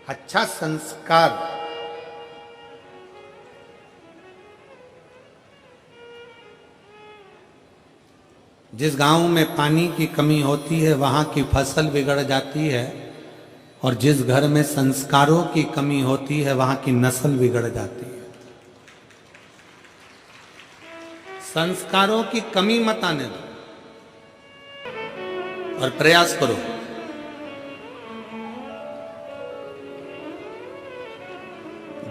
अच्छा संस्कार जिस गांव में पानी की कमी होती है वहां की फसल बिगड़ जाती है, और जिस घर में संस्कारों की कमी होती है वहां की नस्ल बिगड़ जाती है। संस्कारों की कमी मत आने दो और प्रयास करो।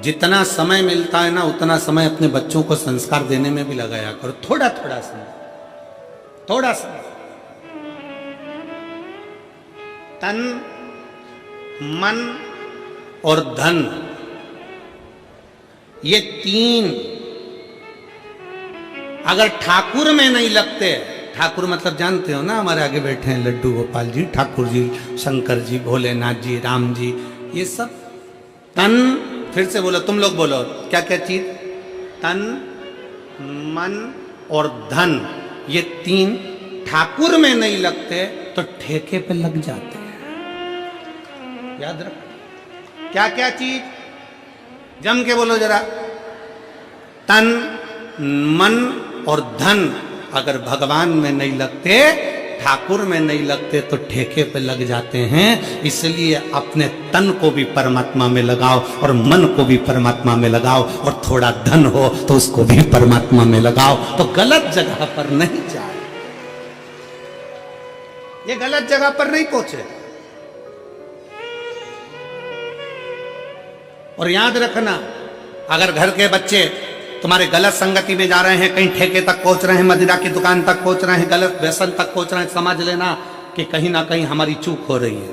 जितना समय मिलता है ना उतना समय अपने बच्चों को संस्कार देने में भी लगाया करो। थोड़ा थोड़ा समय, थोड़ा समय। तन, मन और धन, ये तीन अगर ठाकुर में नहीं लगते, ठाकुर मतलब जानते हो ना, हमारे आगे बैठे हैं लड्डू गोपाल जी, ठाकुर जी, शंकर जी, भोलेनाथ जी, राम जी, ये सब तन, फिर से बोलो, तुम लोग बोलो क्या क्या चीज, तन, मन और धन, ये तीन ठाकुर में नहीं लगते तो ठेके पे लग जाते हैं। याद रखो क्या क्या चीज, जम के बोलो जरा। तन, मन और धन अगर भगवान में नहीं लगते, ठाकुर में नहीं लगते तो ठेके पे लग जाते हैं। इसलिए अपने तन को भी परमात्मा में लगाओ और मन को भी परमात्मा में लगाओ, और थोड़ा धन हो तो उसको भी परमात्मा में लगाओ, तो गलत जगह पर नहीं जाए। ये गलत जगह पर नहीं पहुंचे। और याद रखना, अगर घर के बच्चे तुम्हारे गलत संगति में जा रहे हैं, कहीं ठेके तक पहुंच रहे हैं, मदिरा की दुकान तक पहुंच रहे हैं, गलत व्यसन तक पहुंच रहे हैं, समझ लेना कि कहीं ना कहीं हमारी चूक हो रही है।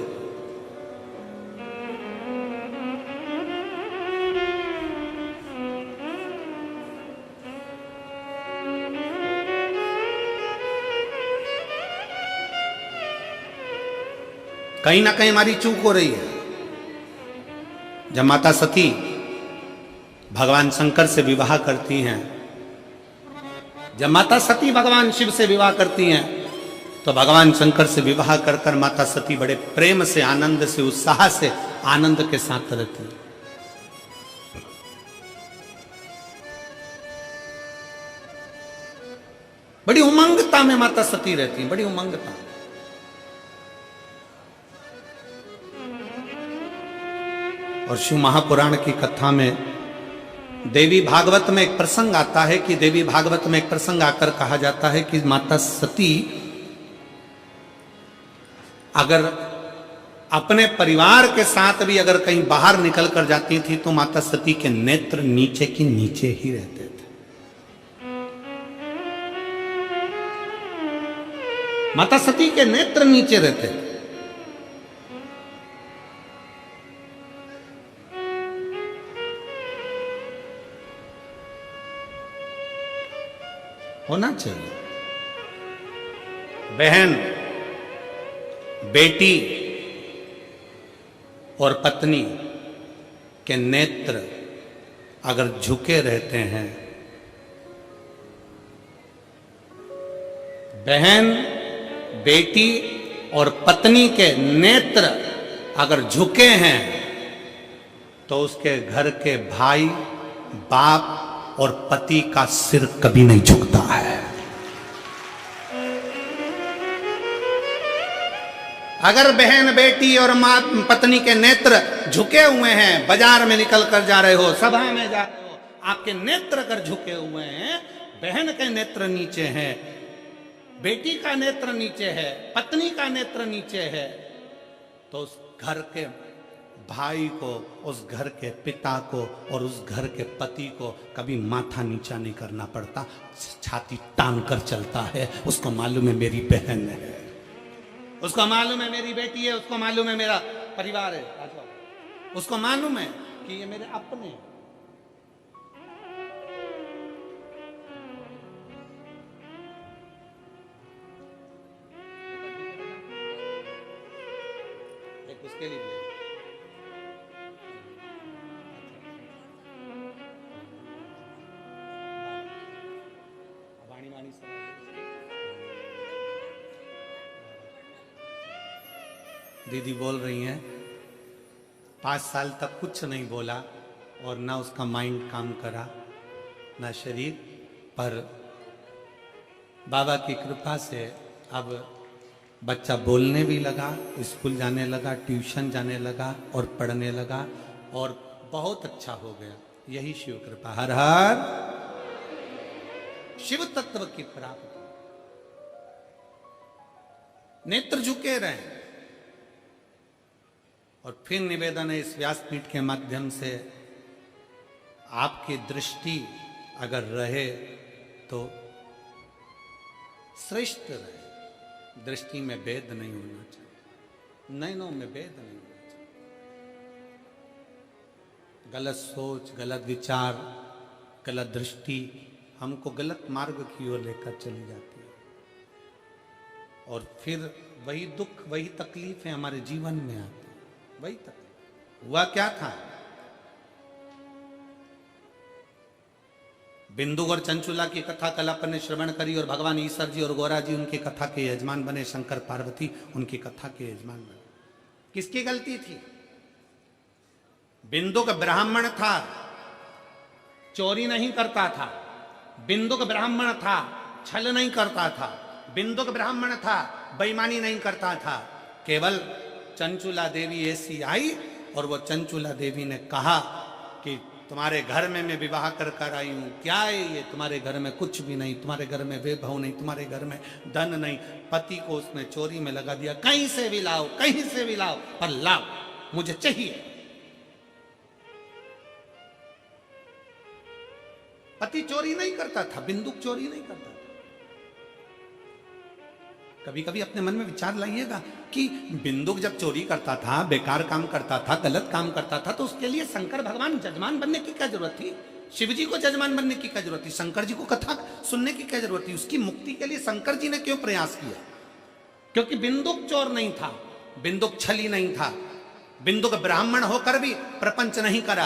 कहीं ना कहीं हमारी चूक हो रही है। जब माता सती भगवान शंकर से विवाह करती हैं, जब माता सती भगवान शिव से विवाह करती हैं, तो भगवान शंकर से विवाह कर कर माता सती बड़े प्रेम से, आनंद से, उत्साह से, आनंद के साथ रहती हैं। बड़ी उमंगता में माता सती रहती हैं, बड़ी उमंगता। और शिव महापुराण की कथा में देवी भागवत में एक प्रसंग आता है कि देवी भागवत में एक प्रसंग आकर कहा जाता है कि माता सती अगर अपने परिवार के साथ भी अगर कहीं बाहर निकल कर जाती थी तो माता सती के नेत्र नीचे की नीचे ही रहते थे। माता सती के नेत्र नीचे रहते थे। होना चाहिए। बहन, बेटी और पत्नी के नेत्र अगर झुके रहते हैं, बहन, बेटी और पत्नी के नेत्र अगर झुके हैं तो उसके घर के भाई, बाप और पति का सिर कभी नहीं झुकता है। अगर बहन, बेटी और मां, पत्नी के नेत्र झुके हुए हैं, बाजार में निकल कर जा रहे हो, सभा में जा रहे हो, आपके नेत्र अगर झुके हुए हैं, बहन के नेत्र नीचे हैं, बेटी का नेत्र नीचे है, पत्नी का नेत्र नीचे है, तो उस घर के भाई को, उस घर के पिता को और उस घर के पति को कभी माथा नीचा नहीं करना पड़ता, छाती तान कर चलता है। उसको मालूम है मेरी बहन है, उसको मालूम है मेरी बेटी है, उसको मालूम है मेरा परिवार है, उसको मालूम है कि ये मेरे अपने हैं। एक उसके लिए दीदी बोल रही हैं 5 साल तक कुछ नहीं बोला और ना उसका माइंड काम करा ना शरीर, पर बाबा की कृपा से अब बच्चा बोलने भी लगा, स्कूल जाने लगा, ट्यूशन जाने लगा और पढ़ने लगा और बहुत अच्छा हो गया। यही शिव कृपा। हर हर शिव तत्व की प्राप्ति। नेत्र झुके रहे और फिर निवेदन है इस व्यासपीठ के माध्यम से, आपकी दृष्टि अगर रहे तो श्रेष्ठ रहे। दृष्टि में भेद नहीं होना चाहिए, नयनों में भेद नहीं होना चाहिए। गलत सोच, गलत विचार, गलत दृष्टि हमको गलत मार्ग की ओर लेकर चली जाती है और फिर वही दुख, वही तकलीफें हमारे जीवन में आती है। वही तकलीफ। हुआ क्या था, बिंदु और चंचुला की कथा कल अपन ने श्रवण करी और भगवान ईश्वर जी और गौरा जी उनकी कथा के यजमान बने, शंकर पार्वती उनकी कथा के यजमान बने। किसकी गलती थी? बिंदु का ब्राह्मण था, चोरी नहीं करता था। बिंदु का ब्राह्मण था, छल नहीं करता था। बिंदु का ब्राह्मण था, बेईमानी नहीं करता था। केवल चंचुला देवी ऐसी आई और वो चंचुला देवी ने कहा कि तुम्हारे घर में मैं विवाह कर आई हूं, क्या है ये? तुम्हारे घर में कुछ भी नहीं, तुम्हारे घर में वैभव नहीं, तुम्हारे घर में धन नहीं। पति को उसने चोरी में लगा दिया। कहीं से भी लाओ, कहीं से भी लाओ, पर लाओ, मुझे चाहिए। पति चोरी नहीं करता था, बिंदुक चोरी नहीं करता था। कभी कभी अपने मन में विचार लाइएगा कि बिंदुक जब चोरी करता था, बेकार काम करता था, गलत काम करता था, तो उसके लिए शंकर भगवान जजमान बनने की क्या जरूरत थी? शिव जी को जजमान बनने की क्या जरूरत थी? शंकर जी को कथा सुनने की क्या जरूरत थी? उसकी मुक्ति के लिए शंकर जी ने क्यों प्रयास किया? क्योंकि बिंदुक चोर नहीं था, बिंदुक छली नहीं था, बिंदुक ब्राह्मण होकर भी प्रपंच नहीं करा।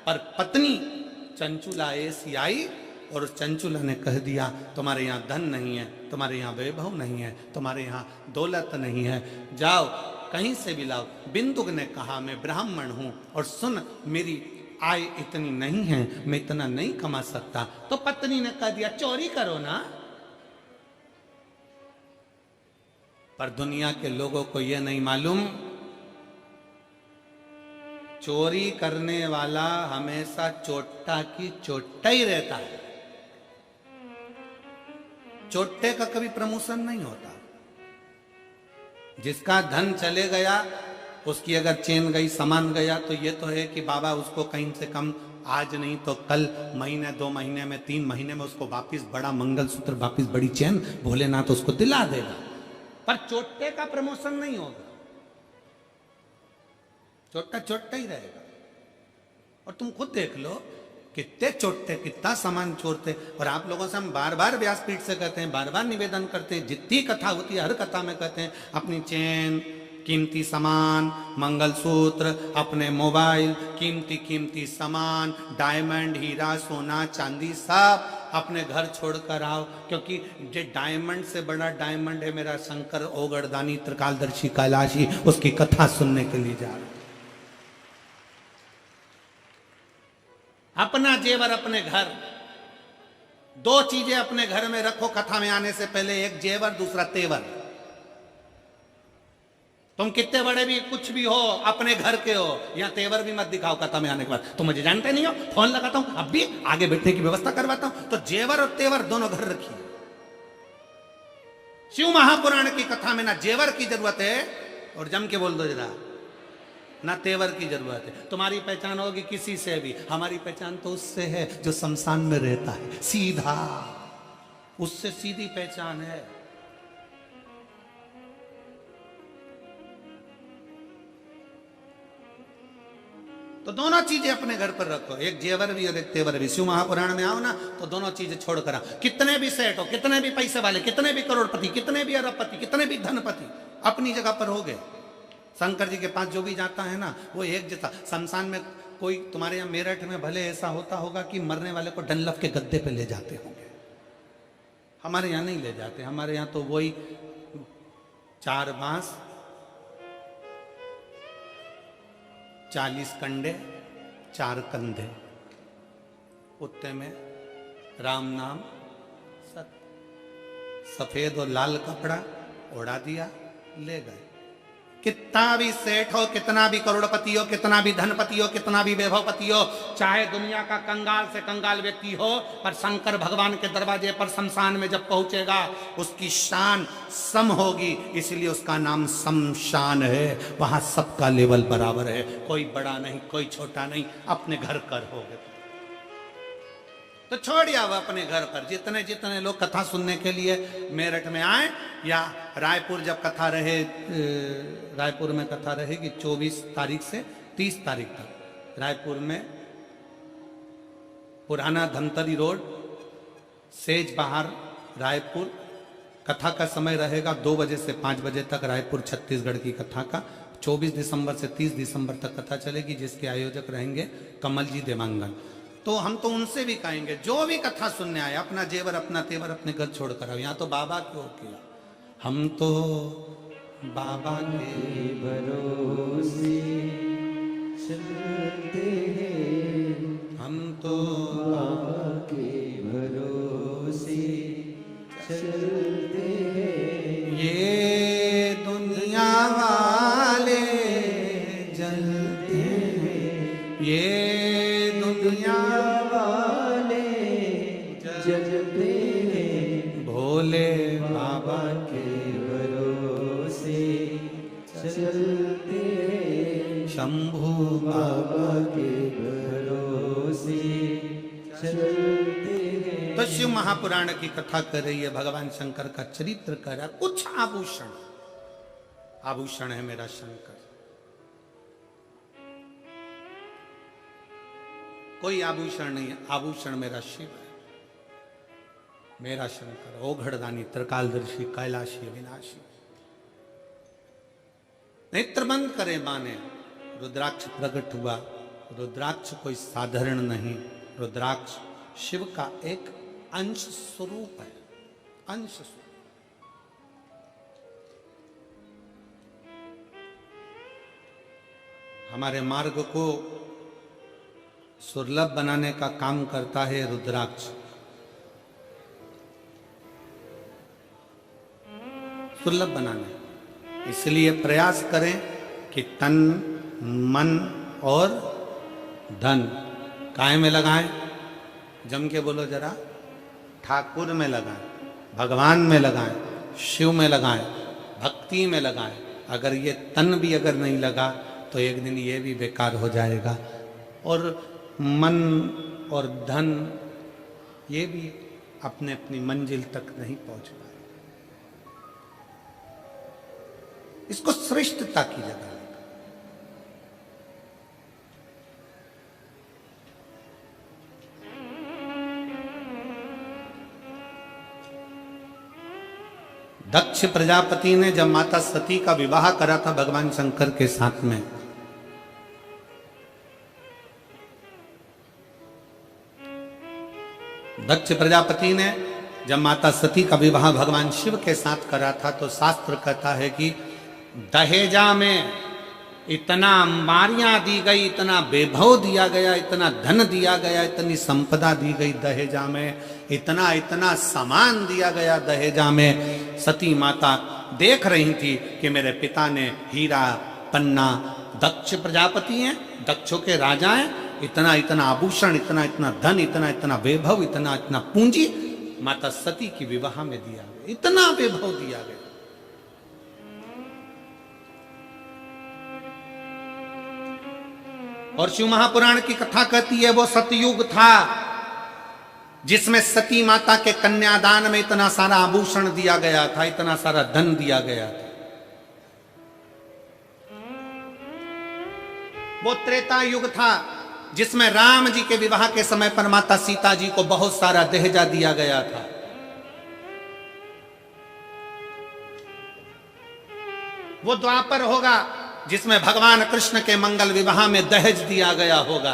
पर पत्नी चंचुला ऐसी आई और उस चंचुला ने कह दिया, तुम्हारे यहाँ धन नहीं है, तुम्हारे यहाँ वैभव नहीं है, तुम्हारे यहाँ दौलत नहीं है, जाओ कहीं से भी लाओ। बिंदुक ने कहा, मैं ब्राह्मण हूं और सुन, मेरी आय इतनी नहीं है, मैं इतना नहीं कमा सकता। तो पत्नी ने कह दिया, चोरी करो ना। पर दुनिया के लोगों को यह नहीं मालूम, चोरी करने वाला हमेशा चोट्टा की चोट्टा ही रहता है। चोट्टे का कभी प्रमोशन नहीं होता। जिसका धन चले गया, उसकी अगर चेन गई, सामान गया, तो ये तो है कि बाबा उसको कहीं से कम आज नहीं तो कल, महीने 2 महीने में 3 महीने में उसको वापिस बड़ा मंगलसूत्र, वापिस बड़ी चेन भोलेनाथ उसको दिला देगा। पर चोट्टे का प्रमोशन नहीं होगा। चोट्टा चोट्टा ही रहेगा। और तुम खुद देख लो, कितने चोट्टे, कितना सामान चोरते। और आप लोगों से हम बार बार व्यासपीठ से कहते हैं, बार बार निवेदन करते हैं, जितनी कथा होती है हर कथा में कहते हैं, अपनी चेन, कीमती सामान, मंगलसूत्र, अपने मोबाइल, कीमती कीमती सामान, डायमंड, हीरा, सोना, चांदी, सब अपने घर छोड़कर आओ। क्योंकि जो डायमंड से बड़ा डायमंड है मेरा शंकर ओगड़दानी त्रिकालदर्शी कैलाशी, उसकी कथा सुनने के लिए जा रहे। अपना जेवर अपने घर, 2 चीजें अपने घर में रखो कथा में आने से पहले, एक जेवर, दूसरा तेवर। तुम कितने बड़े भी कुछ भी हो, अपने घर के हो, या तेवर भी मत दिखाओ कथा में आने के बाद। तुम मुझे जानते नहीं हो, फोन लगाता हूं, अब भी आगे बैठने की व्यवस्था करवाता हूं, तो जेवर और तेवर दोनों घर रखिए। शिव महापुराण की कथा में ना जेवर की जरूरत है, और जम के बोल दो जरा, ना तेवर की जरूरत है। तुम्हारी पहचान होगी किसी से भी, हमारी पहचान तो उससे है जो शमशान में रहता है, सीधा, उससे सीधी पहचान है। तो दोनों चीजें अपने घर पर रखो, एक जेवर भी और एक तेवर भी। शिव महापुराण में आओ ना तो दोनों चीजें छोड़कर आओ। कितने भी सेठ हो, कितने भी पैसे वाले, कितने भी करोड़पति, कितने भी अरबपति, कितने भी धनपति, अपनी जगह पर हो गए। शंकर जी के पास जो भी जाता है ना, वो एक जैसा। शमशान में कोई, तुम्हारे यहाँ मेरठ में भले ऐसा होता होगा कि मरने वाले को डनलफ के गद्दे पे ले जाते होंगे, हमारे यहाँ नहीं ले जाते। हमारे यहाँ तो वही 4 बांस, 40 कंडे 4 कंधे, कुत्ते में राम नाम सत्य, सफेद और लाल कपड़ा ओढ़ा दिया, ले गए। कितना भी सेठ हो, कितना भी करोड़पति हो, कितना भी धनपति हो, कितना भी वैभवपति हो, चाहे दुनिया का कंगाल से कंगाल व्यक्ति हो, पर शंकर भगवान के दरवाजे पर शमशान में जब पहुंचेगा उसकी शान सम होगी, इसलिए उसका नाम शमशान है। वहां सबका लेवल बराबर है, कोई बड़ा नहीं, कोई छोटा नहीं, अपने घर कर हो गए तो छोड़ आओ अपने घर पर। जितने जितने लोग कथा सुनने के लिए मेरठ में आए, या रायपुर जब कथा रहे, रायपुर में कथा रहेगी 24 तारीख से 30 तारीख तक। रायपुर में पुराना धमतरी रोड, सेज बाहर रायपुर। कथा का समय रहेगा 2 बजे से 5 बजे तक, रायपुर छत्तीसगढ़ की कथा का। 24 दिसंबर से 30 दिसंबर तक कथा चलेगी, जिसके आयोजक रहेंगे कमल जी देवांगन। तो हम तो उनसे भी कहेंगे, जो भी कथा सुनने आए अपना जेवर अपना तेवर अपने घर छोड़ कर आओ। यहाँ तो बाबा क्यों किया, हम तो बाबा के भरोसे चलते हैं, हम तो बाबा के भरोसे चलते हैं। ये दुनिया वाले जलते हैं, ये दुनिया वाले जलते हैं, भोले बाबा के भरोसे चलते हैं, शंभू बाबा के भरोसे चलते हैं। तो शिव महापुराण की कथा कर रही है, भगवान शंकर का चरित्र कर रहा है। कुछ आभूषण, आभूषण है मेरा शंकर, कोई आभूषण नहीं है, आभूषण मेरा शिव है, मेरा शंकर ओघड़दानी त्रिकालदर्शी कैलाशी अविनाशी। नेत्र बंद करे माने, रुद्राक्ष प्रकट हुआ। रुद्राक्ष कोई साधारण नहीं, रुद्राक्ष शिव का एक अंश स्वरूप है, अंश स्वरूप। हमारे मार्ग को सुलभ बनाने का काम करता है रुद्राक्ष। सुलभ बनाने, इसलिए प्रयास करें कि तन मन और धन काय में लगाएं। जम के बोलो जरा, ठाकुर में लगाएं, भगवान में लगाएं, शिव में लगाएं, भक्ति में लगाएं। अगर ये तन भी अगर नहीं लगा तो एक दिन ये भी बेकार हो जाएगा, और मन और धन ये भी अपने अपनी मंजिल तक नहीं पहुंच पाए। इसको श्रेष्ठता की जगह लगा। दक्ष प्रजापति ने जब माता सती का विवाह करा था भगवान शंकर के साथ में, दक्ष प्रजापति ने जब माता सती का विवाह भगवान शिव के साथ करा था, तो शास्त्र कहता है कि दहेजा में इतना अंबारियां दी गई, इतना वैभव दिया गया, इतना धन दिया गया, इतनी संपदा दी गई दहेजा में, इतना इतना सामान दिया गया दहेजा में। सती माता देख रही थी कि मेरे पिता ने हीरा पन्ना, दक्ष प्रजापति हैं, दक्षों के राजा हैं, इतना इतना आभूषण, इतना इतना धन, इतना इतना वैभव, इतना इतना पूंजी माता सती की विवाह में दिया गया, इतना वैभव दिया गया। और शिव महापुराण की कथा कहती है वो सतयुग था जिसमें सती माता के कन्यादान में इतना सारा आभूषण दिया गया था, इतना सारा धन दिया गया था। वो त्रेता युग था जिसमें राम जी के विवाह के समय पर माता सीता जी को बहुत सारा दहेजा दिया गया था। वो द्वापर होगा जिसमें भगवान कृष्ण के मंगल विवाह में दहेज दिया गया होगा।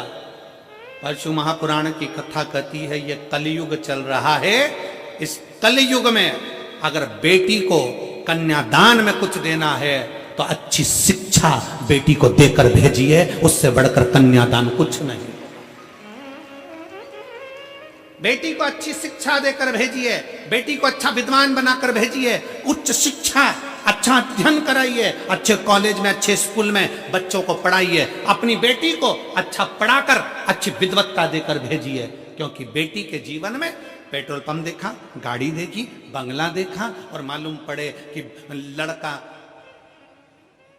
परशु महापुराण की कथा कहती है ये कलयुग चल रहा है, इस कलयुग में अगर बेटी को कन्यादान में कुछ देना है तो अच्छी शिक्षा बेटी को देकर भेजिए, उससे बढ़कर कन्यादान कुछ नहीं। बेटी को अच्छी शिक्षा देकर भेजिए, बेटी को अच्छा विद्वान बनाकर भेजिए, उच्च शिक्षा, अच्छा अध्ययन कराइए, अच्छे कॉलेज में, अच्छे स्कूल में बच्चों को पढ़ाइए। अपनी बेटी को अच्छा पढ़ाकर अच्छी विद्वत्ता देकर भेजिए, क्योंकि बेटी के जीवन में पेट्रोल पंप देखा, गाड़ी देखी, बंगला देखा और मालूम पड़े कि लड़का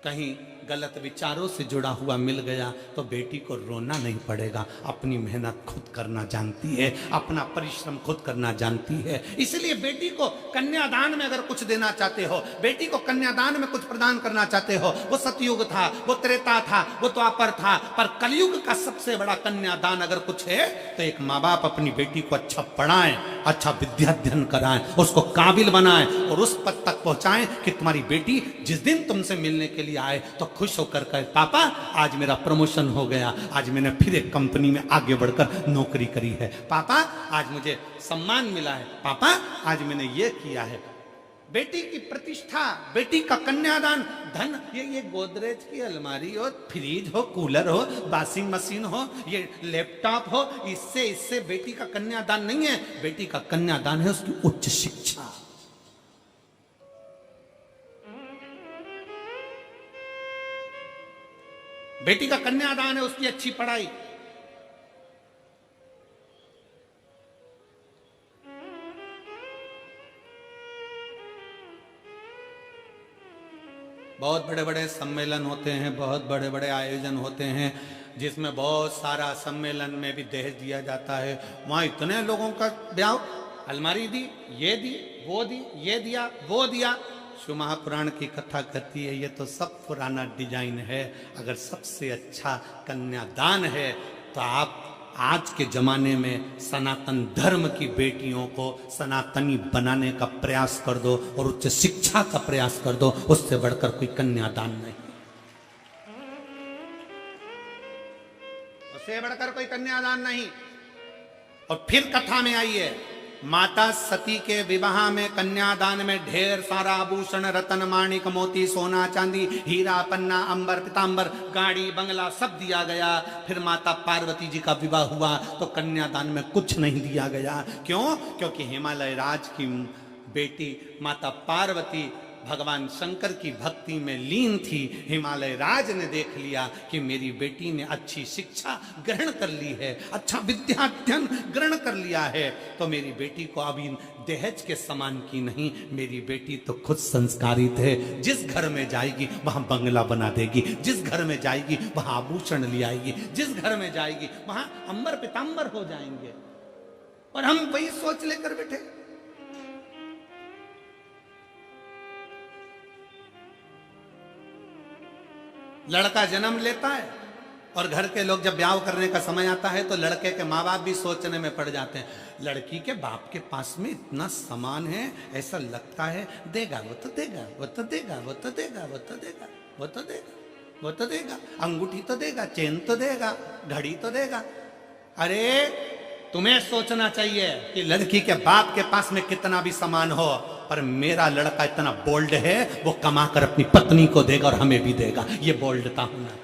कहीं गलत विचारों से जुड़ा हुआ मिल गया तो बेटी को रोना नहीं पड़ेगा। अपनी मेहनत खुद करना जानती है, अपना परिश्रम खुद करना जानती है। इसलिए बेटी को कन्यादान में अगर कुछ देना चाहते हो, बेटी को कन्यादान में कुछ प्रदान करना चाहते हो, वो सतयुग था, वो त्रेता था, वो द्वापर था, पर कलयुग का सबसे बड़ा कन्यादान अगर कुछ है तो एक माँ बाप अपनी बेटी को अच्छा पढ़ाएं, अच्छा विद्याध्ययन कराएं, उसको काबिल बनाएं और उस पद तक पहुंचाएं कि तुम्हारी बेटी जिस दिन तुमसे मिलने के लिए आए तो खुश होकर कहे, पापा आज मेरा प्रमोशन हो गया, आज मैंने फिर एक कंपनी में आगे बढ़कर नौकरी करी है, पापा आज मुझे सम्मान मिला है, पापा आज मैंने ये किया है। बेटी की प्रतिष्ठा, बेटी का कन्यादान, धन, ये गोदरेज की अलमारी हो, फ्रिज हो, कूलर हो, वॉशिंग मशीन हो, ये लैपटॉप हो, इससे बेटी का कन्यादान नहीं है। बेटी का कन्यादान है उसकी उच्च शिक्षा। बेटी का कन्यादान है उसकी अच्छी पढ़ाई। बहुत बड़े बड़े सम्मेलन होते हैं, बहुत बड़े बड़े आयोजन होते हैं, जिसमें बहुत सारा सम्मेलन में भी दहेज दिया जाता है। वहां इतने लोगों का ब्याह, अलमारी दी, ये दी, वो दी, ये दिया, वो दिया। शिव महापुराण की कथा कहती है ये तो सब पुराना डिजाइन है। अगर सबसे अच्छा कन्यादान है तो आप आज के जमाने में सनातन धर्म की बेटियों को सनातनी बनाने का प्रयास कर दो और उच्च शिक्षा का प्रयास कर दो, उससे बढ़कर कोई कन्यादान नहीं, उससे बढ़कर कोई कन्यादान नहीं। और फिर कथा में आइए, माता सती के विवाह में कन्यादान में ढेर सारा आभूषण, रतन, माणिक, मोती, सोना, चांदी, हीरा, पन्ना, अंबर, पीतांबर, गाड़ी, बंगला सब दिया गया। फिर माता पार्वती जी का विवाह हुआ तो कन्यादान में कुछ नहीं दिया गया। क्यों? क्योंकि हिमालय राज की बेटी माता पार्वती भगवान शंकर की भक्ति में लीन थी। हिमालय राज ने देख लिया कि मेरी बेटी ने अच्छी शिक्षा ग्रहण कर ली है, अच्छा विद्याध्ययन ग्रहण कर लिया है, तो मेरी बेटी को अभी दहेज के समान की नहीं, मेरी बेटी तो खुद संस्कारित है। जिस घर में जाएगी वहां बंगला बना देगी, जिस घर में जाएगी वहां आभूषण ले आएगी, जिस घर में जाएगी वहां अंबर पीतांबर हो जाएंगे। और हम वही सोच लेकर बैठे। लड़का जन्म लेता है और घर के लोग जब ब्याह करने का समय आता है तो लड़के के माँ बाप भी सोचने में पड़ जाते हैं, लड़की के बाप के पास में इतना सामान है, ऐसा लगता है देगा, वो तो देगा, वो तो देगा, वो तो देगा, वो तो देगा, वो तो देगा, वो तो देगा, अंगूठी तो देगा, चेन तो देगा, घड़ी तो देगा। अरे तुम्हें सोचना चाहिए कि लड़की के बाप के पास में कितना भी सामान हो, पर मेरा लड़का इतना बोल्ड है, वो कमाकर अपनी पत्नी को देगा और हमें भी देगा। ये बोल्डता होना चाहिए।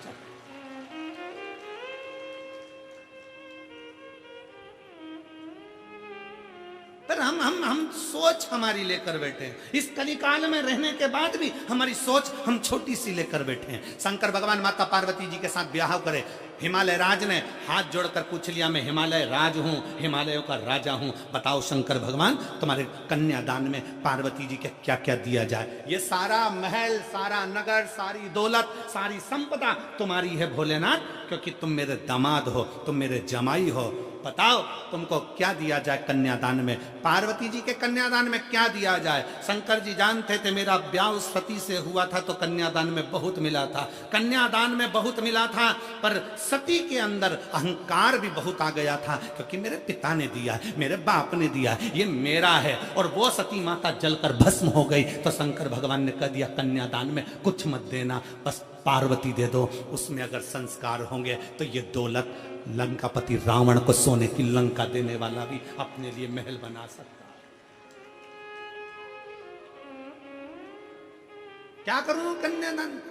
पर हम सोच हमारी लेकर बैठे हैं। इस कलिकाल में रहने के बाद भी हमारी सोच हम छोटी सी लेकर बैठे हैं। शंकर भगवान माता पार्वती जी के साथ ब्याह करे, हिमालय राज ने हाथ जोड़कर पूछ लिया, मैं हिमालय राज हूं, हिमालयों का राजा हूं, बताओ शंकर भगवान तुम्हारे कन्यादान में पार्वती जी के क्या क्या दिया जाए। ये सारा महल, सारा नगर, सारी दौलत, सारी संपदा तुम्हारी है भोलेनाथ, क्योंकि तुम मेरे दामाद हो, तुम मेरे जमाई हो। बताओ तुमको क्या दिया जाए कन्यादान में। पार्वती जी के कन्यादान में क्या दिया जाए। शंकर जी जानते थे मेरा ब्याह सती से हुआ था तो कन्यादान में बहुत मिला था, कन्यादान में बहुत मिला था, पर सती के अंदर अहंकार भी बहुत आ गया था, क्योंकि मेरे पिता ने दिया है, मेरे बाप ने दिया है, ये मेरा है। और वो सती माता जलकर भस्म हो गई तो शंकर भगवान ने कह दिया कन्यादान में कुछ मत देना, बस पार्वती दे दो, उसमें अगर संस्कार होंगे तो ये दौलत लंकापति रावण को सोने की लंका देने वाला भी अपने लिए महल बना सकता है। क्या करूं कन्यादान?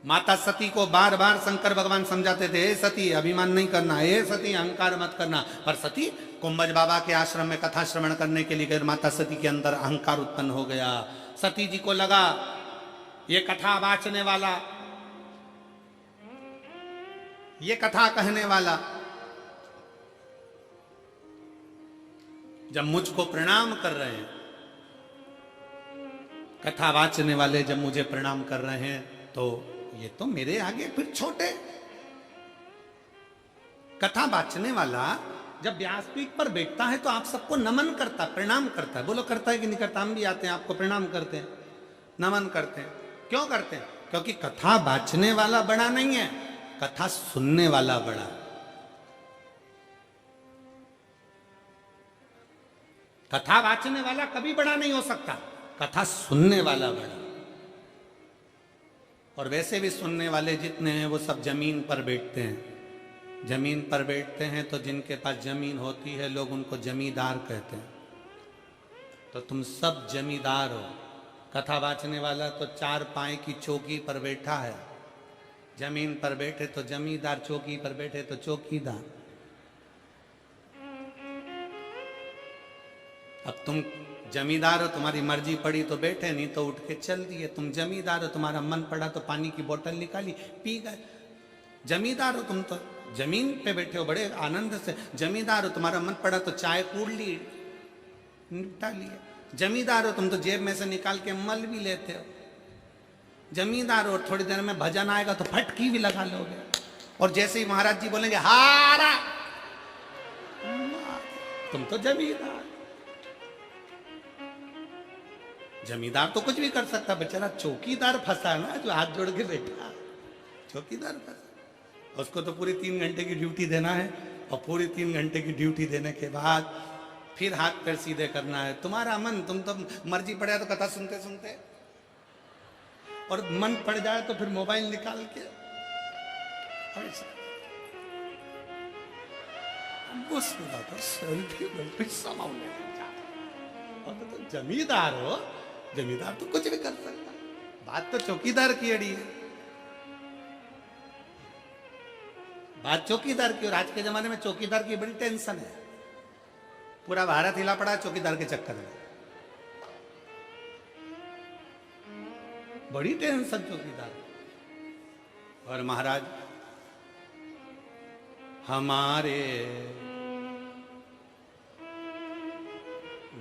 माता सती को बार बार शंकर भगवान समझाते थे, हे सती अभिमान नहीं करना, हे सती अहंकार मत करना। पर सती कुंभज बाबा के आश्रम में कथा श्रवण करने के लिए गए, माता सती के अंदर अहंकार उत्पन्न हो गया। सती जी को लगा ये कथा वाचने वाला, ये कथा कहने वाला जब मुझको प्रणाम कर रहे हैं, कथा वाचने वाले जब मुझे प्रणाम कर रहे हैं, तो ये तो मेरे आगे फिर छोटे। कथा वाचने वाला जब व्यासपीठ पर बैठता है तो आप सबको नमन करता, प्रणाम करता है। बोलो करता है कि नहीं करता? हम भी आते हैं, आपको प्रणाम करते हैं, नमन करते हैं। क्यों करते हैं? क्योंकि कथा वाचने वाला बड़ा नहीं है, कथा सुनने वाला बड़ा। कथा वाचने वाला कभी बड़ा नहीं हो सकता, कथा सुनने वाला बड़ा। और वैसे भी सुनने वाले जितने हैं वो सब जमीन पर बैठते हैं। जमीन पर बैठते हैं तो जिनके पास जमीन होती है लोग उनको जमींदार कहते हैं। तो तुम सब जमींदार हो। कथा वाचने वाला तो चार पाए की चौकी पर बैठा है, जमीन पर बैठे तो जमींदार, चौकी पर बैठे तो चौकीदार। अब तुम जमींदार हो, तुम्हारी मर्जी पड़ी तो बैठे, नहीं तो उठ के चल दिए। तुम जमींदार हो, तुम्हारा मन पड़ा तो पानी की बोतल निकाली, पी गए। जमींदार हो तुम, तो जमीन पे बैठे हो बड़े आनंद से। जमींदार हो, तुम्हारा मन पड़ा तो चाय कूड़ ली, निपटा लिया। जमींदार हो तुम, तो जेब में से निकाल के मल भी लेते हो। जमींदार हो, थोड़ी देर में भजन आएगा तो फटकी भी लगा लोगे। और जैसे ही महाराज जी बोलेंगे हारा, तुम तो जमींदार। जमींदार तो कुछ भी कर सकता, बेचारा चौकीदार फंसा ना, जो हाथ जोड़ के बैठा, चौकीदार फंसा। उसको तो पूरी 3 घंटे की ड्यूटी देना है, और पूरी 3 घंटे की ड्यूटी देने के बाद फिर हाथ पैर सीधे करना है। तुम्हारा मन, तुम तो मर्जी पड़े तो कथा सुनते सुनते, और मन पड़ जाए तो फिर मोबाइल निकाल के तो जमींदार हो, जमींदार तो कुछ भी कर सकता। बात तो चौकीदार की अड़ी है, बात चौकीदार की। और आज के जमाने में चौकीदार की बड़ी टेंशन है। पूरा भारत हिला पड़ा है चौकीदार के चक्कर में, बड़ी टेंशन चौकीदार। और महाराज हमारे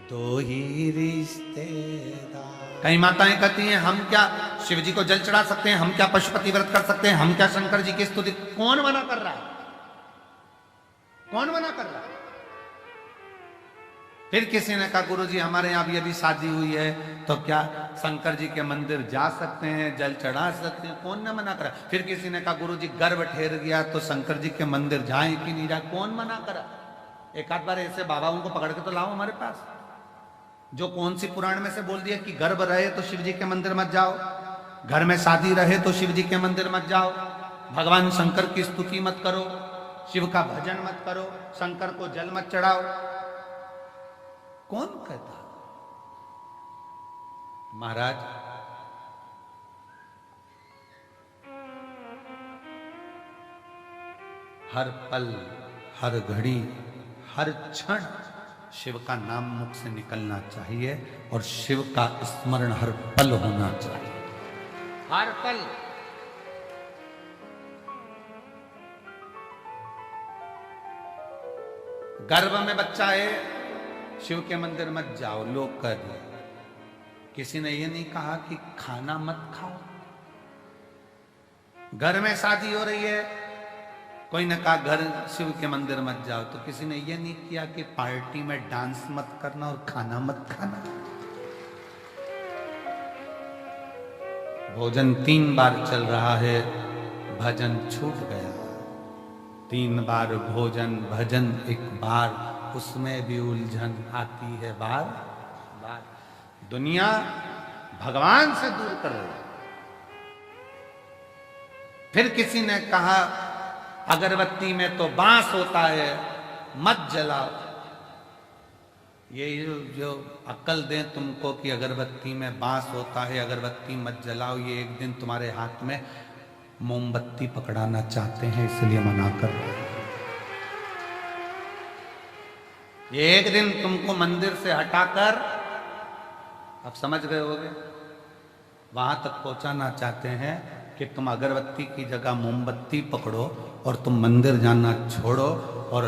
दो ही रिश्तेदार। कई माताएं कहती हैं हम क्या शिव जी को जल चढ़ा सकते हैं, हम क्या पशुपति व्रत कर सकते हैं, हम क्या शंकर जी की स्तुति। कौन मना कर रहा है? कौन मना कर रहा है? फिर किसी ने कहा गुरुजी हमारे यहाँ भी अभी शादी हुई है, तो क्या शंकर जी के मंदिर जा सकते हैं, जल चढ़ा सकते हैं? कौन ने मना करा? फिर किसी ने कहा गुरुजी गर्भ ठहर गया तो शंकर जी के मंदिर जाए कि नहीं जाए? कौन मना करा? एक आध बार ऐसे बाबाओं को पकड़ के तो लाओ हमारे पास, जो कौन सी पुराण में से बोल दिया कि गर्भ रहे तो शिव जी के मंदिर मत जाओ, घर में शादी रहे तो शिव जी के मंदिर मत जाओ, भगवान शंकर की स्तुति मत करो, शिव का भजन मत करो, शंकर को जल मत चढ़ाओ। कौन कहता? महाराज हर पल, हर घड़ी, हर क्षण शिव का नाम मुख से निकलना चाहिए, और शिव का स्मरण हर पल होना चाहिए, हर पल। गर्भ में बच्चा है, शिव के मंदिर मत जाओ, लोग कह दिए। किसी ने यह नहीं कहा कि खाना मत खाओ। घर में शादी हो रही है, कोई ने कहा घर शिव के मंदिर मत जाओ। तो किसी ने यह नहीं किया कि पार्टी में डांस मत करना और खाना मत खाना। भोजन 3 बार चल रहा है, भजन छूट गया। 3 बार भोजन, भजन 1 बार, उसमें भी उलझन आती है बार बार। दुनिया भगवान से दूर कर रही है। फिर किसी ने कहा अगरबत्ती में तो बांस होता है, मत जलाओ। ये जो अक्ल दें तुमको कि अगरबत्ती में बांस होता है, अगरबत्ती मत जलाओ, ये एक दिन तुम्हारे हाथ में मोमबत्ती पकड़ाना चाहते हैं, इसलिए मना कर रहे हैं। ये एक दिन तुमको मंदिर से हटाकर, अब समझ गए होगे, वहां तक पहुंचाना चाहते हैं कि तुम अगरबत्ती की जगह मोमबत्ती पकड़ो और तुम मंदिर जाना छोड़ो और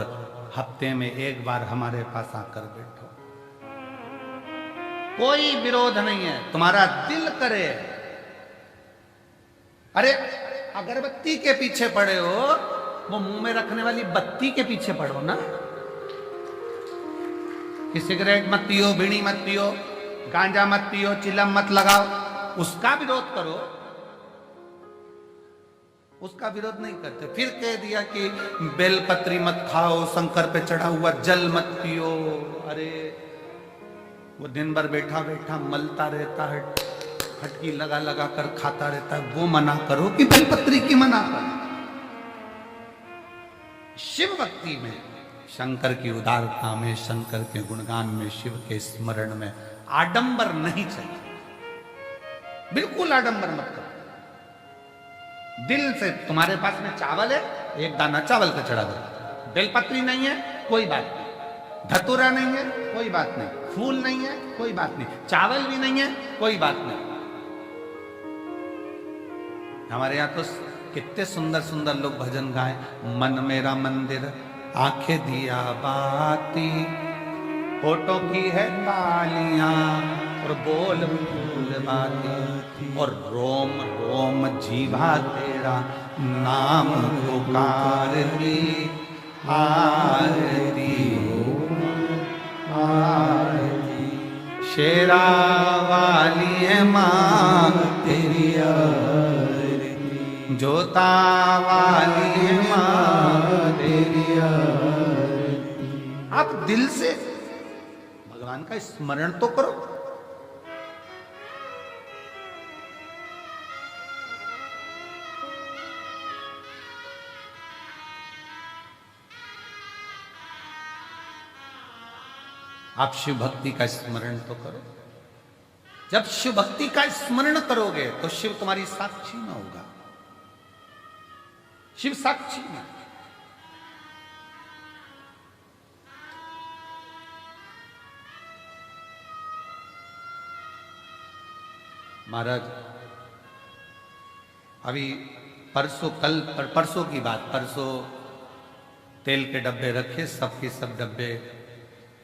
हफ्ते में एक बार हमारे पास आकर बैठो। कोई विरोध नहीं है, तुम्हारा दिल करे। अरे अगरबत्ती के पीछे पड़े हो, वो मुंह में रखने वाली बत्ती के पीछे पड़ो ना। कि सिगरेट मत पियो, बीड़ी मत पियो, गांजा मत पियो, चिलम मत लगाओ, उसका विरोध करो। उसका विरोध नहीं करते। फिर कह दिया कि बेलपत्री मत खाओ, शंकर पे चढ़ा हुआ जल मत पियो। अरे वो दिन भर बैठा बैठा मलता रहता है, फटकी लगा लगा कर खाता रहता है, वो मना करो कि बेलपत्री की मना करो। शिव भक्ति में, शंकर की उदारता में, शंकर के गुणगान में, शिव के स्मरण में आडंबर नहीं चाहिए। बिल्कुल आडंबर मत करो। दिल से, तुम्हारे पास में चावल है, एक दाना चावल का चढ़ा दो। बेलपत्री नहीं है, कोई बात नहीं। धतूरा नहीं है, कोई बात नहीं। फूल नहीं है, कोई बात नहीं। चावल भी नहीं है, कोई बात नहीं। हमारे यहाँ तो कितने सुंदर सुंदर लोग भजन गाए। मन मेरा मंदिर, आंखें दिया बाती, होठों की है तालियां और बोल फूल बाती, और रोम रोम जीवा तेरा नाम पुकारती, आरती आरती। शेरा वाली है माँ तेरी आरती, जोता वाली है माँ तेरी आरती। आप दिल से भगवान का स्मरण तो करो। आप शिव भक्ति का स्मरण तो करो। जब शिव भक्ति का स्मरण करोगे तो शिव तुम्हारी साक्षी में होगा। शिव साक्षी में। महाराज अभी परसों की बात, परसों तेल के डब्बे रखे, सबके सब डब्बे,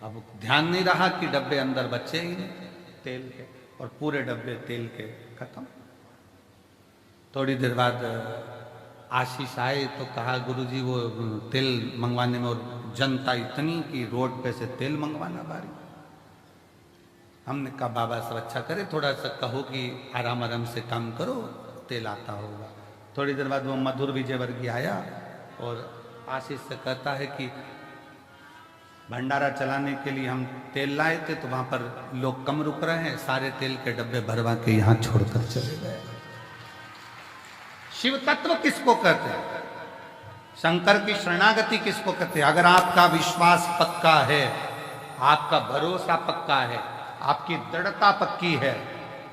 अब ध्यान नहीं रहा कि डब्बे अंदर बचे ही नहीं तेल के, और पूरे डब्बे तेल के खत्म। थोड़ी देर बाद आशीष आए तो कहा गुरुजी वो तेल मंगवाने में, और जनता इतनी कि रोड पे से तेल मंगवाना बारी। हमने कहा बाबा सब अच्छा करे, थोड़ा सा कहो कि आराम आराम से काम करो, तेल आता होगा। थोड़ी देर बाद वो मधुर विजयवर्गीय आया और आशीष से कहता है कि भंडारा चलाने के लिए हम तेल लाए थे, तो वहां पर लोग कम रुक रहे हैं, सारे तेल के डब्बे भरवा के यहां छोड़कर चले गए। शिव तत्व किसको कहते हैं? शंकर की शरणागति किसको कहते हैं? अगर आपका विश्वास पक्का है, आपका भरोसा पक्का है, आपकी दृढ़ता पक्की है,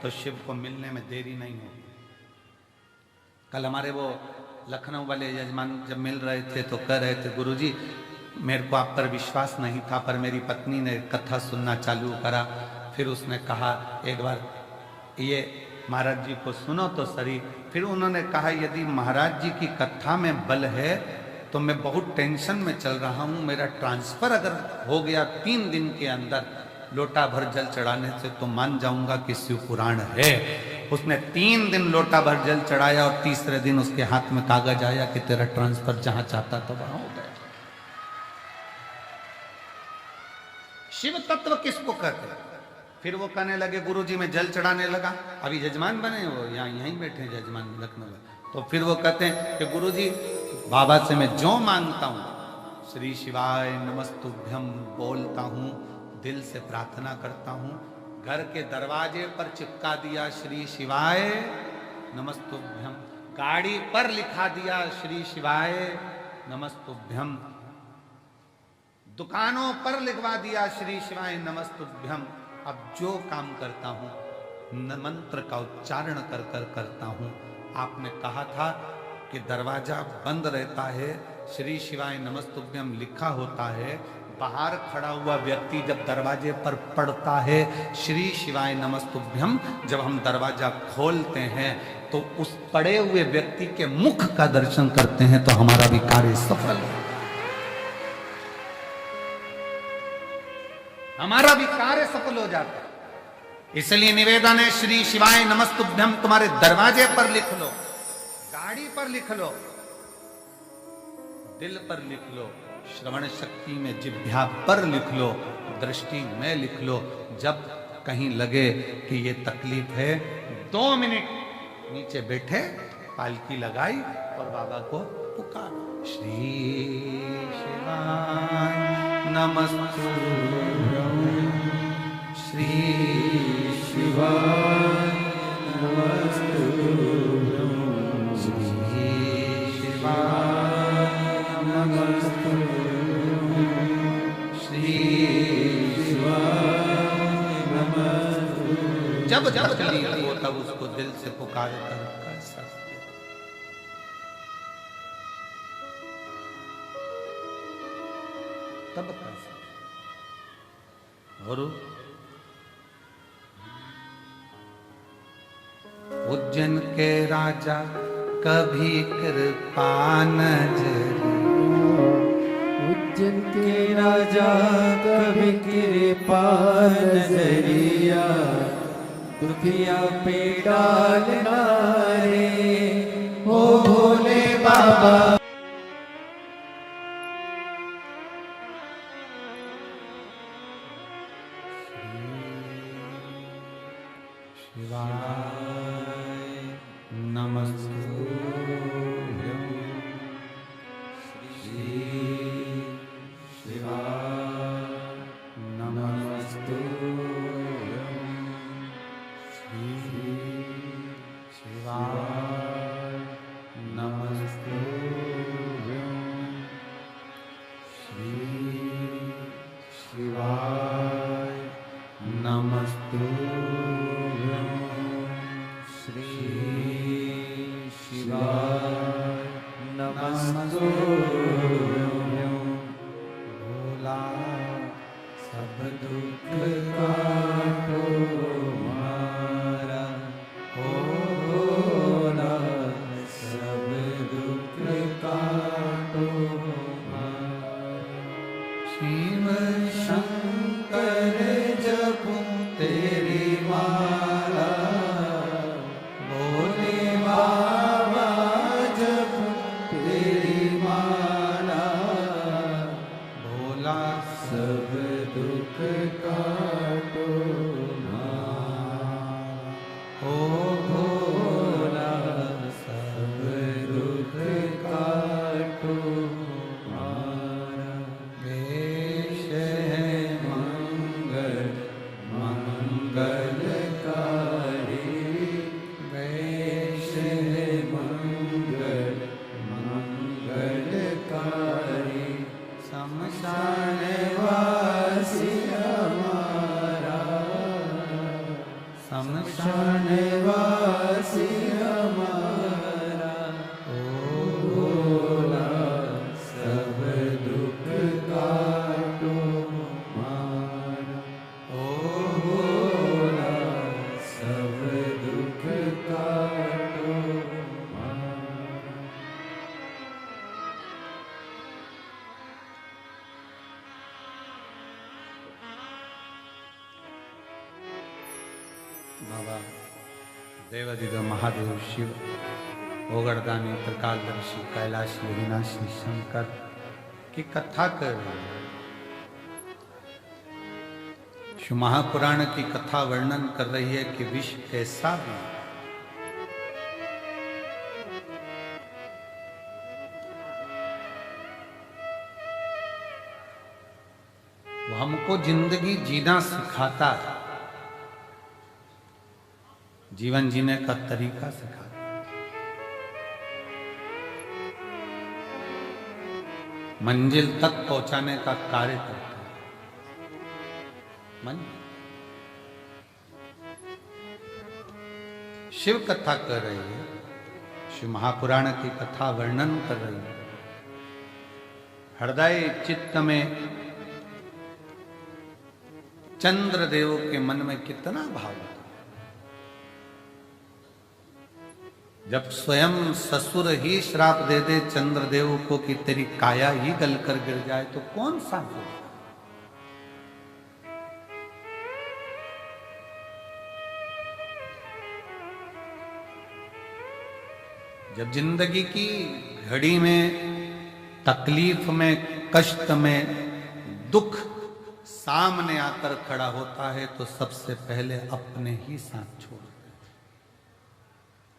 तो शिव को मिलने में देरी नहीं होगी। कल हमारे वो लखनऊ वाले यजमान जब मिल रहे थे तो कह रहे थे गुरुजी मेरे को आप पर विश्वास नहीं था, पर मेरी पत्नी ने कथा सुनना चालू करा, फिर उसने कहा एक बार ये महाराज जी को सुनो तो सही। फिर उन्होंने कहा यदि महाराज जी की कथा में बल है तो मैं बहुत टेंशन में चल रहा हूँ, मेरा ट्रांसफर अगर हो गया 3 दिन के अंदर लोटा भर जल चढ़ाने से, तो मान जाऊंगा कि शिव पुराण है। उसने 3 दिन लोटा भर जल चढ़ाया और तीसरे दिन उसके हाथ में कागज आया कि तेरा ट्रांसफर जहां चाहता था वहां हो गया। शिव तत्व किसको कहते हैं? फिर वो कहने लगे गुरुजी मैं जल चढ़ाने लगा, अभी यजमान बने, वो यहीं बैठे यजमान लखनऊ में। तो फिर वो कहते हैं कि गुरुजी बाबा से मैं जो मांगता हूं श्री शिवाय नमस्तुभ्यम बोलता हूं, दिल से प्रार्थना करता हूं। घर के दरवाजे पर चिपका दिया श्री शिवाय नमस्तुभ्यम, गाड़ी पर लिखा दिया श्री शिवाय नमस्तुभ्यम, दुकानों पर लिखवा दिया श्री शिवाय नमस्तुभ्यम। अब जो काम करता हूं मंत्र का उच्चारण कर कर करता हूं। आपने कहा था कि दरवाजा बंद रहता है, श्री शिवाय नमस्तुभ्यम लिखा होता है, बाहर खड़ा हुआ व्यक्ति जब दरवाजे पर पढ़ता है श्री शिवाय नमस्तुभ्यम, जब हम दरवाजा खोलते हैं तो उस पड़े हुए व्यक्ति के मुख का दर्शन करते हैं तो हमारा भी कार्य सफल है, हमारा भी कार्य सफल हो जाता है। इसलिए निवेदन है श्री शिवाय नमस्तुभ्यम तुम्हारे दरवाजे पर लिख लो, गाड़ी पर लिख लो, दिल पर लिख लो, श्रवण शक्ति में जिह्वा पर लिख लो, दृष्टि में लिख लो। जब कहीं लगे कि ये तकलीफ है, 2 मिनट नीचे बैठे, पालकी लगाई और बाबा को पुकारो, श्री शिवाय नमस्तुभ्यम, श्री शिवाय नमस्तुभ्यम, श्री शिवाय नमस्तुभ्यम, श्री शिवाय नमस्तुभ्यम। जब जब तकलीफ हो तब उसको दिल से पुकार कर सकते। तब कर सकते। और उज्जैन के राजा कभी कृपा नजरी, उज्जैन के राजा कभी कृपा नजरिया, दुखिया पे डालना रे ओ भोले बाबा। बाबा देवादिदेव महादेव शिव, ओगरदानी, त्रिकालदर्शी, कैलाश अविनाशी शंकर की कथा कर रहे हैं। शिव महापुराण की कथा वर्णन कर रही है कि विष कैसा भी वो हमको जिंदगी जीना सिखाता है, जीवन जीने का तरीका सिखाता है। मंजिल तक पहुंचाने का कार्य करते हैं। मन शिव कथा कर रही है, शिव महापुराण की कथा वर्णन कर रही है। हृदय चित्त में चंद्रदेव के मन में कितना भाव होता, जब स्वयं ससुर ही श्राप दे दे चंद्रदेव को कि तेरी काया ही गल कर गिर जाए तो कौन सा हो। जब जिंदगी की घड़ी में तकलीफ में कष्ट में दुख सामने आकर खड़ा होता है तो सबसे पहले अपने ही साथ छोड़,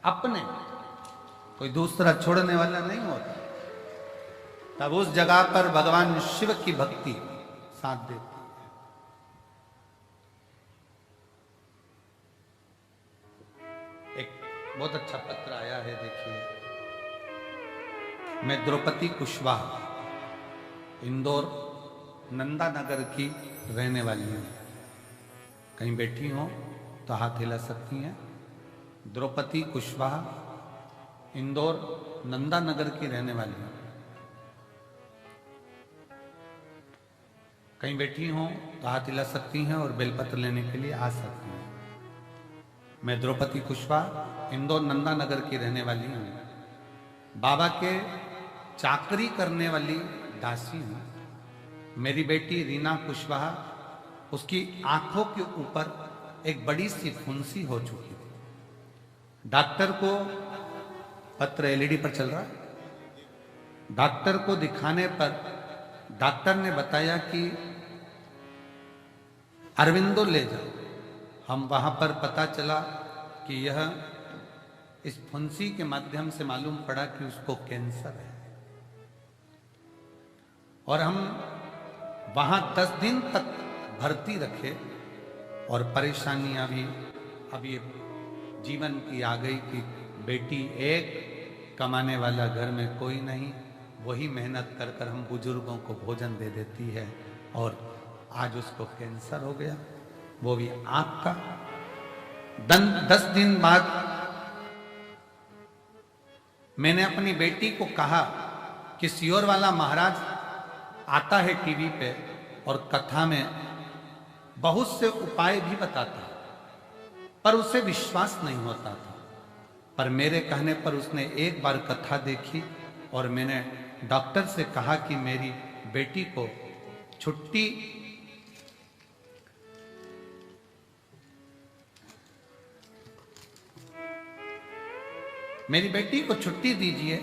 अपने, कोई दूसरा छोड़ने वाला नहीं होता। तब उस जगह पर भगवान शिव की भक्ति साथ देती है। एक बहुत अच्छा पत्र आया है, देखिए। मैं द्रौपदी कुशवाहा, इंदौर नंदा नगर की रहने वाली हूँ। कहीं बैठी हो तो हाथ हिला सकती हैं। द्रौपदी कुशवाहा, इंदौर नंदा नगर की रहने वाली हूँ। कहीं बैठी हो तो हाथ हिला सकती हैं और बेलपत्र लेने के लिए आ सकती हैं। मैं द्रौपदी कुशवाहा, इंदौर नंदा नगर की रहने वाली हूँ। बाबा के चाकरी करने वाली दासी हूँ। मेरी बेटी रीना कुशवाहा, उसकी आंखों के ऊपर एक बड़ी सी फुंसी हो चुकी थी। डॉक्टर को, पत्र एलईडी पर चल रहा है, डॉक्टर को दिखाने पर डॉक्टर ने बताया कि अरविंदो ले जाओ। हम वहां पर पता चला कि यह इस फुंसी के माध्यम से मालूम पड़ा कि उसको कैंसर है। और हम वहां 10 दिन तक भर्ती रखे और परेशानियां भी अब ये जीवन की आ गई कि बेटी एक, कमाने वाला घर में कोई नहीं, वही मेहनत कर कर हम बुजुर्गों को भोजन दे देती है। और आज उसको कैंसर हो गया, वो भी आंख का। 10 दिन बाद मैंने अपनी बेटी को कहा कि सियोर वाला महाराज आता है टीवी पे और कथा में बहुत से उपाय भी बताता है, पर उसे विश्वास नहीं होता था। पर मेरे कहने पर उसने एक बार कथा देखी और मैंने डॉक्टर से कहा कि मेरी बेटी को छुट्टी दीजिए।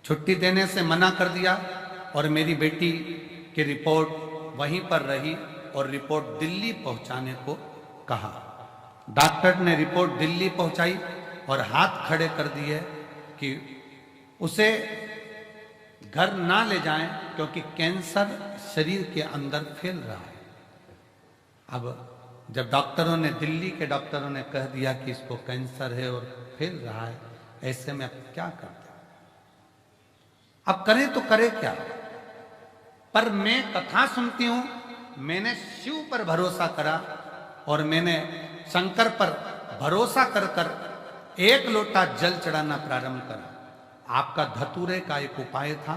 छुट्टी देने से मना कर दिया और मेरी बेटी की रिपोर्ट वहीं पर रही और रिपोर्ट दिल्ली पहुंचाने को कहा। डॉक्टर ने रिपोर्ट दिल्ली पहुंचाई और हाथ खड़े कर दिए कि उसे घर ना ले जाएं क्योंकि कैंसर शरीर के अंदर फैल रहा है। अब जब दिल्ली के डॉक्टरों ने कह दिया कि इसको कैंसर है और फैल रहा है, ऐसे में अब क्या करते, अब करें तो करें क्या। पर मैं कथा सुनती हूं, मैंने शिव पर भरोसा करा और मैंने शंकर पर भरोसा कर कर 1 लोटा जल चढ़ाना प्रारंभ करा। आपका धतूरे का एक उपाय था,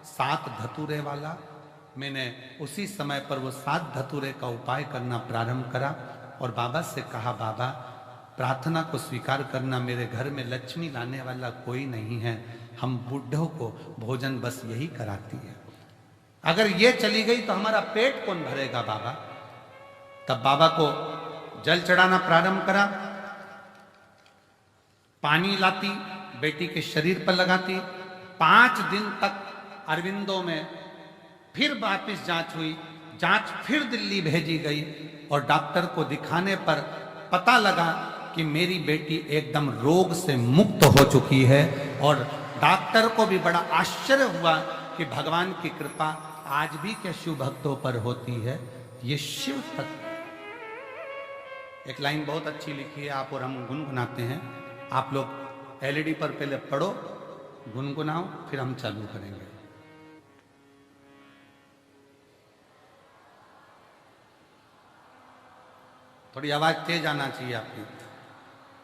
7 धतूरे वाला। मैंने उसी समय पर वो 7 धतूरे का उपाय करना प्रारंभ करा और बाबा से कहा, बाबा प्रार्थना को स्वीकार करना, मेरे घर में लक्ष्मी लाने वाला कोई नहीं है, हम बूढ़ों को भोजन बस यही कराती है, अगर ये चली गई तो हमारा पेट कौन भरेगा बाबा। तब बाबा को जल चढ़ाना प्रारंभ करा। पानी लाती, बेटी के शरीर पर लगाती। 5 दिन तक अरविंदों में फिर वापिस जांच हुई, जांच फिर दिल्ली भेजी गई और डॉक्टर को दिखाने पर पता लगा कि मेरी बेटी एकदम रोग से मुक्त हो चुकी है। और डॉक्टर को भी बड़ा आश्चर्य हुआ कि भगवान की कृपा आज भी क्या शिव भक्तों पर होती है। ये शिव तत्व। एक लाइन बहुत अच्छी लिखी है, आप और हम गुनगुनाते हैं। आप लोग एलईडी पर पहले पढ़ो, गुनगुनाओ, फिर हम चालू करेंगे। थोड़ी आवाज तेज आना चाहिए आपकी।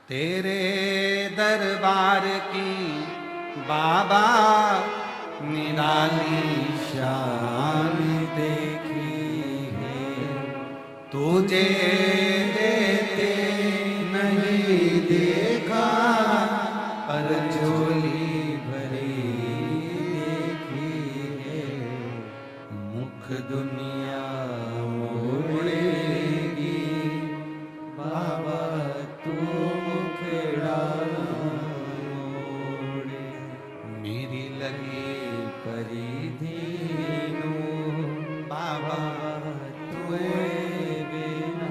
तेरे दरबार की बाबा निराली शान देखी है, तुझे देते नहीं देखा, पर झोली भरी देखी है। मुख दुनिया मोड़ेगी, बाबा तू मुखड़ा मोड़े। मेरी लगी परिधीनु बाबा तुए बिना।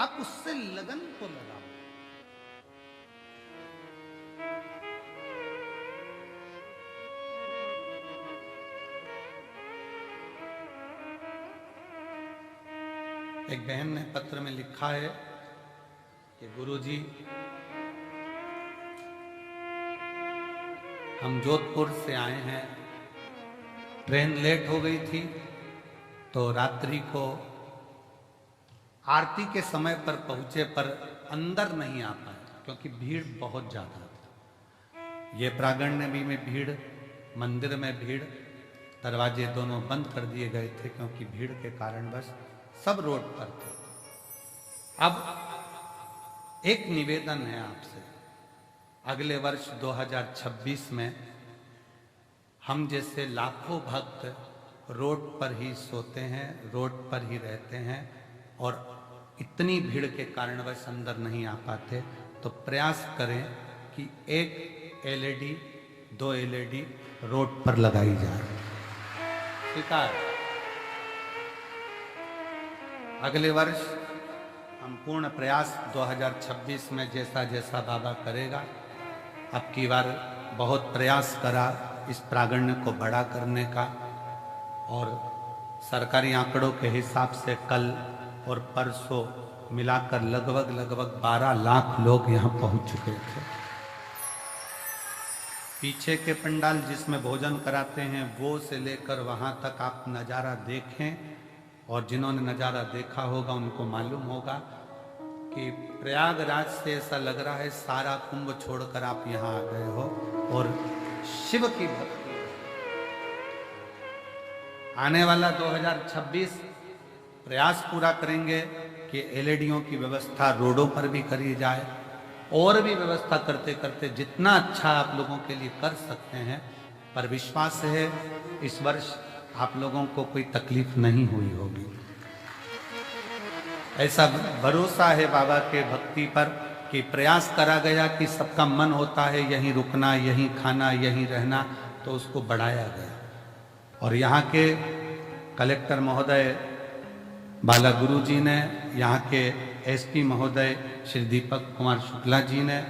आप उससे लगन को लगाओ। एक बहन ने पत्र में लिखा है कि गुरुजी, हम जोधपुर से आए हैं, ट्रेन लेट हो गई थी तो रात्रि को आरती के समय पर पहुंचे, पर अंदर नहीं आ पाए क्योंकि भीड़ बहुत ज्यादा थी। ये प्रांगण में भीड़, मंदिर में भीड़, दरवाजे दोनों बंद कर दिए गए थे क्योंकि भीड़ के कारण बस सब रोड पर थे। अब एक निवेदन है आपसे, अगले वर्ष 2026 में हम जैसे लाखों भक्त रोड पर ही सोते हैं, रोड पर ही रहते हैं और इतनी भीड़ के कारण वह अंदर नहीं आ पाते, तो प्रयास करें कि एक एलईडी, 2 एलईडी रोड पर लगाई जाए। स्वीकार। अगले वर्ष हम पूर्ण प्रयास 2026 में जैसा जैसा बाबा करेगा, अब की बार बहुत प्रयास करा इस प्रांगण को बड़ा करने का, और सरकारी आंकड़ों के हिसाब से कल और परसों मिलाकर लगभग 12 लाख लोग यहाँ पहुँच चुके थे। पीछे के पंडाल जिसमें भोजन कराते हैं वो से लेकर वहाँ तक आप नज़ारा देखें, और जिन्होंने नज़ारा देखा होगा उनको मालूम होगा कि प्रयागराज से ऐसा लग रहा है सारा कुंभ छोड़कर आप यहाँ आ गए हो और शिव की भक्ति। आने वाला 2026 प्रयास पूरा करेंगे कि एलईडीओं की व्यवस्था रोडों पर भी करी जाए, और भी व्यवस्था करते करते जितना अच्छा आप लोगों के लिए कर सकते हैं। पर विश्वास है इस वर्ष आप लोगों को कोई तकलीफ नहीं हुई होगी, ऐसा भरोसा है बाबा के भक्ति पर कि प्रयास करा गया कि सबका मन होता है यहीं रुकना, यहीं खाना, यहीं रहना, तो उसको बढ़ाया गया। और यहाँ के कलेक्टर महोदय बाला गुरु जी ने, यहाँ के एसपी महोदय श्री दीपक कुमार शुक्ला जी ने,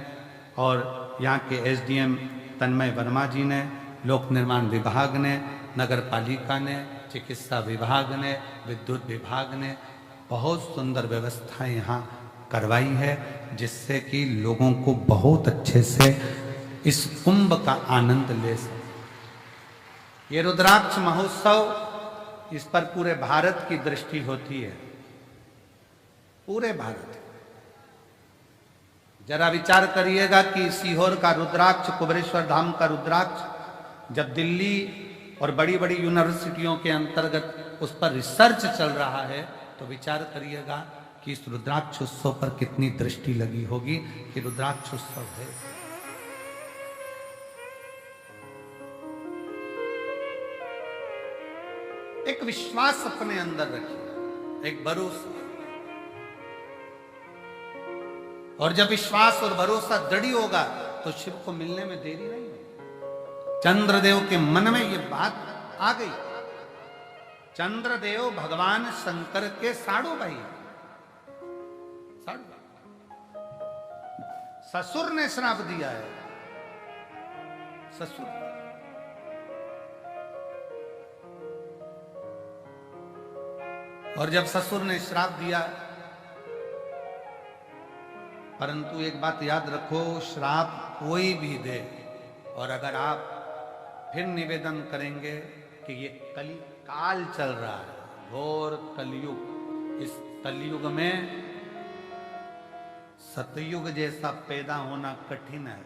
और यहाँ के एसडीएम तन्मय वर्मा जी ने, लोक निर्माण विभाग ने, नगर पालिका ने, चिकित्सा विभाग ने, विद्युत विभाग ने बहुत सुंदर व्यवस्था यहाँ करवाई है, जिससे कि लोगों को बहुत अच्छे से इस कुंभ का आनंद ले सके। ये रुद्राक्ष महोत्सव, इस पर पूरे भारत की दृष्टि होती है, पूरे भारत। जरा विचार करिएगा कि सीहोर का रुद्राक्ष, कुबेरेश्वर धाम का रुद्राक्ष जब दिल्ली और बड़ी बड़ी यूनिवर्सिटियों के अंतर्गत उस पर रिसर्च चल रहा है, तो विचार करिएगा कि इस रुद्राक्ष उत्सव पर कितनी दृष्टि लगी होगी कि रुद्राक्ष उत्सव है। एक विश्वास अपने अंदर रखिए, एक भरोसा, और जब विश्वास और भरोसा दृढ़ होगा तो शिव को मिलने में देरी नहीं होगी। चंद्रदेव के मन में ये बात आ गई। चंद्रदेव भगवान शंकर के साड़ू भाई, साड़ू ससुर ने श्राप दिया है, ससुर। और जब ससुर ने श्राप दिया, परंतु एक बात याद रखो, श्राप कोई भी दे, और अगर आप फिर निवेदन करेंगे कि ये कली काल चल रहा है, घोर कलयुग, इस कलयुग में सतयुग जैसा पैदा होना कठिन है।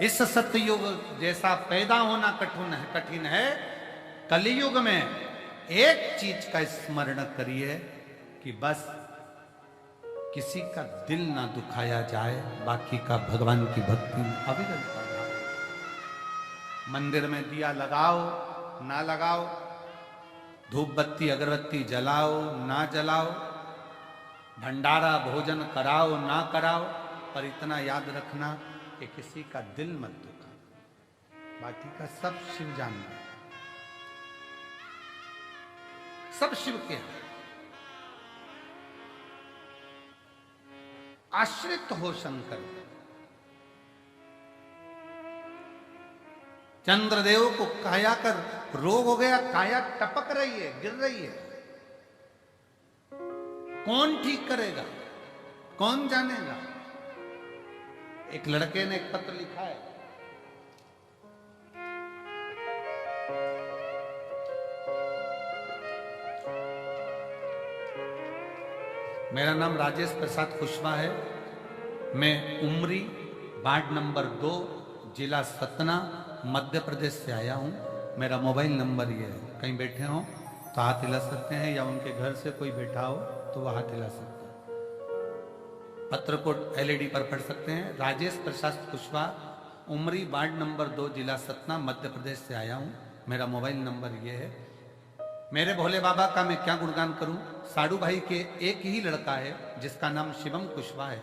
इस सतयुग जैसा पैदा होना कठिन है। कलयुग में एक चीज का स्मरण करिए कि बस किसी का दिल ना दुखाया जाए, बाकी का भगवान की भक्ति में अविरल करना। मंदिर में दिया लगाओ ना लगाओ, धूप बत्ती अगरबत्ती जलाओ ना जलाओ, भंडारा भोजन कराओ ना कराओ, पर इतना याद रखना कि किसी का दिल मत दुखा, बाकी का सब शिव जानना, सब शिव के हैं। आश्रित हो शंकर। चंद्रदेव को काया कर रोग हो गया, काया टपक रही है, गिर रही है। कौन ठीक करेगा, कौन जानेगा? एक लड़के ने एक पत्र लिखा है, मेरा नाम राजेश प्रसाद कुशवाहा है, मैं उमरी वार्ड नंबर 2 जिला सतना मध्य प्रदेश से आया हूं। मेरा मोबाइल नंबर ये है, कहीं बैठे हो तो हाथ हिला सकते हैं, या उनके घर से कोई बैठा हो तो वह हाथ हिला सकते हैं। पत्र को LED पर पढ़ सकते हैं। राजेश प्रसाद कुशवाहा, उमरी वार्ड नंबर 2 जिला सतना मध्य प्रदेश से आया हूं। मेरा मोबाइल नंबर ये है। मेरे भोले बाबा का मैं क्या गुणगान करूं। साडू भाई के एक ही लड़का है जिसका नाम शिवम कुशवाहा है।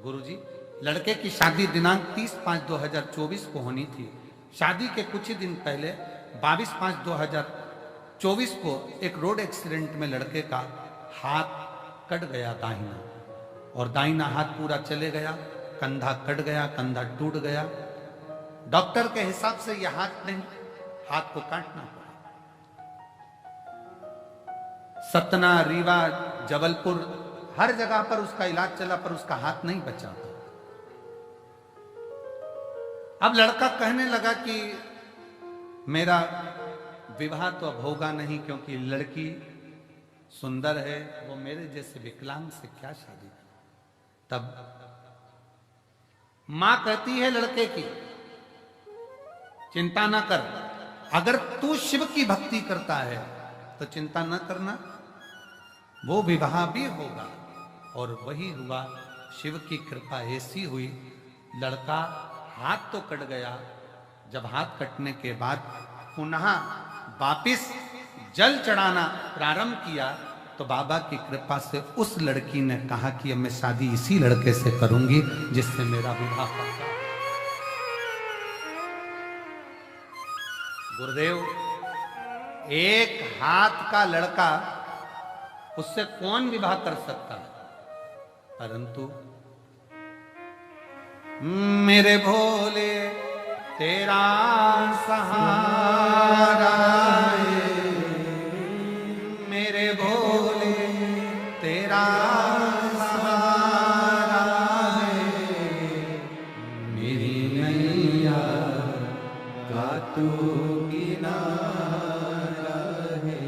गुरुजी, लड़के की शादी दिनांक 30/5/2024 को होनी थी। शादी के कुछ ही दिन पहले 22/5/2024 को एक रोड एक्सीडेंट में लड़के का हाथ कट गया दाहिना, और दाहिना हाथ पूरा चले गया, कंधा कट गया, कंधा टूट गया। डॉक्टर के हिसाब से यह हाथ नहीं, हाथ को काटना पड़ा। सतना, रीवा, जबलपुर हर जगह पर उसका इलाज चला, पर उसका हाथ नहीं बचा। अब लड़का कहने लगा कि मेरा विवाह तो अब होगा नहीं, क्योंकि लड़की सुंदर है, वो मेरे जैसे विकलांग से क्या शादी करें। तब मां कहती है लड़के की, चिंता ना कर, अगर तू शिव की भक्ति करता है तो चिंता न करना, वो विवाह भी होगा। और वही हुआ। शिव की कृपा ऐसी हुई, लड़का हाथ तो कट गया, जब हाथ कटने के बाद पुनः वापिस जल चढ़ाना प्रारंभ किया तो बाबा की कृपा से उस लड़की ने कहा कि अब मैं शादी इसी लड़के से करूंगी जिससे मेरा विवाह होगा। गुरुदेव, एक हाथ का लड़का, उससे कौन विवाह कर सकता है? परंतु मेरे भोले तेरा सहारा है, मेरे भोले तेरा सहारा है, मेरी नैया का तू किनारा है,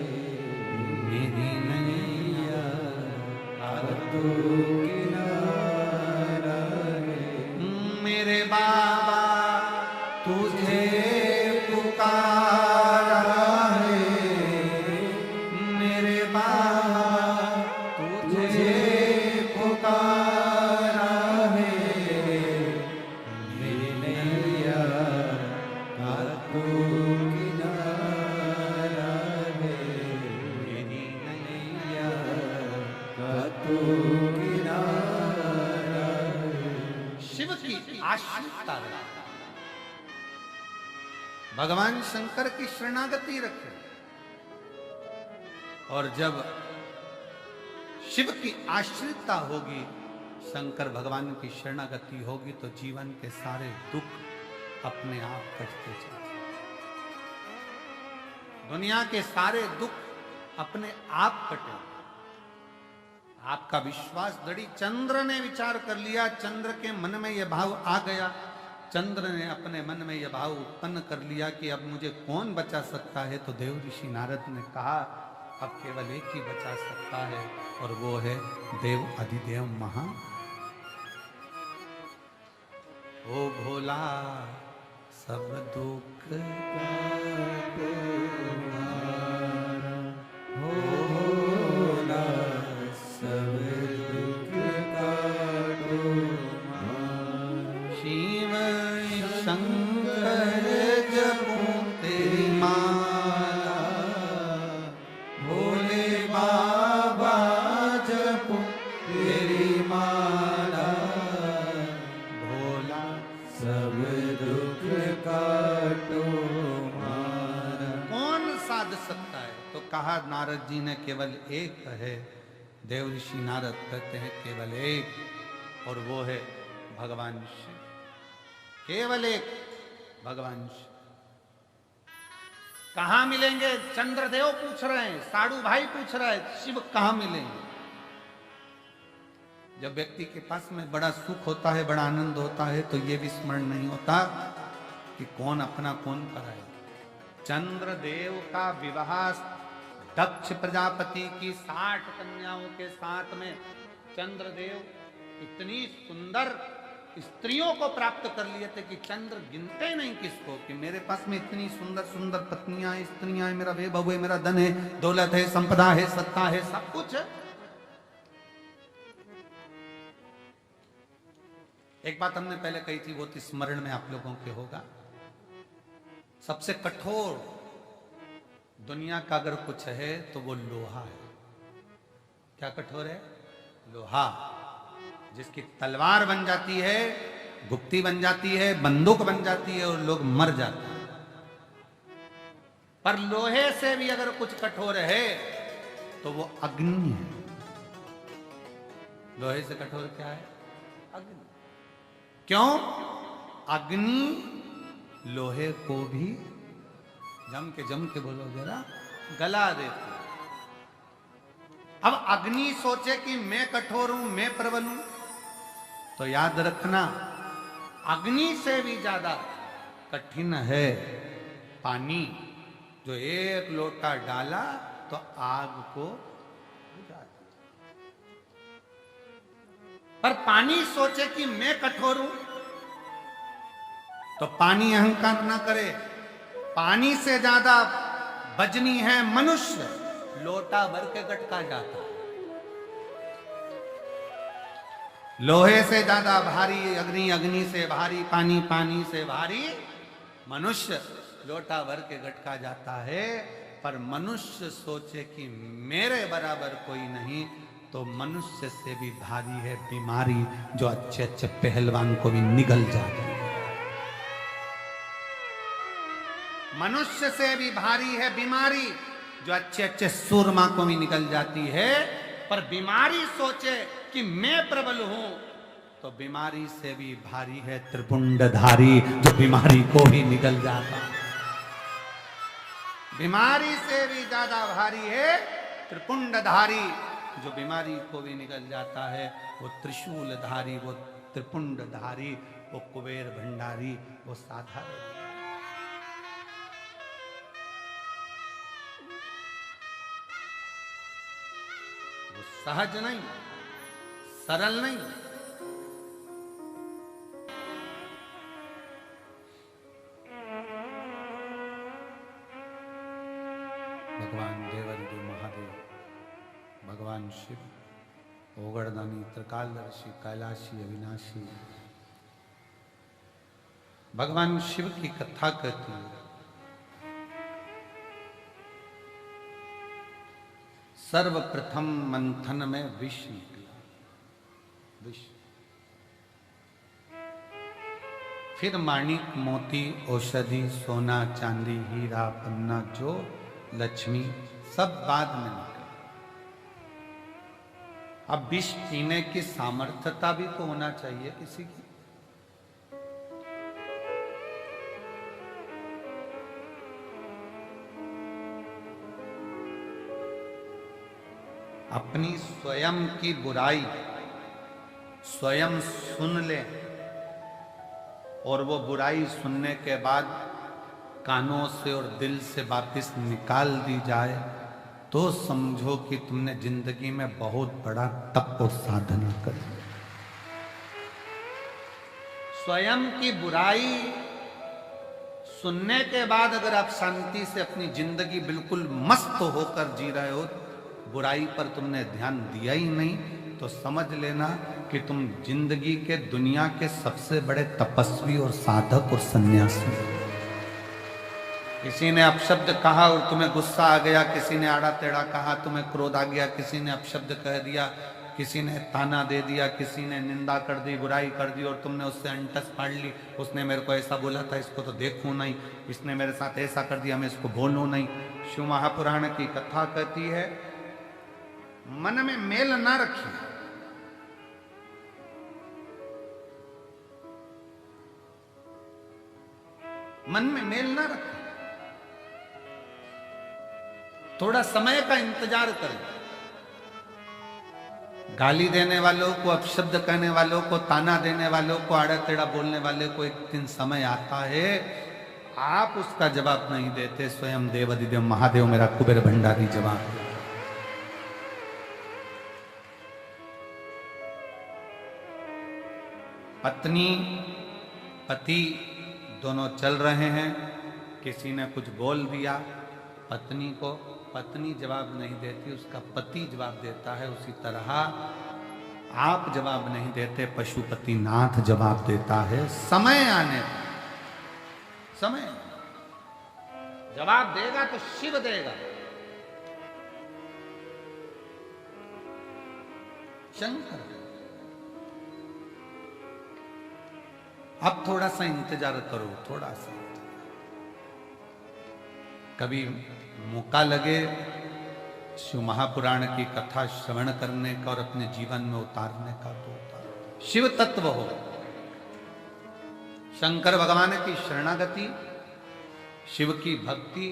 मेरी नैया का तू किनारा है। मेरे बाबा तुझे पुकारा है, मेरे बाबा तुझे पुकारा है, मेरी नैया का तू किनारा है, मेरी नैया का तू किनारा है। शिव की आश्रितता रहे, भगवान शंकर की शरणागति रखे, और जब शिव की आश्रितता होगी, शंकर भगवान की शरणागति होगी, तो जीवन के सारे दुख अपने आप कटते चले। दुनिया के सारे दुख अपने आप कटे। आपका विश्वास दृढ़। चंद्र ने विचार कर लिया, चंद्र के मन में यह भाव आ गया, चंद्र ने अपने मन में यह भाव उत्पन्न कर लिया कि अब मुझे कौन बचा सकता है। तो देव ऋषि नारद ने कहा अब केवल एक ही बचा सकता है और वो है देव अधिदेव महा। ओ भोला सब दुख हो भोला सब दुख काटो मारा। शिव शंकर जपो तेरी माला, भोले बाबा जपो तेरी माला। भोला सब दुख काटो मारा। कौन साध सकता है? तो कहा नारद जी ने केवल एक है। देव ऋषि नारद कहते हैं केवल एक, और वो है भगवान शिव। केवल एक भगवान शिव। कहां मिलेंगे? चंद्रदेव पूछ रहे हैं, साड़ू भाई पूछ रहा है, शिव कहां मिलेंगे? जब व्यक्ति के पास में बड़ा सुख होता है, बड़ा आनंद होता है, तो ये भी स्मरण नहीं होता कि कौन अपना कौन पराया। चंद्रदेव का विवाह दक्ष प्रजापति की 60 कन्याओं के साथ में चंद्रदेव इतनी सुंदर स्त्रियों को प्राप्त कर लिए थे कि चंद्र गिनते नहीं किसको, कि मेरे पास में इतनी सुंदर सुंदर पत्नियां स्त्रियां है, मेरा वैभव है, मेरा धन है, दौलत है, संपदा है, सत्ता है, सब कुछ है। एक बात हमने पहले कही थी, वो तो स्मरण में आप लोगों के होगा। सबसे कठोर दुनिया का अगर कुछ है तो वो लोहा है। क्या कठोर है? लोहा। जिसकी तलवार बन जाती है, गुप्ती बन जाती है, बंदूक बन जाती है और लोग मर जाते हैं। पर लोहे से भी अगर कुछ कठोर है तो वो अग्नि है। लोहे से कठोर क्या है? अग्नि। क्यों? अग्नि लोहे को भी जम के बोलो जरा, गला देती। अब अग्नि सोचे कि मैं कठोर हूं, मैं प्रबल हूं, तो याद रखना अग्नि से भी ज्यादा कठिन है पानी। जो एक लोटा डाला तो आग को बुझा दिया। पर पानी सोचे कि मैं कठोर हूं, तो पानी अहंकार ना करे। पानी से ज्यादा वजनी है मनुष्य, लोटा भर के गटका जाता है। लोहे से ज्यादा भारी अग्नि, अग्नि से भारी पानी, पानी से भारी मनुष्य, लोटा भर के गटका जाता है। पर मनुष्य सोचे कि मेरे बराबर कोई नहीं, तो मनुष्य से भी भारी है बीमारी, जो अच्छे अच्छे पहलवान को भी निगल जाती है। मनुष्य से भी भारी है बीमारी, जो अच्छे अच्छे सूरमा को भी निकल जाती है। पर बीमारी सोचे कि मैं प्रबल हूं, तो बीमारी से भी भारी है त्रिपुंडधारी, जो बीमारी को भी निगल जाता है। बीमारी से भी ज्यादा भारी है त्रिपुंडधारी, जो बीमारी को भी निकल जाता है। वो त्रिशूलधारी, वो त्रिपुंडधारी, वो कुबेर भंडारी, वो साधारण। वो सहज नहीं, सरल नहीं। भगवान देवादिदेव महादेव, भगवान शिव, ओगड़दानी, त्रिकालदर्शी, कैलाशी, अविनाशी, भगवान शिव की कथा कहती है। सर्वप्रथम मंथन में विष निकला, विष। फिर माणिक, मोती, औषधि, सोना, चांदी, हीरा, पन्ना, जो लक्ष्मी, सब बाद में निकला। अब विष पीने की सामर्थ्यता भी तो होना चाहिए किसी की। अपनी स्वयं की बुराई स्वयं सुन ले, और वो बुराई सुनने के बाद कानों से और दिल से वापस निकाल दी जाए, तो समझो कि तुमने जिंदगी में बहुत बड़ा तप और साधना करी। स्वयं की बुराई सुनने के बाद अगर आप शांति से अपनी जिंदगी बिल्कुल मस्त होकर जी रहे हो, बुराई पर तुमने ध्यान दिया ही नहीं, तो समझ लेना कि तुम जिंदगी के दुनिया के सबसे बड़े तपस्वी और साधक और सन्यासी। किसी ने अपशब्द कहा और तुम्हें गुस्सा आ गया, किसी ने आड़ा टेढ़ा कहा, तुम्हें क्रोध आ गया, किसी ने अपशब्द कह दिया, किसी ने ताना दे दिया, किसी ने निंदा कर दी, बुराई कर दी, और तुमने उससे अंटस फाड़ ली। उसने मेरे को ऐसा बोला था, इसको तो देखूं नहीं, इसने मेरे साथ ऐसा कर दिया, मैं इसको बोलूं नहीं। शिव महापुराण की कथा कहती है, मन में मेल ना रखिए। मन में मेल ना रखें, थोड़ा समय का इंतजार करें। गाली देने वालों को, अपशब्द कहने वालों को, ताना देने वालों को, आड़ा टेढ़ा बोलने वाले को एक दिन समय आता है, आप उसका जवाब नहीं देते, स्वयं देवाधिदेव महादेव मेरा कुबेर भंडारी जवाब देते। पत्नी पति दोनों चल रहे हैं, किसी ने कुछ बोल दिया पत्नी को, पत्नी जवाब नहीं देती, उसका पति जवाब देता है। उसी तरह आप जवाब नहीं देते, पशुपति नाथ जवाब देता है। समय आने, समय जवाब देगा तो शिव देगा, शंकर। अब थोड़ा सा इंतजार करो, थोड़ा सा। कभी मौका लगे शिव महापुराण की कथा श्रवण करने का और अपने जीवन में उतारने का, तो उतारो। शिव तत्व हो, शंकर भगवान की शरणागति, शिव की भक्ति,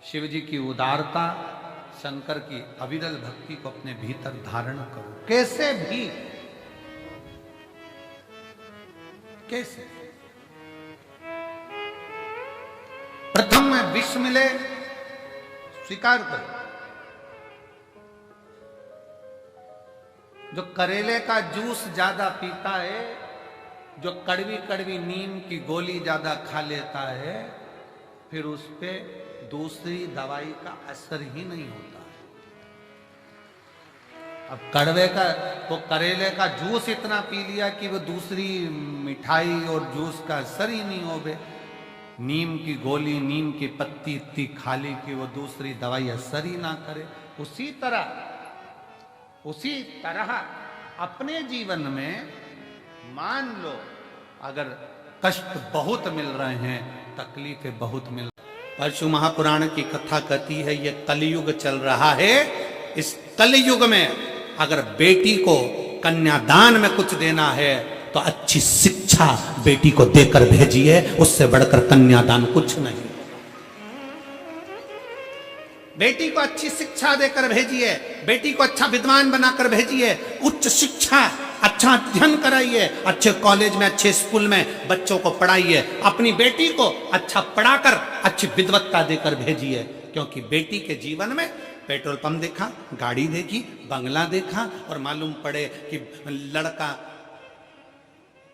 शिव जी की उदारता, शंकर की अविरल भक्ति को अपने भीतर धारण करो, कैसे भी, कैसे। प्रथम में विष मिले, स्वीकार करो। जो करेले का जूस ज्यादा पीता है, जो कड़वी कड़वी नीम की गोली ज्यादा खा लेता है, फिर उस पे दूसरी दवाई का असर ही नहीं होता है। अब कड़वे का, तो करेले का जूस इतना पी लिया कि वो दूसरी मिठाई और जूस का असर ही नहीं हो बे। नीम की गोली, नीम की पत्ती इतनी खा ली कि वो दूसरी दवाई असर ही ना करे। उसी तरह अपने जीवन में मान लो, अगर कष्ट बहुत मिल रहे हैं, तकलीफें बहुत मिल रही हैं, परशु महापुराण की कथा कहती है, ये कलयुग चल रहा है। इस कलयुग में अगर बेटी को कन्यादान में कुछ देना है तो अच्छी शिक्षा बेटी को देकर भेजिए, उससे बढ़कर कन्यादान कुछ नहीं। बेटी को अच्छी शिक्षा देकर भेजिए, बेटी को अच्छा विद्वान बनाकर भेजिए, उच्च शिक्षा, अच्छा अध्ययन कराइए, अच्छे कॉलेज में, अच्छे स्कूल में बच्चों को पढ़ाइए। अपनी बेटी को अच्छा पढ़ाकर अच्छी विद्वत्ता देकर भेजिए, क्योंकि बेटी के जीवन में पेट्रोल पंप देखा, गाड़ी देखी, बंगला देखा, और मालूम पड़े कि लड़का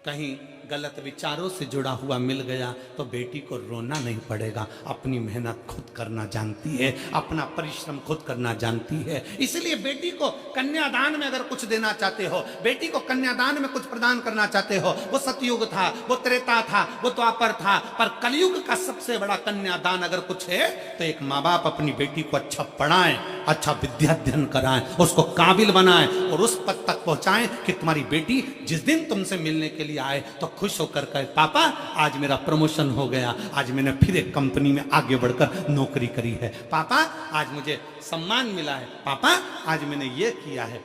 कहीं गलत विचारों से जुड़ा हुआ मिल गया, तो बेटी को रोना नहीं पड़ेगा। अपनी मेहनत खुद करना जानती है, अपना परिश्रम खुद करना जानती है। इसलिए बेटी को कन्यादान में अगर कुछ देना चाहते हो, बेटी को कन्यादान में कुछ प्रदान करना चाहते हो, वो सतयुग था, वो त्रेता था, वो द्वापर था, पर कलयुग का सबसे बड़ा कन्यादान अगर कुछ है तो एक माँ बाप अपनी बेटी को अच्छा पढ़ाएं, अच्छा विद्याध्ययन कराएं, उसको काबिल बनाएं और उस पद तक पहुंचाएं कि तुम्हारी बेटी जिस दिन तुमसे मिलने के लिए आए तो खुश होकर कहे, पापा आज मेरा प्रमोशन हो गया, आज मैंने फिर एक कंपनी में आगे बढ़कर नौकरी करी है, पापा आज मुझे सम्मान मिला है, पापा आज मैंने ये किया है।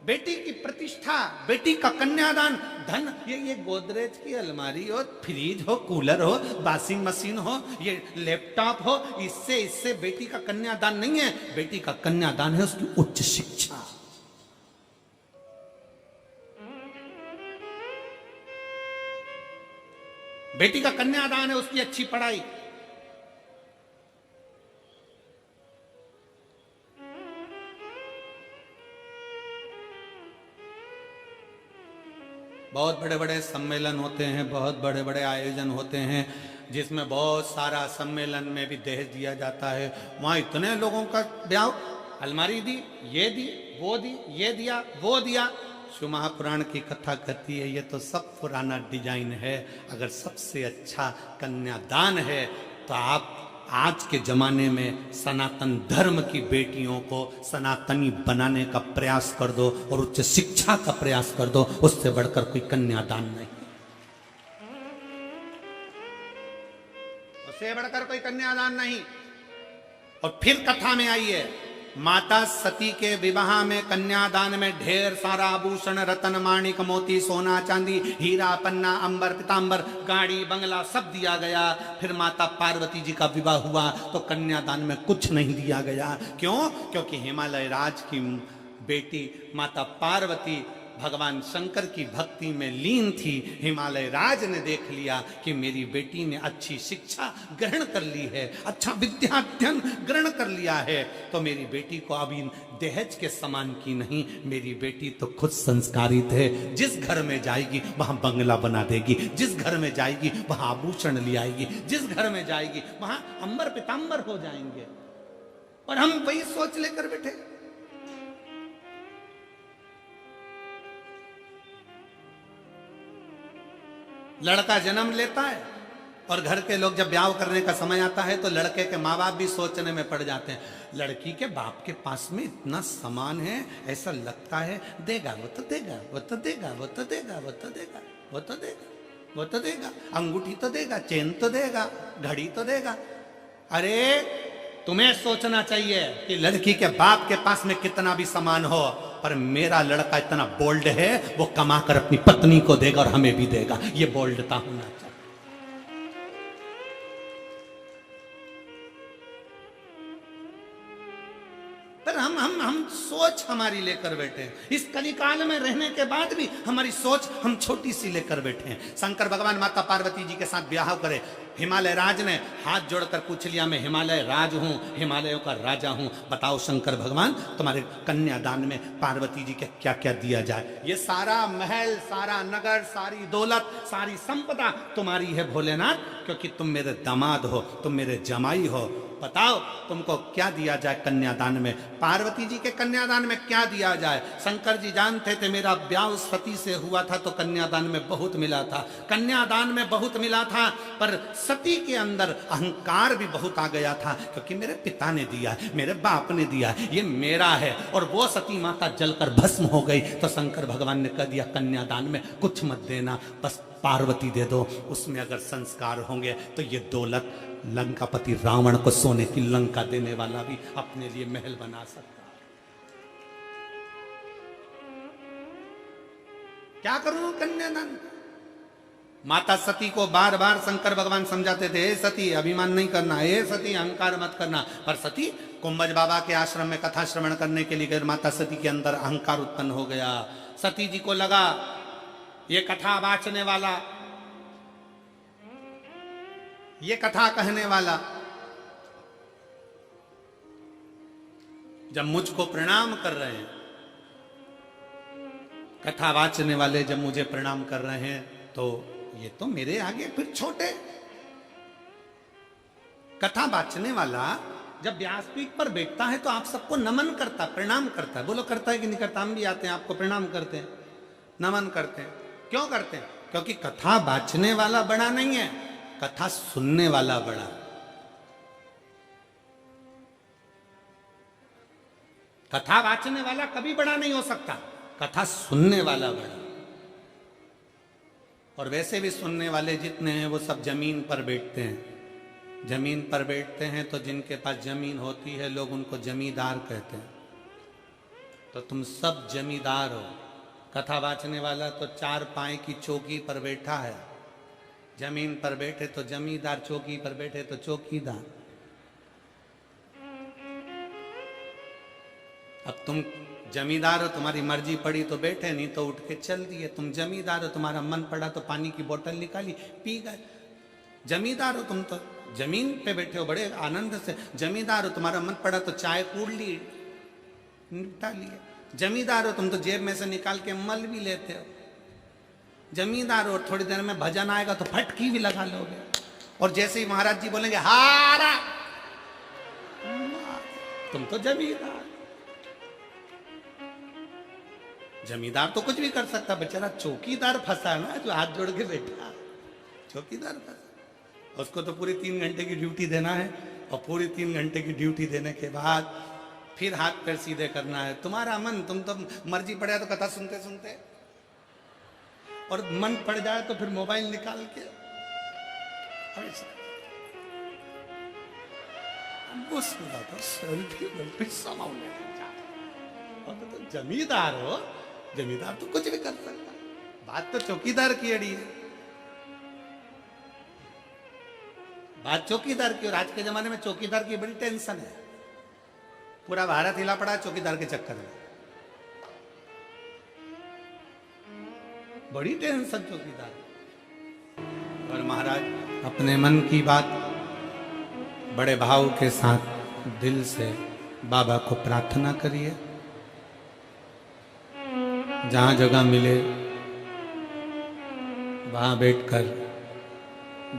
बेटी की प्रतिष्ठा, बेटी का कन्यादान, धन, ये गोदरेज की अलमारी हो, फ्रिज हो, कूलर हो, वॉशिंग मशीन हो, ये लैपटॉप हो, इससे बेटी का कन्यादान नहीं है। बेटी का कन्यादान है उसकी उच्च शिक्षा। बेटी का कन्यादान है उसकी अच्छी पढ़ाई। बहुत बड़े बड़े सम्मेलन होते हैं, बहुत बड़े बड़े आयोजन होते हैं, जिसमें बहुत सारा सम्मेलन में भी दहेज दिया जाता है। वहाँ इतने लोगों का ब्याह, अलमारी दी, ये दी, वो दी, ये दिया, वो दिया। शिव महापुराण की कथा कहती है ये तो सब पुराना डिजाइन है। अगर सबसे अच्छा कन्यादान है तो आप आज के जमाने में सनातन धर्म की बेटियों को सनातनी बनाने का प्रयास कर दो और उच्च शिक्षा का प्रयास कर दो, उससे बढ़कर कोई कन्यादान नहीं, उससे बढ़कर कोई कन्यादान नहीं। और फिर कथा में आइए, माता सती के विवाह में कन्यादान में ढेर सारा आभूषण, रतन, माणिक, मोती, सोना, चांदी, हीरा, पन्ना, अंबर, पीतांबर, गाड़ी, बंगला सब दिया गया। फिर माता पार्वती जी का विवाह हुआ तो कन्यादान में कुछ नहीं दिया गया। क्यों? क्योंकि हिमालय राज की बेटी माता पार्वती भगवान शंकर की भक्ति में लीन थी। हिमालय राज ने देख लिया कि मेरी बेटी ने अच्छी शिक्षा ग्रहण कर ली है, अच्छा विद्याध्ययन ग्रहण कर लिया है, तो मेरी बेटी को अभी दहेज के समान की नहीं, मेरी बेटी तो खुद संस्कारित है। जिस घर में जाएगी वहां बंगला बना देगी, जिस घर में जाएगी वहां आभूषण ले आएगी, जिस घर में जाएगी वहां अंबर पीतांबर हो जाएंगे। और हम वही सोच लेकर बैठे। लड़का जन्म लेता है और घर के लोग जब ब्याह करने का समय आता है तो लड़के के माँ बाप भी सोचने में पड़ जाते हैं, लड़की के बाप के पास में इतना सामान है, ऐसा लगता है देगा, वो तो देगा, वो तो देगा, वो तो देगा, वो तो देगा, वो तो देगा, वो तो देगा, अंगूठी तो देगा, चेन तो देगा, घड़ी तो देगा। अरे तुम्हें सोचना चाहिए कि लड़की के बाप के पास में कितना भी सामान हो, पर मेरा लड़का इतना बोल्ड है, वो कमाकर अपनी पत्नी को देगा और हमें भी देगा। ये बोल्डता होना चाहिए। पर हम सोच हमारी लेकर बैठे हैं। इस कलिकाल में रहने के बाद भी हमारी सोच हम छोटी सी लेकर बैठे हैं। शंकर भगवान माता पार्वती जी के साथ ब्याह करे, हिमालय राज ने हाथ जोड़कर पूछ लिया, मैं हिमालय राज हूं, हिमालयों का राजा हूं, बताओ शंकर भगवान तुम्हारे कन्यादान में पार्वती जी के क्या क्या दिया जाए। ये सारा महल, सारा नगर, सारी दौलत, सारी संपदा तुम्हारी है भोलेनाथ, क्योंकि तुम मेरे दामाद हो, तुम मेरे जमाई हो। बताओ तुमको क्या दिया जाए कन्यादान में, पार्वती जी के कन्यादान में क्या दिया जाए। शंकर जी जानते थे मेरा ब्याह सती से हुआ था तो कन्यादान में बहुत मिला था, कन्यादान में बहुत मिला था, पर सती के अंदर अहंकार भी बहुत आ गया था, क्योंकि मेरे पिता ने दिया, मेरे बाप ने दिया, ये मेरा है। और वो सती माता जलकर भस्म हो गई तो शंकर भगवान ने कह दिया कन्यादान में कुछ मत देना, बस पार्वती दे दो, उसमें अगर संस्कार होंगे तो ये दौलत लंकापति रावण को सोने की लंका देने वाला भी अपने लिए महल बना सकता है। क्या करूं कन्यादान? माता सती को बार बार शंकर भगवान समझाते थे, हे सती अभिमान नहीं करना, हे सती अहंकार मत करना, पर सती कुंभज बाबा के आश्रम में कथा श्रवण करने के लिए गए, माता सती के अंदर अहंकार उत्पन्न हो गया। सती जी को लगा ये कथा वाचने वाला, ये कथा कहने वाला जब मुझको प्रणाम कर रहे हैं, कथा वाचने वाले जब मुझे प्रणाम कर रहे हैं, तो ये तो मेरे आगे फिर छोटे। कथा वाचने वाला जब व्यासपीठ पर बैठता है तो आप सबको नमन करता, प्रणाम करता है। बोलो करता है कि नहीं करता? हम भी आते हैं, आपको प्रणाम करते हैं, नमन करते हैं। क्यों करते हैं? क्योंकि कथा वाचने वाला बड़ा नहीं है, कथा सुनने वाला बड़ा। कथा वाचने वाला कभी बड़ा नहीं हो सकता, कथा सुनने वाला बड़ा। और वैसे भी सुनने वाले जितने हैं वो सब जमीन पर बैठते हैं। जमीन पर बैठते हैं तो जिनके पास जमीन होती है लोग उनको जमींदार कहते हैं। तो तुम सब जमींदार हो। कथा वाचने वाला तो चार पाए की चौकी पर बैठा है, जमीन पर बैठे तो जमींदार, चौकी पर बैठे तो चौकीदार। अब तुम जमींदार हो, तुम्हारी मर्जी पड़ी तो बैठे, नहीं तो उठ के चल दिए। तुम जमींदार हो, तुम्हारा मन पड़ा तो पानी की बोतल निकाली पी गए। जमींदार हो तुम, तो जमीन पे बैठे हो बड़े आनंद से। जमींदार हो, तुम्हारा मन पड़ा तो चाय कूड़ ली, निपटा लिए। जमींदार हो तुम, तो जेब में से निकाल के मल भी लेते हो। जमींदार और थोड़ी देर में भजन आएगा तो फटकी भी लगा लोगे। और जैसे ही महाराज जी बोलेंगे हारा, तुम तो जमींदार। जमींदार तो कुछ भी कर सकता, बेचारा चौकीदार फंसा ना, जो हाथ जोड़ के बैठा, चौकीदार फंसा। उसको तो पूरी 3 घंटे की ड्यूटी देना है, और पूरी 3 घंटे की ड्यूटी देने के बाद फिर हाथ पैर सीधे करना है। तुम्हारा मन, तुम तो मर्जी पड़े तो कथा सुनते सुनते, और मन पड़ जाए तो फिर मोबाइल निकाल के सेल्फी समाओ। तो जमींदार हो, जमींदार तो कुछ भी कर सकता, बात तो चौकीदार की अड़ी है, बात चौकीदार की। और आज के जमाने में चौकीदार की बड़ी टेंशन है, पूरा भारत हिला पड़ा है चौकीदार के चक्कर में, बड़ी टेंशन चौकीदार। और महाराज अपने मन की बात बड़े भाव के साथ दिल से बाबा को प्रार्थना करिए, जहां जगह मिले वहां बैठकर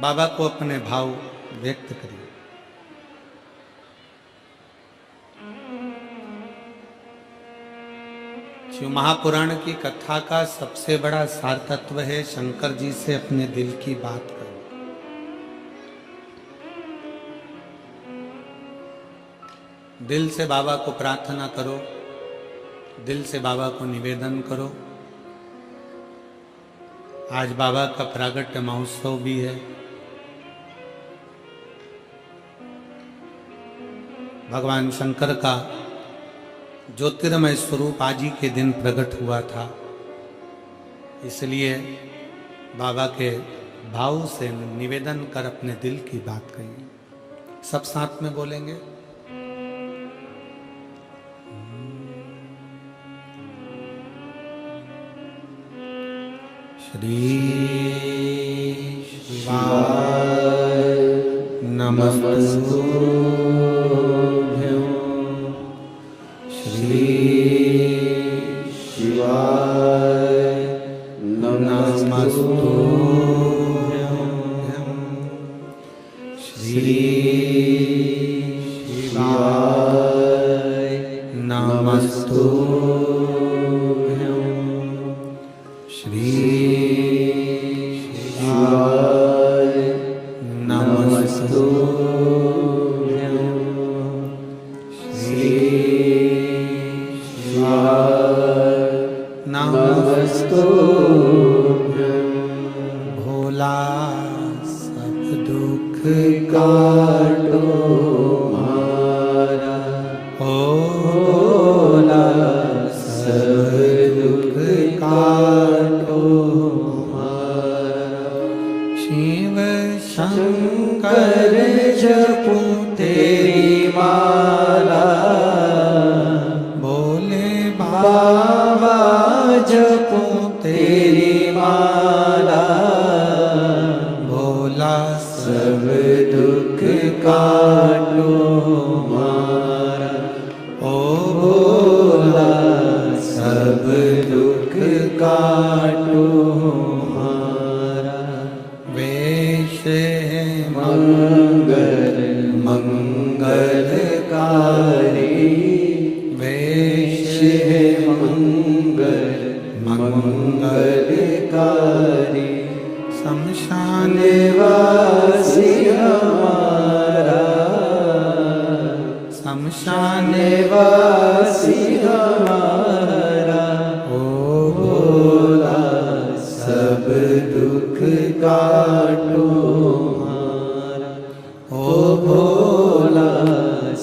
बाबा को अपने भाव व्यक्त करिए। शिव महापुराण की कथा का सबसे बड़ा सार तत्व है शंकर जी से अपने दिल की बात करो। दिल से बाबा को प्रार्थना करो, दिल से बाबा को निवेदन करो। आज बाबा का प्रागट्य महोत्सव भी है। भगवान शंकर का ज्योतिर्मय स्वरूप आज ही के दिन प्रकट हुआ था, इसलिए बाबा के भाव से निवेदन कर अपने दिल की बात कहिए। सब साथ में बोलेंगे। श्री शिवाय नमस्तुभ्यं। श्री शिवाय नमस्तुभ्यं। श्री शिवाय नमस्तुभ्यं। श्री भोला सब दुख काटो मारा, भोला सब दुख काटो मारा। शिव शंकर जपू तेरी माला, भोले बाबा जपू तेरी माला। भोला सब दुख काटो मारा, ओ भोला सब दुख काटो मारा। वेश है मंगल मंगलकारी, वेश है मंगल मंगलकारी। शमशान वासी हमारा, शमशान वासी हमारा। ओ भोला सब दुख काटो हमारा, ओ भोला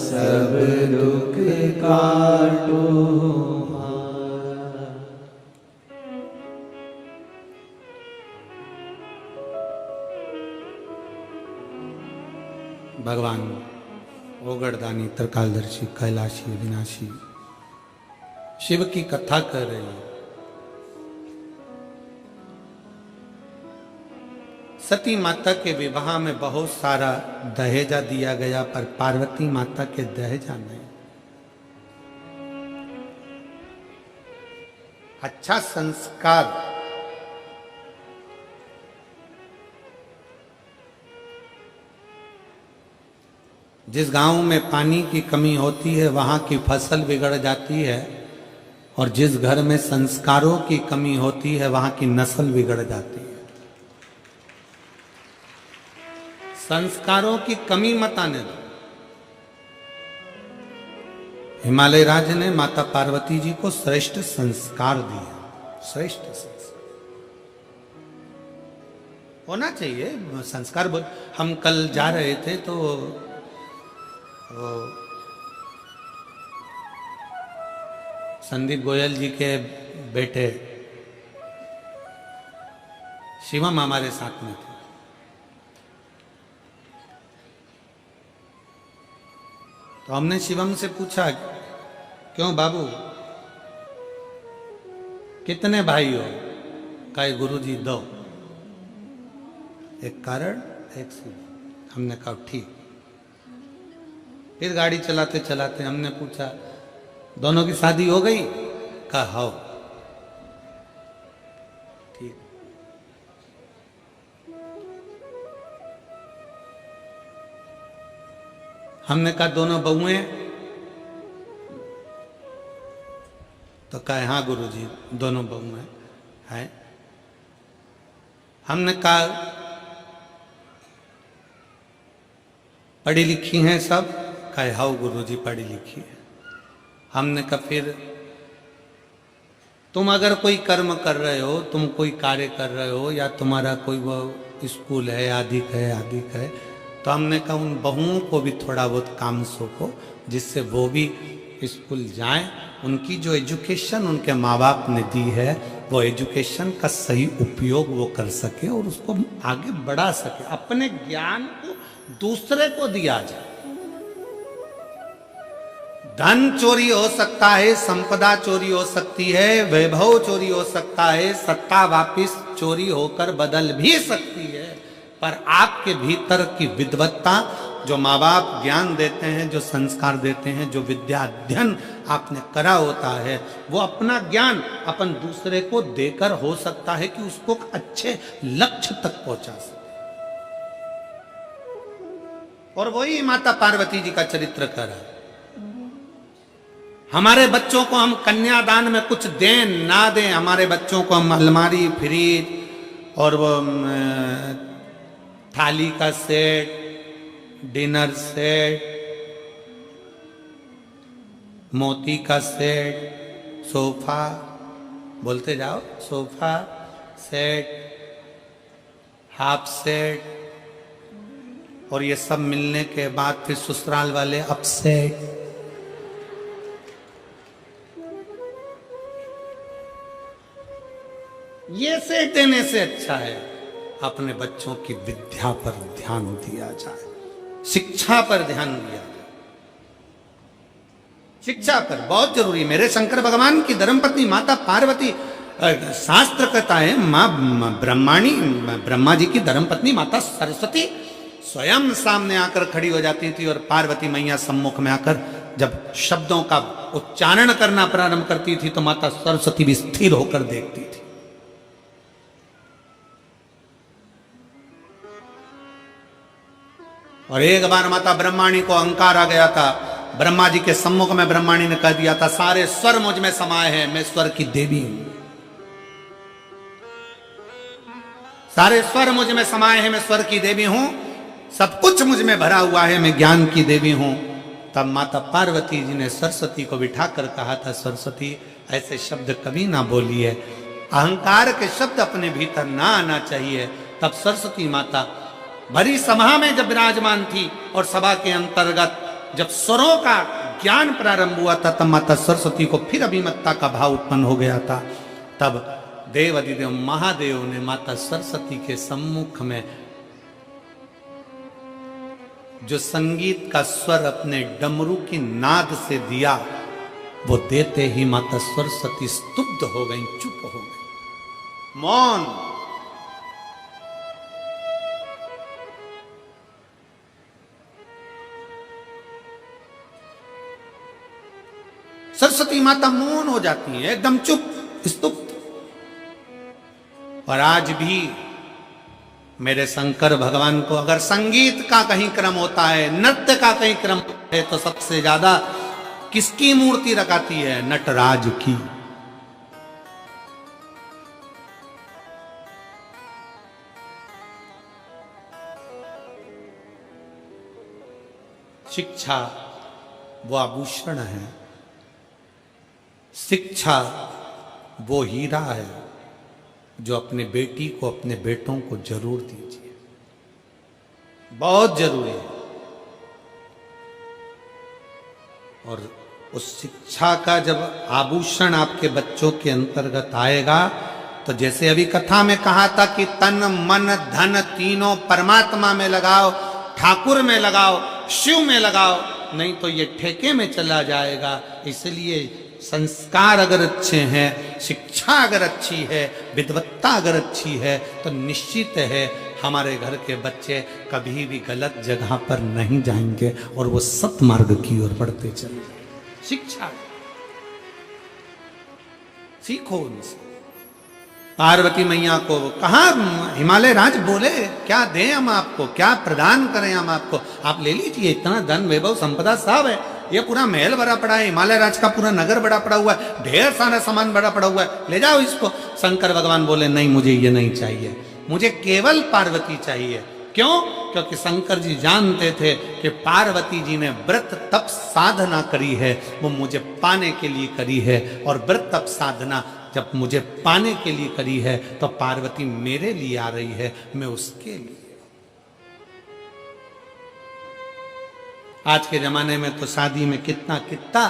सब दुख काटो हमारा। भगवान ओगड़दानी त्रिकालदर्शी कैलाशी विनाशी शिव की कथा कर रहे हैं। सती माता के विवाह में बहुत सारा दहेजा दिया गया, पर पार्वती माता के दहेजा नहीं। अच्छा संस्कार जिस गांव में पानी की कमी होती है वहां की फसल बिगड़ जाती है, और जिस घर में संस्कारों की कमी होती है वहां की नस्ल बिगड़ जाती है। संस्कारों की कमी मत आने दो। हिमालय राज्य ने माता पार्वती जी को श्रेष्ठ संस्कार दिए, श्रेष्ठ संस्कार होना चाहिए। संस्कार हम कल जा रहे थे तो संदीप गोयल जी के बेटे शिवम हमारे साथ में थे। तो हमने शिवम से पूछा, क्यों बाबू कितने भाई हो? कहे गुरुजी 2, एक कारण एक शिव। हमने कहा ठीक। फिर गाड़ी चलाते चलाते हमने पूछा, दोनों की शादी हो गई? कहा हो। ठीक। हमने कहा दोनों बहुएं? तो कहा हाँ गुरुजी दोनों बहुएं हैं। हमने कहा पढ़ी लिखी हैं सब? कहे हाँ गुरुजी पढ़ी लिखी है। हमने कहा फिर तुम अगर कोई कर्म कर रहे हो, तुम कोई कार्य कर रहे हो, या तुम्हारा कोई वो स्कूल है आदिक है, तो हमने कहा उन बहुओं को भी थोड़ा बहुत काम सौंपो, जिससे वो भी स्कूल जाएं। उनकी जो एजुकेशन उनके माँ बाप ने दी है, वो एजुकेशन का सही उपयोग वो कर सके और उसको आगे बढ़ा सके। अपने ज्ञान को दूसरे को दिया जाए। धन चोरी हो सकता है, संपदा चोरी हो सकती है, वैभव चोरी हो सकता है, सत्ता वापिस चोरी होकर बदल भी सकती है, पर आपके भीतर की विद्वत्ता, जो माँ बाप ज्ञान देते हैं, जो संस्कार देते हैं, जो विद्या अध्ययन आपने करा होता है, वो अपना ज्ञान अपन दूसरे को देकर हो सकता है कि उसको अच्छे लक्ष्य तक पहुंचा सके। और वही माता पार्वती जी का चरित्र कर रहा है। हमारे बच्चों को हम कन्यादान में कुछ दें ना दें, हमारे बच्चों को हम अलमारी, फ्रिज और वो थाली का सेट, डिनर सेट, मोती का सेट, सोफा, बोलते जाओ, सोफा सेट, हाफ सेट, और ये सब मिलने के बाद फिर ससुराल वाले अपसेट। ये सेट देने से अच्छा है अपने बच्चों की विद्या पर ध्यान दिया जाए, शिक्षा पर ध्यान दिया जाए। शिक्षा पर बहुत जरूरी। मेरे शंकर भगवान की धर्मपत्नी माता पार्वती, शास्त्र कहता है मां ब्रह्माणी, ब्रह्मा जी की धर्मपत्नी माता सरस्वती स्वयं सामने आकर खड़ी हो जाती थी, और पार्वती मैया सम्मुख में आकर जब शब्दों का उच्चारण करना प्रारंभ करती थी तो माता सरस्वती भी स्थिर होकर देखती थी। और एक बार माता ब्रह्माणी को अहंकार आ गया था। ब्रह्मा जी के सम्मुख में ब्रह्माणी ने कह दिया था, सारे स्वर मुझ में समाये हैं, मैं स्वर की देवी हूं। सारे स्वर मुझ में समाये हैं, मैं स्वर की देवी हूं। सब कुछ मुझ में भरा हुआ है, मैं ज्ञान की देवी हूं। तब माता पार्वती जी ने सरस्वती को बिठाकर कहा था, सरस्वती ऐसे शब्द कभी ना बोलिए, अहंकार के शब्द अपने भीतर ना आना चाहिए। तब सरस्वती माता भरी सभा में जब विराजमान थी, और सभा के अंतर्गत जब स्वरों का ज्ञान प्रारंभ हुआ था, तब माता सरस्वती को फिर अभिमतता का भाव उत्पन्न हो गया था। तब देव अधिदेव महादेव ने माता सरस्वती के सम्मुख में जो संगीत का स्वर अपने डमरू की नाद से दिया, वो देते ही माता सरस्वती स्तुब्ध हो गई, चुप हो गई, मौन। सरस्वती माता मौन हो जाती है, एकदम चुप, स्तुप्त। और आज भी मेरे शंकर भगवान को अगर संगीत का कहीं क्रम होता है, नृत्य का कहीं क्रम होता है, तो सबसे ज्यादा किसकी मूर्ति रखाती है? नटराज की। शिक्षा वो आभूषण है, शिक्षा वो हीरा है जो अपने बेटी को, अपने बेटों को जरूर दीजिए, बहुत जरूरी है। और उस शिक्षा का जब आभूषण आपके बच्चों के अंतर्गत आएगा, तो जैसे अभी कथा में कहा था कि तन मन धन तीनों परमात्मा में लगाओ, ठाकुर में लगाओ, शिव में लगाओ, नहीं तो ये ठेके में चला जाएगा। इसलिए संस्कार अगर अच्छे हैं, शिक्षा अगर अच्छी है, विद्वत्ता अगर अच्छी है, तो निश्चित है हमारे घर के बच्चे कभी भी गलत जगह पर नहीं जाएंगे और वो सत्मार्ग की ओर बढ़ते चले जाएंगे। शिक्षा सीखो उनसे। पार्वती मैया को कहा हिमालय राज बोले क्या दें हम आपको, क्या प्रदान करें हम आपको, आप ले लीजिए, इतना धन वैभव संपदा सब है, ये पूरा महल भरा पड़ा है, हिमालय राज का पूरा नगर बड़ा पड़ा हुआ है, ढेर सारा सामान बड़ा पड़ा हुआ है, ले जाओ इसको। शंकर भगवान बोले नहीं, मुझे ये नहीं चाहिए, मुझे केवल पार्वती चाहिए। क्यों? क्योंकि शंकर जी जानते थे कि पार्वती जी ने व्रत तप साधना करी है, वो मुझे पाने के लिए करी है, और व्रत तप साधना जब मुझे पाने के लिए करी है, तो पार्वती मेरे लिए आ रही है, मैं उसके लिए। आज के जमाने में तो शादी में कितना कितना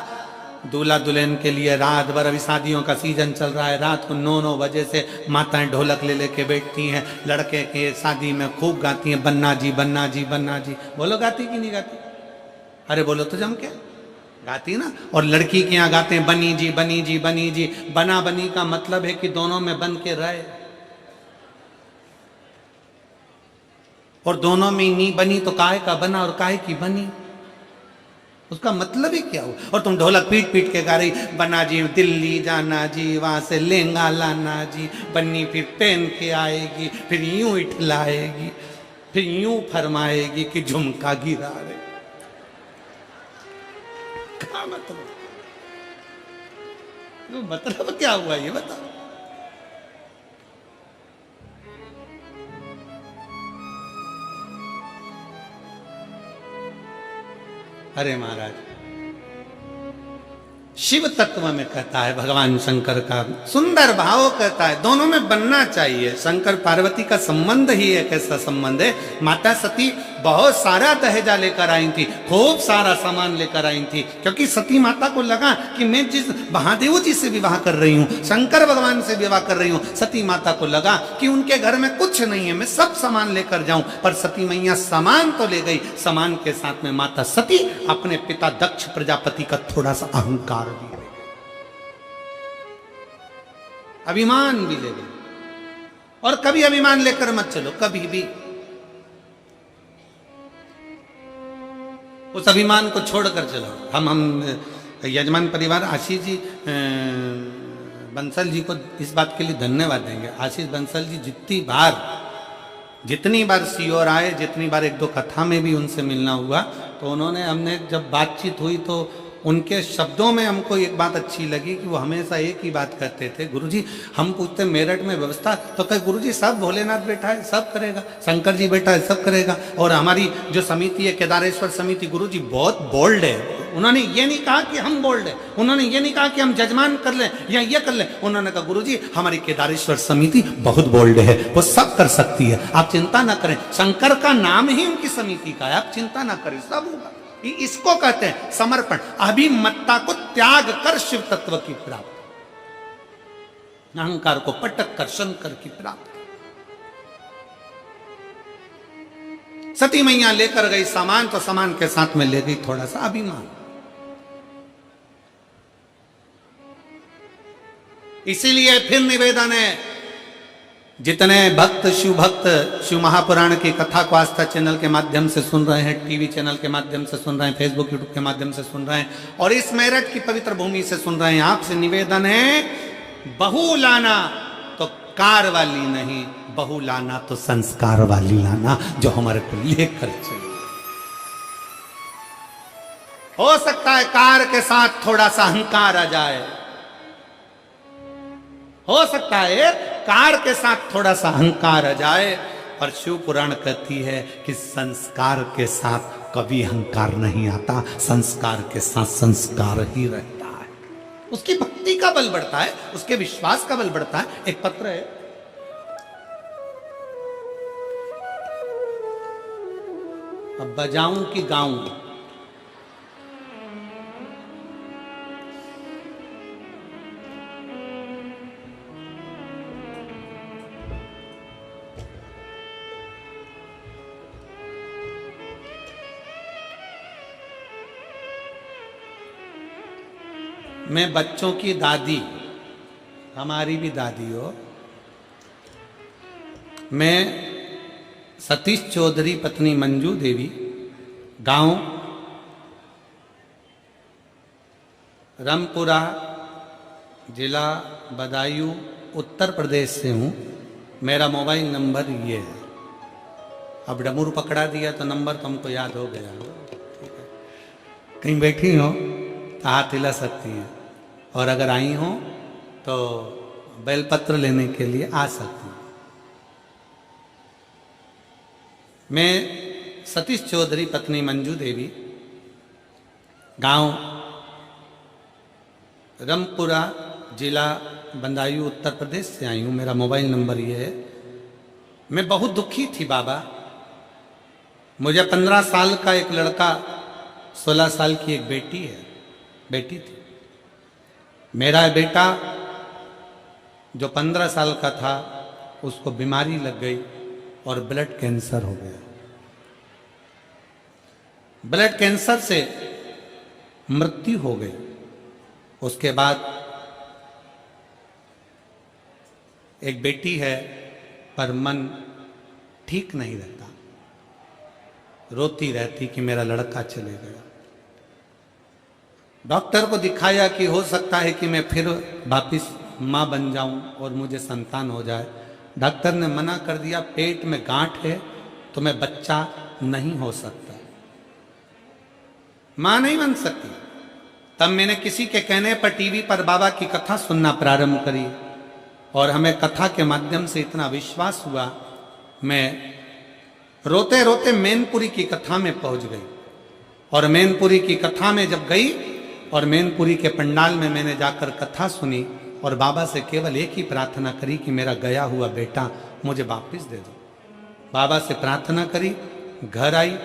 दूल्हा दुल्हन के लिए रात भर, अभी शादियों का सीजन चल रहा है, रात को 9-9 बजे से माताएं ढोलक ले लेके बैठती हैं, लड़के के शादी में खूब गाती हैं बन्ना जी बन्ना जी बन्ना जी। बोलो गाती कि नहीं गाती? अरे बोलो तो जम के गाती ना। और लड़की के यहाँ गाते हैं बनी जी बनी जी बनी जी। बना बनी का मतलब है कि दोनों में बन के रहे, और दोनों में नहीं बनी तो काहे का बना और काहे की बनी, उसका मतलब ही क्या हुआ? और तुम ढोलक पीट पीट के गा रही बना जी दिल्ली जाना जी, वहां से लहंगा लाना जी, बन्नी फिर पहन के आएगी, फिर यूं इठलाएगी, फिर यूं फरमाएगी कि झुमका गिरा रहे। क्या मतलब? मतलब क्या हुआ ये बताओ। अरे महाराज, शिव तत्व में कहता है भगवान शंकर का सुंदर भाव कहता है, दोनों में बनना चाहिए। शंकर पार्वती का संबंध ही एक ऐसा संबंध है। माता सती बहुत सारा दहेजा लेकर आई थी, खूब सारा सामान लेकर आई थी, क्योंकि सती माता को लगा कि मैं जिस महादेव जी से विवाह कर रही हूँ, शंकर भगवान से विवाह कर रही हूँ, सती माता को लगा कि उनके घर में कुछ नहीं है, मैं सब सामान लेकर जाऊं। पर सती मैया सामान तो ले गई, सामान के साथ में माता सती अपने पिता दक्ष प्रजापति का थोड़ा सा अहंकार भी ले गई, अभिमान भी ले गई। और कभी अभिमान लेकर मत चलो, कभी भी उस अभिमान को छोड़कर चलो। हम यजमान परिवार आशीष जी बंसल जी को इस बात के लिए धन्यवाद देंगे। आशीष बंसल जी जितनी बार सीओर आए, जितनी बार एक दो कथा में भी उनसे मिलना हुआ, तो उन्होंने, हमने जब बातचीत हुई तो उनके शब्दों में हमको एक बात अच्छी लगी कि वो हमेशा एक ही बात कहते थे, गुरुजी हम पूछते मेरठ में व्यवस्था, तो कहे गुरुजी सब भोलेनाथ बैठा है सब करेगा, शंकर जी बैठा है सब करेगा, और हमारी जो समिति है केदारेश्वर समिति, गुरुजी बहुत बोल्ड है। उन्होंने ये नहीं कहा कि हम बोल्ड है, उन्होंने ये नहीं कहा कि हम जजमान कर लें या ये कर लें, उन्होंने कहा गुरुजी हमारी केदारेश्वर समिति बहुत बोल्ड है, वो सब कर सकती है, आप चिंता ना करें। शंकर का नाम ही उनकी समिति का है, आप चिंता ना करें, सब होगा। इसको कहते हैं समर्पण, अभिमत्ता को त्याग कर शिव तत्व की प्राप्ति, अहंकार को पटक कर शंकर की प्राप्ति। सती मैया लेकर गई सामान, तो सामान के साथ में ले गई थोड़ा सा अभिमान। इसीलिए फिर निवेदन है, जितने भक्त शिव महापुराण की कथा को आस्था चैनल के माध्यम से सुन रहे हैं, टीवी चैनल के माध्यम से सुन रहे हैं, फेसबुक यूट्यूब के माध्यम से सुन रहे हैं, और इस मेरठ की पवित्र भूमि से सुन रहे हैं, आपसे निवेदन है बहू लाना तो कार वाली नहीं, बहू लाना तो संस्कार वाली लाना जो हमारे को लेकर चले। हो सकता है कार के साथ थोड़ा सा अहंकार आ जाए, हो सकता है कार के साथ थोड़ा सा अहंकार आ जाए, पर शिव पुराण कहती है कि संस्कार के साथ कभी अहंकार नहीं आता, संस्कार के साथ संस्कार ही रहता है। उसकी भक्ति का बल बढ़ता है, उसके विश्वास का बल बढ़ता है। एक पत्र है, अब बजाऊं कि गाऊं? मैं बच्चों की दादी, हमारी भी दादी हो, मैं सतीश चौधरी पत्नी मंजू देवी, गांव रामपुरा, जिला बदायूं, उत्तर प्रदेश से हूँ। मेरा मोबाइल नंबर ये है। अब डमरू पकड़ा दिया तो नंबर तुमको याद हो गया। ठीक है, कहीं बैठी हो तो हाथ हिला सकती हैं, और अगर आई हो तो बेलपत्र लेने के लिए आ सकती हैं। मैं सतीश चौधरी पत्नी मंजू देवी, गांव रामपुरा, जिला बदायूं, उत्तर प्रदेश से आई हूँ। मेरा मोबाइल नंबर ये है। मैं बहुत दुखी थी बाबा। मुझे 15 साल का एक लड़का, 16 साल की एक बेटी थी। मेरा बेटा जो 15 साल का था, उसको बीमारी लग गई और ब्लड कैंसर हो गया। ब्लड कैंसर से मृत्यु हो गई। उसके बाद एक बेटी है, पर मन ठीक नहीं रहता, रोती रहती कि मेरा लड़का चले गया। डॉक्टर को दिखाया कि हो सकता है कि मैं फिर वापिस माँ बन जाऊं और मुझे संतान हो जाए। डॉक्टर ने मना कर दिया, पेट में गांठ है तो मैं बच्चा नहीं हो सकता, माँ नहीं बन सकती। तब मैंने किसी के कहने पर टीवी पर बाबा की कथा सुनना प्रारंभ करी, और हमें कथा के माध्यम से इतना विश्वास हुआ, मैं रोते रोते मैनपुरी की कथा में पहुंच गई। और मैनपुरी की कथा में जब गई और मैनपुरी के पंडाल में मैंने जाकर कथा सुनी, और बाबा से केवल एक ही प्रार्थना करी कि मेरा गया हुआ बेटा मुझे वापस दे दो। बाबा से प्रार्थना करी, घर आई।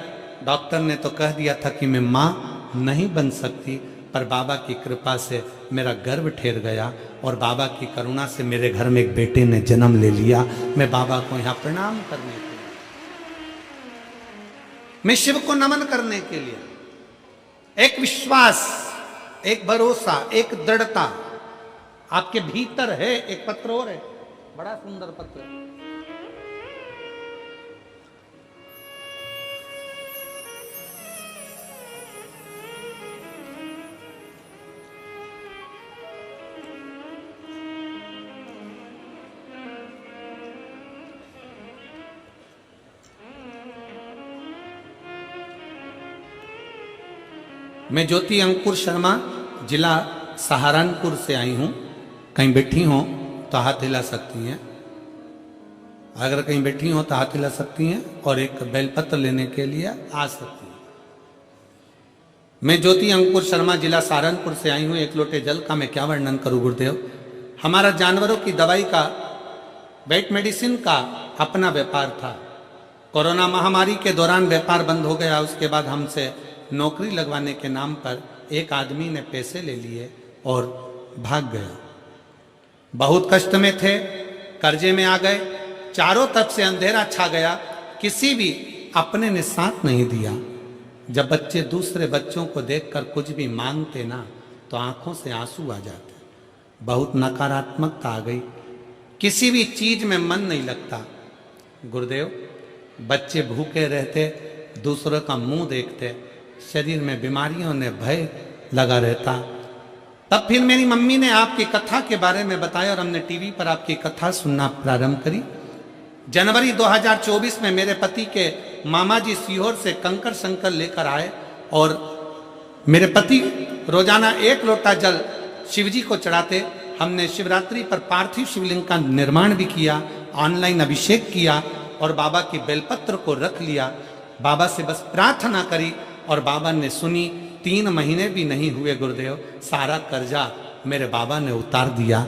डॉक्टर ने तो कह दिया था कि मैं माँ नहीं बन सकती, पर बाबा की कृपा से मेरा गर्भ ठेर गया, और बाबा की करुणा से मेरे घर में एक बेटे ने जन्म ले लिया। मैं बाबा को यहाँ प्रणाम करने के लिए, मैं शिव को नमन करने के लिए, एक विश्वास, एक भरोसा, एक दृढ़ता आपके भीतर है। एक पत्र और है, बड़ा सुंदर पत्र है। मैं ज्योति अंकुर शर्मा, जिला सहारनपुर से आई हूँ। कहीं बैठी हो तो हाथ हिला सकती हैं, अगर कहीं बैठी हो तो हाथ हिला सकती हैं, और एक बेलपत्र लेने के लिए आ सकती हैं। मैं ज्योति अंकुर शर्मा, जिला सहारनपुर से आई हूँ। एक लोटे जल का मैं क्या वर्णन करूँ गुरुदेव। हमारा जानवरों की दवाई का, वेट मेडिसिन का अपना व्यापार था। कोरोना महामारी के दौरान व्यापार बंद हो गया। उसके बाद हमसे नौकरी लगवाने के नाम पर एक आदमी ने पैसे ले लिए और भाग गया। बहुत कष्ट में थे, कर्जे में आ गए, चारों तरफ से अंधेरा छा गया, किसी भी अपने ने साथ नहीं दिया। जब बच्चे दूसरे बच्चों को देखकर कुछ भी मांगते ना, तो आंखों से आंसू आ जाते। बहुत नकारात्मकता आ गई, किसी भी चीज में मन नहीं लगता। गुरुदेव, बच्चे भूखे रहते, दूसरों का मुंह देखते, शरीर में बीमारियों ने भय लगा रहता। तब फिर मेरी मम्मी ने आपकी कथा के बारे में बताया, और हमने टीवी पर आपकी कथा सुनना प्रारंभ करी। जनवरी 2024 में मेरे पति के मामा जी सीहोर से कंकर शंकर लेकर आए और मेरे पति रोजाना 1 लोटा जल शिवजी को चढ़ाते। हमने शिवरात्रि पर पार्थिव शिवलिंग का निर्माण भी किया, ऑनलाइन अभिषेक किया और बाबा की बेलपत्र को रख लिया। बाबा से बस प्रार्थना करी और बाबा ने सुनी। 3 महीने भी नहीं हुए गुरुदेव, सारा कर्जा मेरे बाबा ने उतार दिया।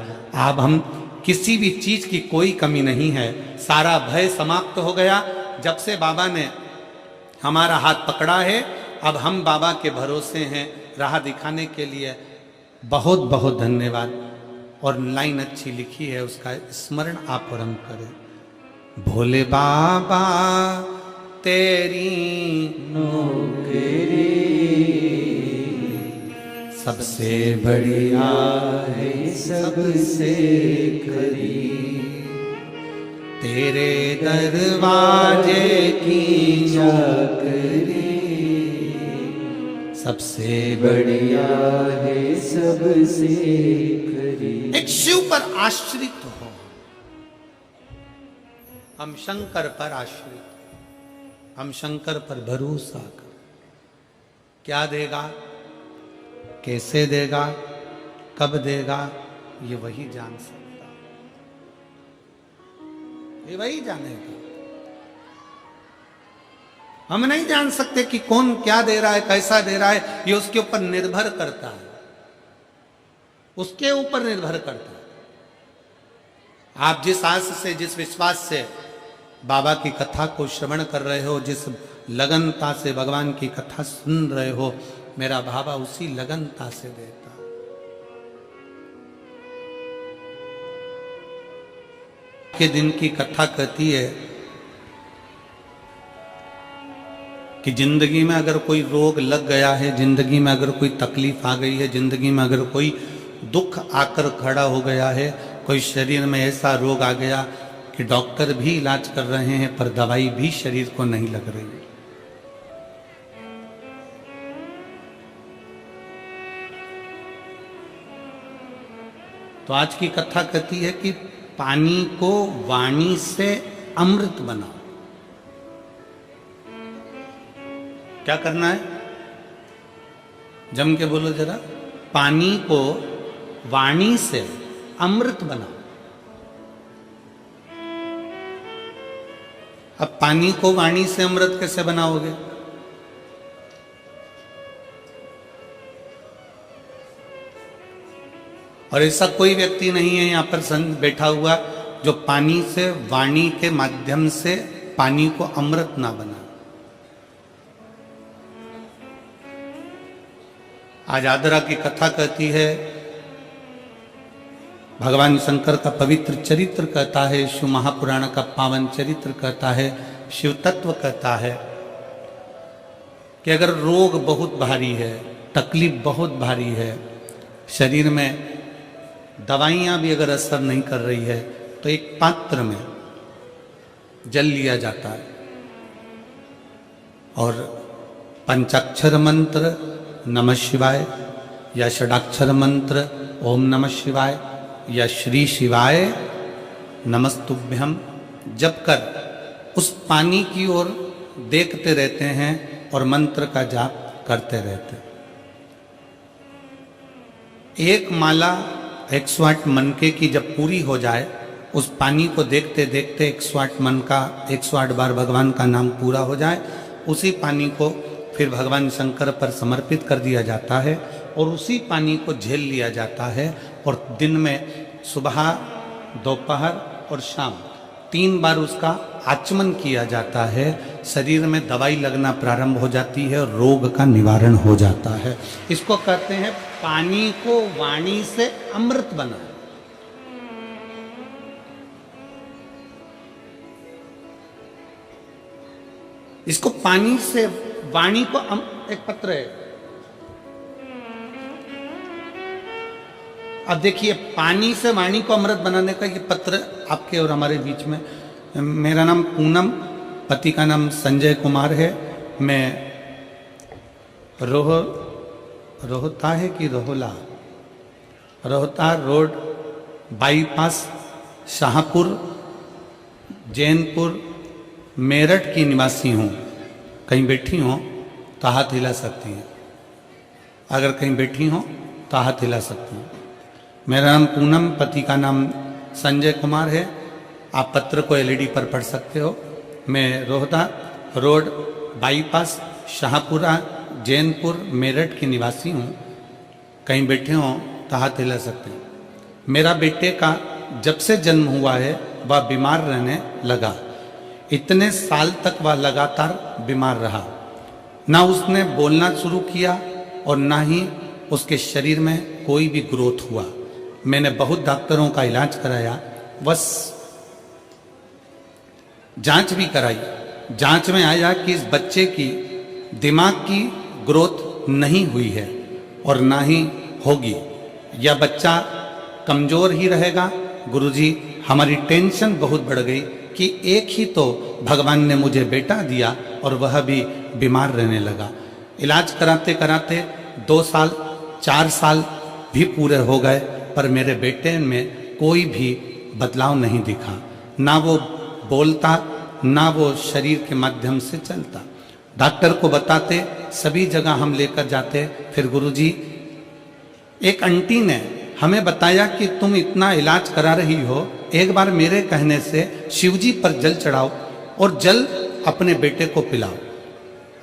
अब हम किसी भी चीज की कोई कमी नहीं है, सारा भय समाप्त हो गया। जब से बाबा ने हमारा हाथ पकड़ा है, अब हम बाबा के भरोसे हैं राह दिखाने के लिए। बहुत बहुत धन्यवाद। और लाइन अच्छी लिखी है, उसका स्मरण आप और हम करें। भोले बाबा तेरी नौकरी सबसे बढ़िया है सबसे खरी, तेरे दरवाजे की चाकरी सबसे बढ़िया है सबसे खरी। एक शिव पर आश्रित हो, हम शंकर पर आश्रित, हम शंकर पर भरोसा कर। क्या देगा, कैसे देगा, कब देगा, ये वही जान सकता, ये वही जानेगा। हम नहीं जान सकते कि कौन क्या दे रहा है, कैसा दे रहा है। ये उसके ऊपर निर्भर करता है, उसके ऊपर निर्भर करता है। आप जिस आस से, जिस विश्वास से बाबा की कथा को श्रवण कर रहे हो, जिस लगनता से भगवान की कथा सुन रहे हो, मेरा बाबा उसी लगनता से देता। के दिन की कथा कहती है कि जिंदगी में अगर कोई रोग लग गया है, जिंदगी में अगर कोई तकलीफ आ गई है, जिंदगी में अगर कोई दुख आकर खड़ा हो गया है, कोई शरीर में ऐसा रोग आ गया कि डॉक्टर भी इलाज कर रहे हैं पर दवाई भी शरीर को नहीं लग रही, तो आज की कथा कहती है कि पानी को वाणी से अमृत बनाओ। क्या करना है, जम के बोलो जरा। पानी को वाणी से अमृत बनाओ। अब पानी को वाणी से अमृत कैसे बनाओगे? और ऐसा कोई व्यक्ति नहीं है यहां पर बैठा हुआ जो पानी से, वाणी के माध्यम से पानी को अमृत ना बना। आज आदरा की कथा कहती है, भगवान शंकर का पवित्र चरित्र कहता है, शिव महापुराण का पावन चरित्र कहता है, शिव तत्व कहता है कि अगर रोग बहुत भारी है, तकलीफ बहुत भारी है, शरीर में दवाइयां भी अगर असर नहीं कर रही है, तो एक पात्र में जल लिया जाता है और पंचाक्षर मंत्र नमः शिवाय या षडाक्षर मंत्र ओम नमः शिवाय या श्री शिवाय नमस्तुभ्यम जप कर उस पानी की ओर देखते रहते हैं और मंत्र का जाप करते रहते हैं। एक माला 108 मनके की जब पूरी हो जाए, उस पानी को देखते देखते 108 मन का 108 बार भगवान का नाम पूरा हो जाए, उसी पानी को फिर भगवान शंकर पर समर्पित कर दिया जाता है और उसी पानी को झेल लिया जाता है। और दिन में सुबह, दोपहर और शाम 3 बार उसका आचमन किया जाता है। शरीर में दवाई लगना प्रारंभ हो जाती है और रोग का निवारण हो जाता है। इसको कहते हैं पानी को वाणी से अमृत बना। इसको पानी से वाणी को एक पत्र है। अब देखिए, पानी से वाणी को अमृत बनाने का ये पत्र आपके और हमारे बीच में। मेरा नाम पूनम, पति का नाम संजय कुमार है। मैं रोहता है कि रोहता रोड बाईपास शाहपुर जैनपुर मेरठ की निवासी हूँ, कहीं बैठी हो तो हाथ हिला सकती हैं। अगर कहीं बैठी हो तो हाथ हिला सकती हैं। मेरा नाम पूनम, पति का नाम संजय कुमार है। आप पत्र को एलईडी पर पढ़ सकते हो। मैं रोहदा रोड बाईपास शाहपुरा जैनपुर मेरठ की निवासी हूँ। कहीं बैठे हो तो हाथ हिला सकते हैं। मेरा बेटे का जब से जन्म हुआ है वह बीमार रहने लगा। इतने साल तक वह लगातार बीमार रहा। ना उसने बोलना शुरू किया और ना ही उसके शरीर में कोई भी ग्रोथ हुआ। मैंने बहुत डॉक्टरों का इलाज कराया, बस जांच भी कराई। जांच में आया कि इस बच्चे की दिमाग की ग्रोथ नहीं हुई है और ना ही होगी। यह बच्चा कमजोर ही रहेगा। गुरुजी, हमारी टेंशन बहुत बढ़ गई कि एक ही तो भगवान ने मुझे बेटा दिया और वह भी बीमार रहने लगा। इलाज कराते कराते 2 साल 4 साल भी पूरे हो गए, पर मेरे बेटे में कोई भी बदलाव नहीं दिखा। ना वो बोलता, ना वो शरीर के माध्यम से चलता। डॉक्टर को बताते, सभी जगह हम लेकर जाते। फिर गुरुजी, एक आंटी ने हमें बताया कि तुम इतना इलाज करा रही हो, एक बार मेरे कहने से शिवजी पर जल चढ़ाओ और जल अपने बेटे को पिलाओ।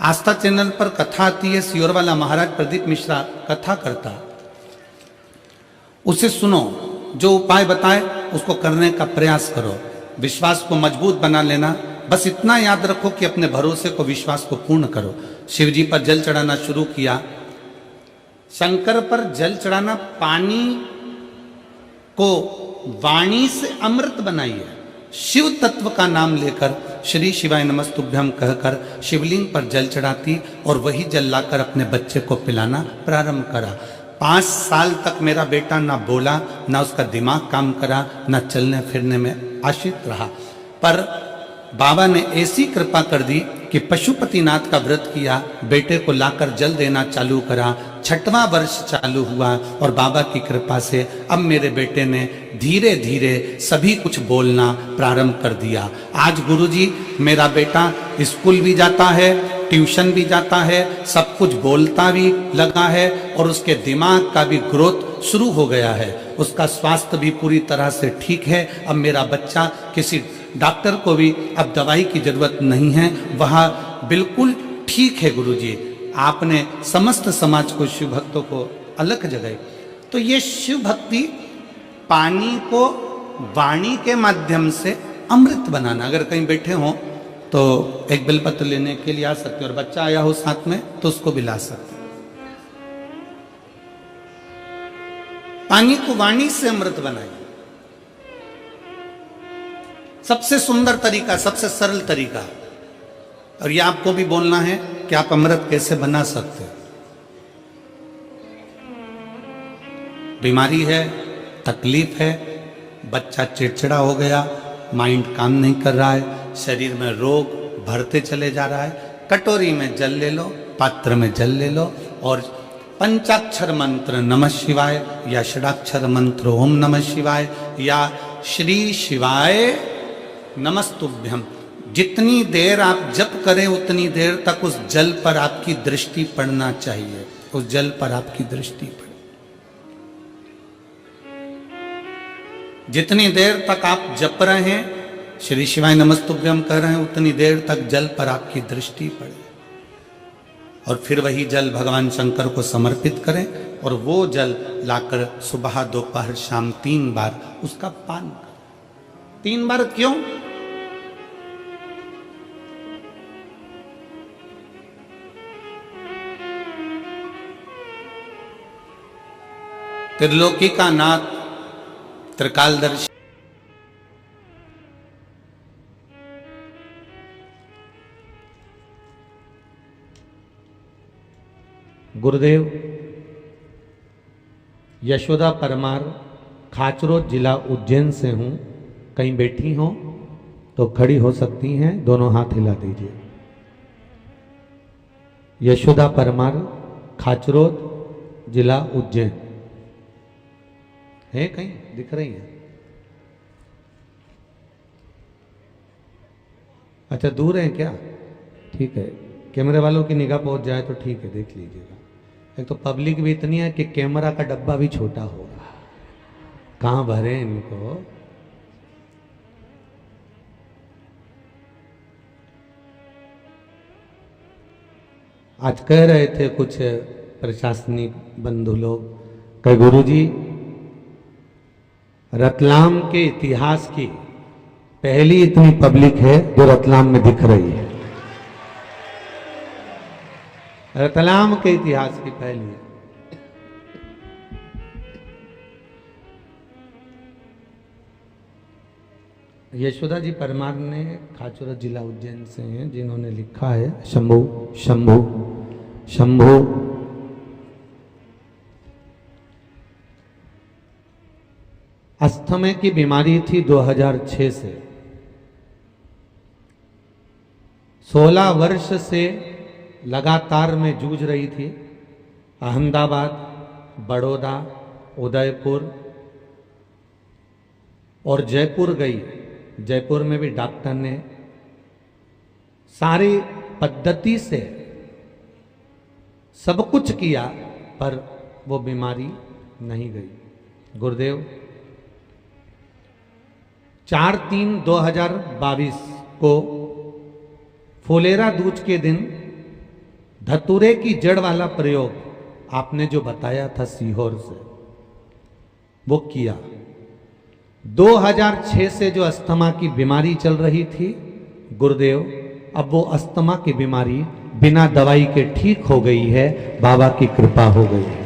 आस्था चैनल पर कथा आती है, सियोर वाला महाराज प्रदीप मिश्रा कथा करता, उसे सुनो, जो उपाय बताए उसको करने का प्रयास करो, विश्वास को मजबूत बना लेना। बस इतना याद रखो कि अपने भरोसे को, विश्वास को पूर्ण करो। शिवजी पर जल चढ़ाना शुरू किया। शंकर पर जल चढ़ाना, पानी को वाणी से अमृत बनाइए। शिव तत्व का नाम लेकर श्री शिवाय नमस्तुभ्यम कहकर शिवलिंग पर जल चढ़ाती और वही जल लाकर अपने बच्चे को पिलाना प्रारंभ करा। 5 साल तक मेरा बेटा ना बोला, ना उसका दिमाग काम करा, ना चलने फिरने में आश्रित रहा। पर बाबा ने ऐसी कृपा कर दी कि पशुपतिनाथ का व्रत किया, बेटे को लाकर जल देना चालू करा। 6वां वर्ष चालू हुआ और बाबा की कृपा से अब मेरे बेटे ने धीरे धीरे सभी कुछ बोलना प्रारंभ कर दिया। आज गुरुजी, मेरा बेटा स्कूल भी जाता है, ट्यूशन भी जाता है, सब कुछ बोलता भी लगा है और उसके दिमाग का भी ग्रोथ शुरू हो गया है। उसका स्वास्थ्य भी पूरी तरह से ठीक है। अब मेरा बच्चा, किसी डॉक्टर को भी अब दवाई की जरूरत नहीं है, वह बिल्कुल ठीक है। गुरुजी, आपने समस्त समाज को, शिव भक्तों को अलग जगाई। तो ये शिव भक्ति, पानी को वाणी के माध्यम से अमृत बनाना। अगर कहीं बैठे हो तो एक बेलपत्र लेने के लिए आ सकते हो, और बच्चा आया हो साथ में तो उसको भी ला सकते। पानी को वाणी से अमृत बनाइए। सबसे सुंदर तरीका, सबसे सरल तरीका। और ये आपको भी बोलना है कि आप अमृत कैसे बना सकते हो। बीमारी है, तकलीफ है, बच्चा चिड़चिड़ा हो गया, माइंड काम नहीं कर रहा है, शरीर में रोग भरते चले जा रहा है, कटोरी में जल ले लो, पात्र में जल ले लो और पंचाक्षर मंत्र नमः शिवाय या षडाक्षर मंत्र ओम नमः शिवाय या श्री शिवाय नमस्तुभ्यम, जितनी देर आप जप करें उतनी देर तक उस जल पर आपकी दृष्टि पड़ना चाहिए। उस जल पर आपकी दृष्टि पड़े। जितनी देर तक आप जप रहे हैं, श्री शिवाय नमस्तुभ्यम कह रहे हैं, उतनी देर तक जल पर आपकी दृष्टि पड़े। और फिर वही जल भगवान शंकर को समर्पित करें और वो जल लाकर सुबह दोपहर शाम 3 बार उसका पान करें। 3 बार क्यों? त्रिलोकी का नाथ, त्रिकालदर्शी, गुरुदेव यशोदा परमार, खाचरोद जिला उज्जैन से हूँ। कहीं बैठी हो तो खड़ी हो सकती हैं, दोनों हाथ हिला दीजिए। यशोदा परमार, खाचरोद जिला उज्जैन है, कहीं दिख रही है? अच्छा दूर है क्या? ठीक है, कैमरे वालों की निगाह पहुंच जाए तो ठीक है, देख लीजिएगा। एक तो पब्लिक भी इतनी है कि कैमरा का डब्बा भी छोटा होगा, कहाँ भरे इनको। आज कह रहे थे कुछ प्रशासनिक बंधु लोग, कहे गुरुजी रतलाम के इतिहास की पहली इतनी पब्लिक है जो रतलाम में दिख रही है। रतलाम के इतिहास की पहली है। यशोदा जी परमार ने खाचुरा जिला उज्जैन से हैं, जिन्होंने लिखा है शंभु शंभु शंभु। अस्थमा की बीमारी थी 2006 से। 16 वर्ष से लगातार मैं जूझ रही थी। अहमदाबाद, बड़ौदा, उदयपुर और जयपुर गई। जयपुर में भी डॉक्टर ने सारी पद्धति से सब कुछ किया, पर वो बीमारी नहीं गई। गुरुदेव 4/3/2022 को फुलेरा दूज के दिन धतूरे की जड़ वाला प्रयोग आपने जो बताया था सीहोर से, वो किया। 2006 से जो अस्थमा की बीमारी चल रही थी गुरुदेव, अब वो अस्थमा की बीमारी बिना दवाई के ठीक हो गई है, बाबा की कृपा हो गई है।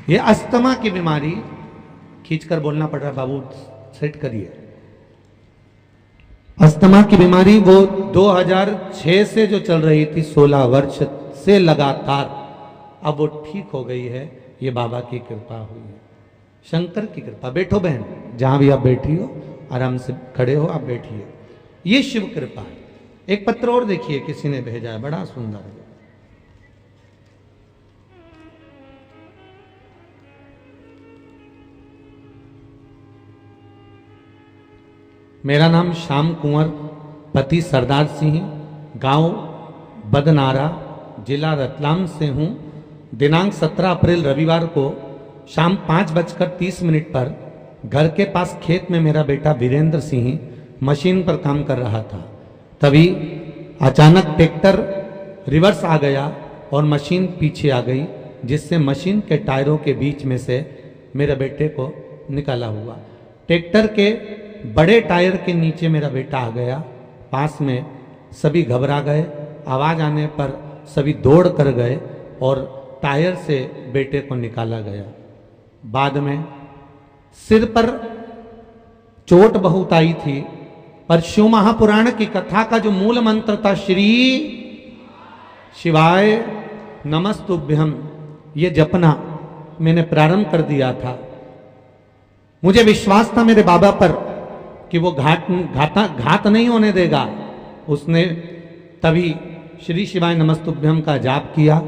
ये अस्थमा की बीमारी, खींचकर बोलना पड़ रहा है बाबू, सेट करिए। अस्थमा की बीमारी वो 2006 से जो चल रही थी 16 वर्ष से लगातार, अब वो ठीक हो गई है। ये बाबा की कृपा हुई है, शंकर की कृपा। बैठो बहन, जहां भी आप बैठी हो, आराम से खड़े हो, आप बैठिए। ये शिव कृपा है। एक पत्र और देखिए, किसी ने भेजा है, बड़ा सुंदर है। मेरा नाम श्याम कुंवर, पति सरदार सिंह, गांव बदनारा, जिला रतलाम से हूं। दिनांक 17 अप्रैल रविवार को शाम 5:30 पर घर के पास खेत में मेरा बेटा वीरेंद्र सिंह मशीन पर काम कर रहा था। तभी अचानक ट्रैक्टर रिवर्स आ गया और मशीन पीछे आ गई, जिससे मशीन के टायरों के बीच में से मेरे बेटे को निकाला हुआ। ट्रैक्टर के बड़े टायर के नीचे मेरा बेटा आ गया। पास में सभी घबरा गए। आवाज आने पर सभी दौड़ कर गए और टायर से बेटे को निकाला गया। बाद में सिर पर चोट बहुत आई थी, पर शिव महापुराण की कथा का जो मूल मंत्र था, श्री शिवाय नमस्तुभ्यम, ये जपना मैंने प्रारंभ कर दिया था। मुझे विश्वास था मेरे बाबा पर कि वो घात नहीं होने देगा। उसने तभी श्री शिवाय नमस्तुभ्यम का जाप किया।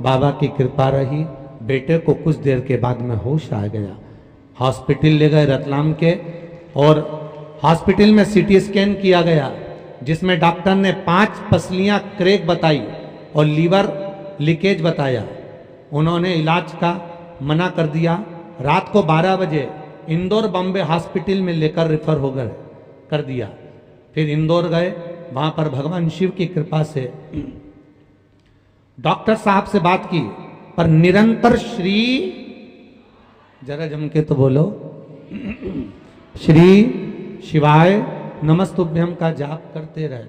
बाबा की कृपा रही। बेटे को कुछ देर के बाद में होश आ गया। हॉस्पिटल ले गए रतलाम के, और हॉस्पिटल में सीटी स्कैन किया गया, जिसमें डॉक्टर ने 5 पसलियां क्रैक बताई और लीवर लीकेज बताया। उन्होंने इलाज का मना कर दिया। रात को 12 बजे इंदौर बॉम्बे हॉस्पिटल में लेकर रेफर हो गए कर दिया। फिर इंदौर गए, वहां पर भगवान शिव की कृपा से डॉक्टर साहब से बात की, पर निरंतर श्री, जरा जम के तो बोलो, श्री शिवाय नमस्तुभ्यम का जाप करते रहे।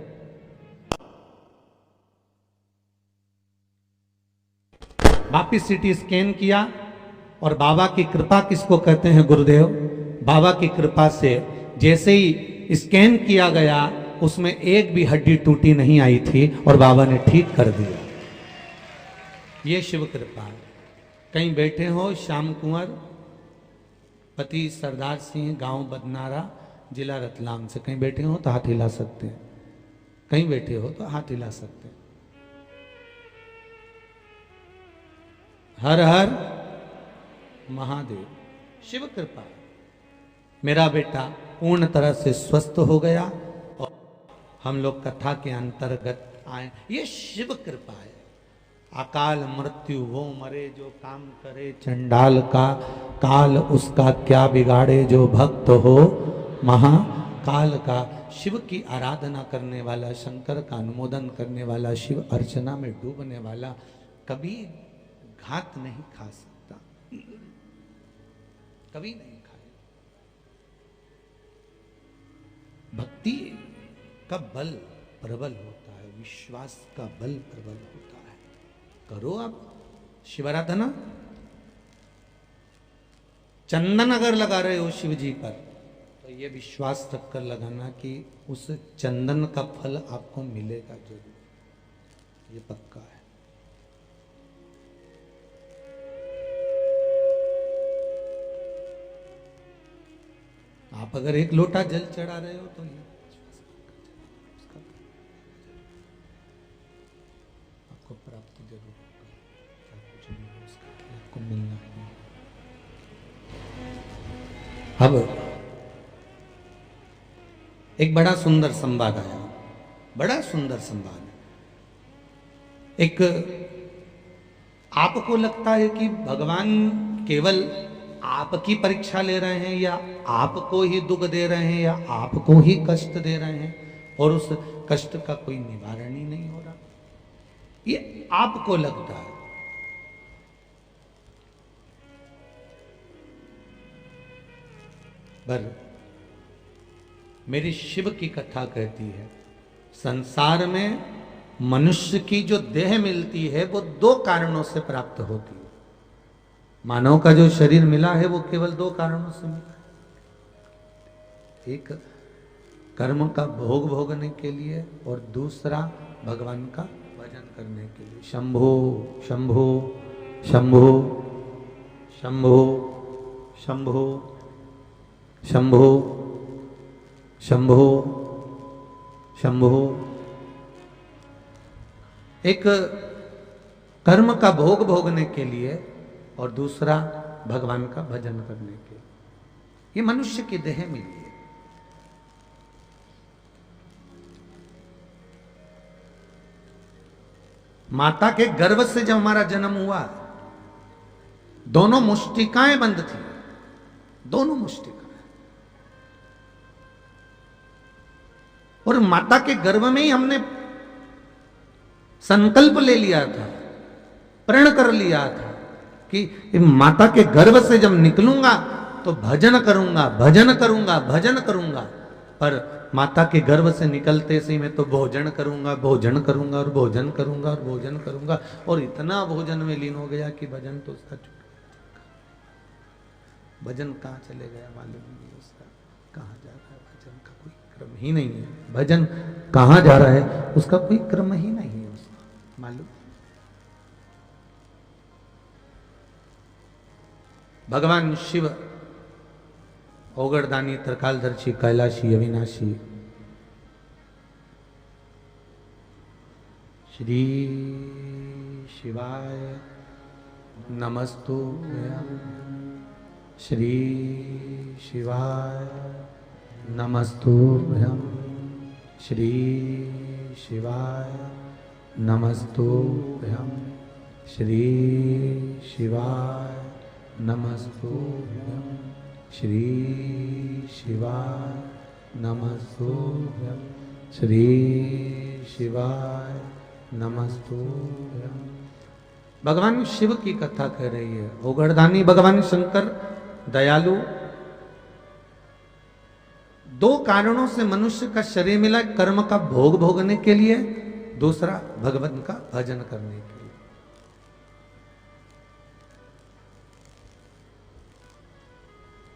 वापिस सीटी स्कैन किया, और बाबा की कृपा किसको कहते हैं गुरुदेव? बाबा की कृपा से जैसे ही स्कैन किया गया, उसमें एक भी हड्डी टूटी नहीं आई थी, और बाबा ने ठीक कर दिया। ये शिव कृपा है। कहीं बैठे हो, श्याम कुंवर, पति सरदार सिंह, गांव बदनारा, जिला रतलाम से कहीं बैठे हो तो हाथ हिला सकते हैं। कहीं बैठे हो तो हाथ हिला सकते हैं। हर हर महादेव। शिव कृपा। मेरा बेटा पूर्ण तरह से स्वस्थ हो गया और हम लोग कथा के अंतर्गत आए। ये शिव कृपा है। अकाल मृत्यु वो मरे जो काम करे चंडाल का, काल उसका क्या बिगाड़े जो भक्त हो महाकाल का। शिव की आराधना करने वाला, शंकर का अनुमोदन करने वाला, शिव अर्चना में डूबने वाला कभी घात नहीं खा सकता, कभी नहीं खाए। भक्ति का बल प्रबल होता है, विश्वास का बल प्रबल होता है। करो आप शिवाराधना। चंदन अगर लगा रहे हो शिव जी पर तो ये विश्वास रखकर लगाना कि उस चंदन का फल आपको मिलेगा जरूर, ये पक्का है। आप अगर एक लोटा जल चढ़ा रहे हो तो ये आपको प्राप्ति जरूर होगा, कुछ नहीं हो उसका, आपको मिलना है। अब एक बड़ा सुंदर संवाद आया, बड़ा सुंदर संवाद। एक आपको लगता है कि भगवान केवल आपकी परीक्षा ले रहे हैं, या आपको ही दुख दे रहे हैं, या आपको ही कष्ट दे रहे हैं और उस कष्ट का कोई निवारण ही नहीं हो रहा, ये आपको लगता है। पर मेरी शिव की कथा कहती है, संसार में मनुष्य की जो देह मिलती है वो दो कारणों से प्राप्त होती है। मानव का जो शरीर मिला है वो केवल दो कारणों से मिला है। एक कर्म का भोग भोगने के लिए और दूसरा भगवान का भजन करने के लिए। शंभो शंभो शंभो शंभो शंभो शंभो शंभो शंभो। एक कर्म का भोग भोगने के लिए और दूसरा भगवान का भजन करने के लिए। ये मनुष्य की देह मिली है। माता के गर्भ से जब हमारा जन्म हुआ, दोनों मुष्टिकाएं बंद थी, दोनों मुष्टिकाएं। और माता के गर्भ में ही हमने संकल्प ले लिया था, प्रण कर लिया था कि माता के गर्भ से जब निकलूंगा तो भजन करूंगा, भजन करूंगा, भजन करूंगा। पर माता के गर्भ से निकलते से मैं तो भोजन करूंगा, भोजन करूंगा और भोजन करूंगा और भोजन करूंगा, और इतना भोजन में लीन हो गया कि भजन तो उसका छूट गया। भजन कहाँ चले गया मालूम नहीं, उसका कहाँ जा रहा है, भजन का कोई क्रम ही नहीं है। भजन कहाँ जा रहा है उसका कोई क्रम ही नहीं है उसका मालूम। भगवान शिव ओगरदानी, त्रिकालदर्शी, कैलाशी, अविनाशी, श्री शिवाय नमस्तुभ्यं, श्री शिवाय नमस्तुभ्यं, श्री शिवाय नमस्तुभ्यं, श्री शिवाय नमस्तुभ्यं, श्री शिवाय नमस्तुभ्यं, श्री शिवाय नमस्तुभ्यं। भगवान शिव की कथा कह रही है। ओगरदानी भगवान शंकर दयालु, दो कारणों से मनुष्य का शरीर मिला, कर्म का भोग भोगने के लिए, दूसरा भगवान का भजन करने के लिए।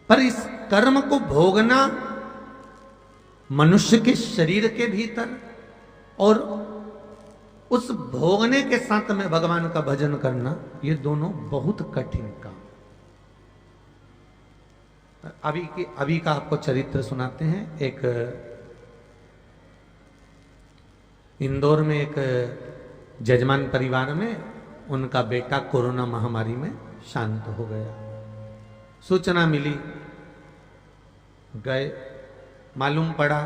पर इस कर्म को भोगना मनुष्य के शरीर के भीतर, और उस भोगने के साथ में भगवान का भजन करना, ये दोनों बहुत कठिन काम। अभी का आपको चरित्र सुनाते हैं। एक इंदौर में एक जजमान परिवार में उनका बेटा कोरोना महामारी में शांत हो गया। सूचना मिली, गए, मालूम पड़ा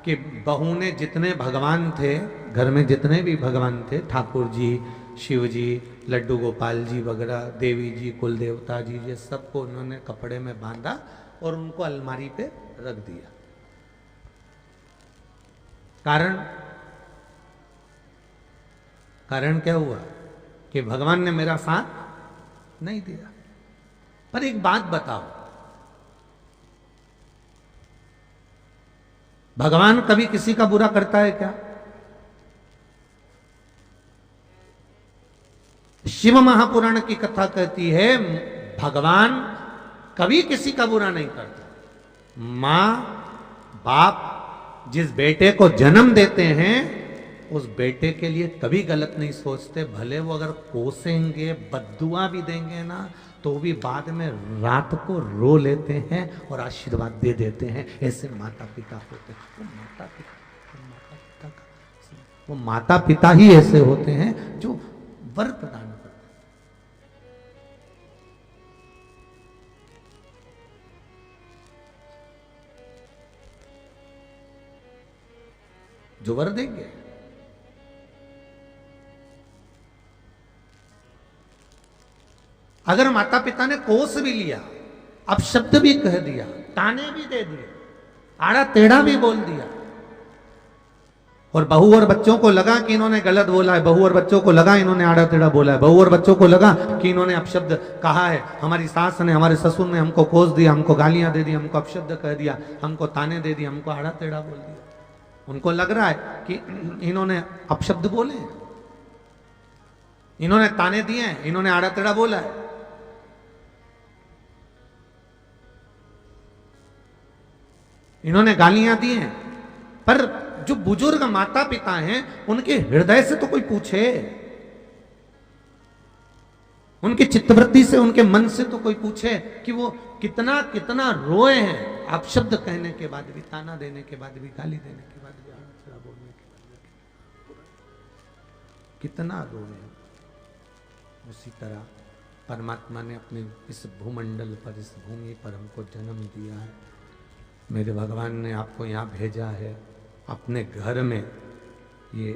कि बहू ने जितने भगवान थे, घर में जितने भी भगवान थे, ठाकुर जी, शिव जी, लड्डू गोपाल जी वगैरह, देवी जी, कुल देवता जी, ये सबको उन्होंने कपड़े में बांधा और उनको अलमारी पे रख दिया। कारण क्या हुआ कि भगवान ने मेरा साथ नहीं दिया। पर एक बात बताओ, भगवान कभी किसी का बुरा करता है क्या? शिव महापुराण की कथा कहती है भगवान कभी किसी का बुरा नहीं करता। मां बाप जिस बेटे को जन्म देते हैं उस बेटे के लिए कभी गलत नहीं सोचते, भले वो अगर कोसेंगे, बद्दुआ भी देंगे ना, तो भी बाद में रात को रो लेते हैं और आशीर्वाद दे देते हैं। ऐसे माता पिता होते हैं। वो माता पिता ही ऐसे होते हैं जो वर प्रदान करते हैं। जो वर देंगे। अगर माता पिता ने कोस भी लिया, अपशब्द भी कह दिया, ताने भी दे दिए, आड़ा टेढ़ा भी बोल दिया, और बहू और बच्चों को लगा कि इन्होंने गलत बोला है, बहू और बच्चों को लगा इन्होंने आड़ा टेढ़ा बोला है, बहू और बच्चों को लगा कि इन्होंने अपशब्द कहा है, हमारी सास ने, हमारे ससुर ने हमको कोस दिया, हमको गालियां दे दी, हमको अपशब्द कह दिया, हमको ताने दे दिए, हमको आड़ा टेढ़ा बोल दिया। उनको लग रहा है कि इन्होंने अपशब्द बोले, इन्होंने ताने दिए, इन्होंने आड़ा टेढ़ा बोला है। इन्होंने गालियां दी हैं। पर जो बुजुर्ग माता पिता हैं उनके हृदय से तो कोई पूछे, उनकी चित्तवृत्ति से, उनके मन से तो कोई पूछे कि वो कितना कितना रोए हैं अपशब्द कहने के बाद भी, ताना देने के बाद भी, गाली देने के बाद भी, आड़ा बोलने के बाद भी, कितना रोए हैं। उसी तरह परमात्मा ने अपने इस भूमंडल पर, इस भूमि पर हमको जन्म दिया है। मेरे भगवान ने आपको यहाँ भेजा है अपने घर में। ये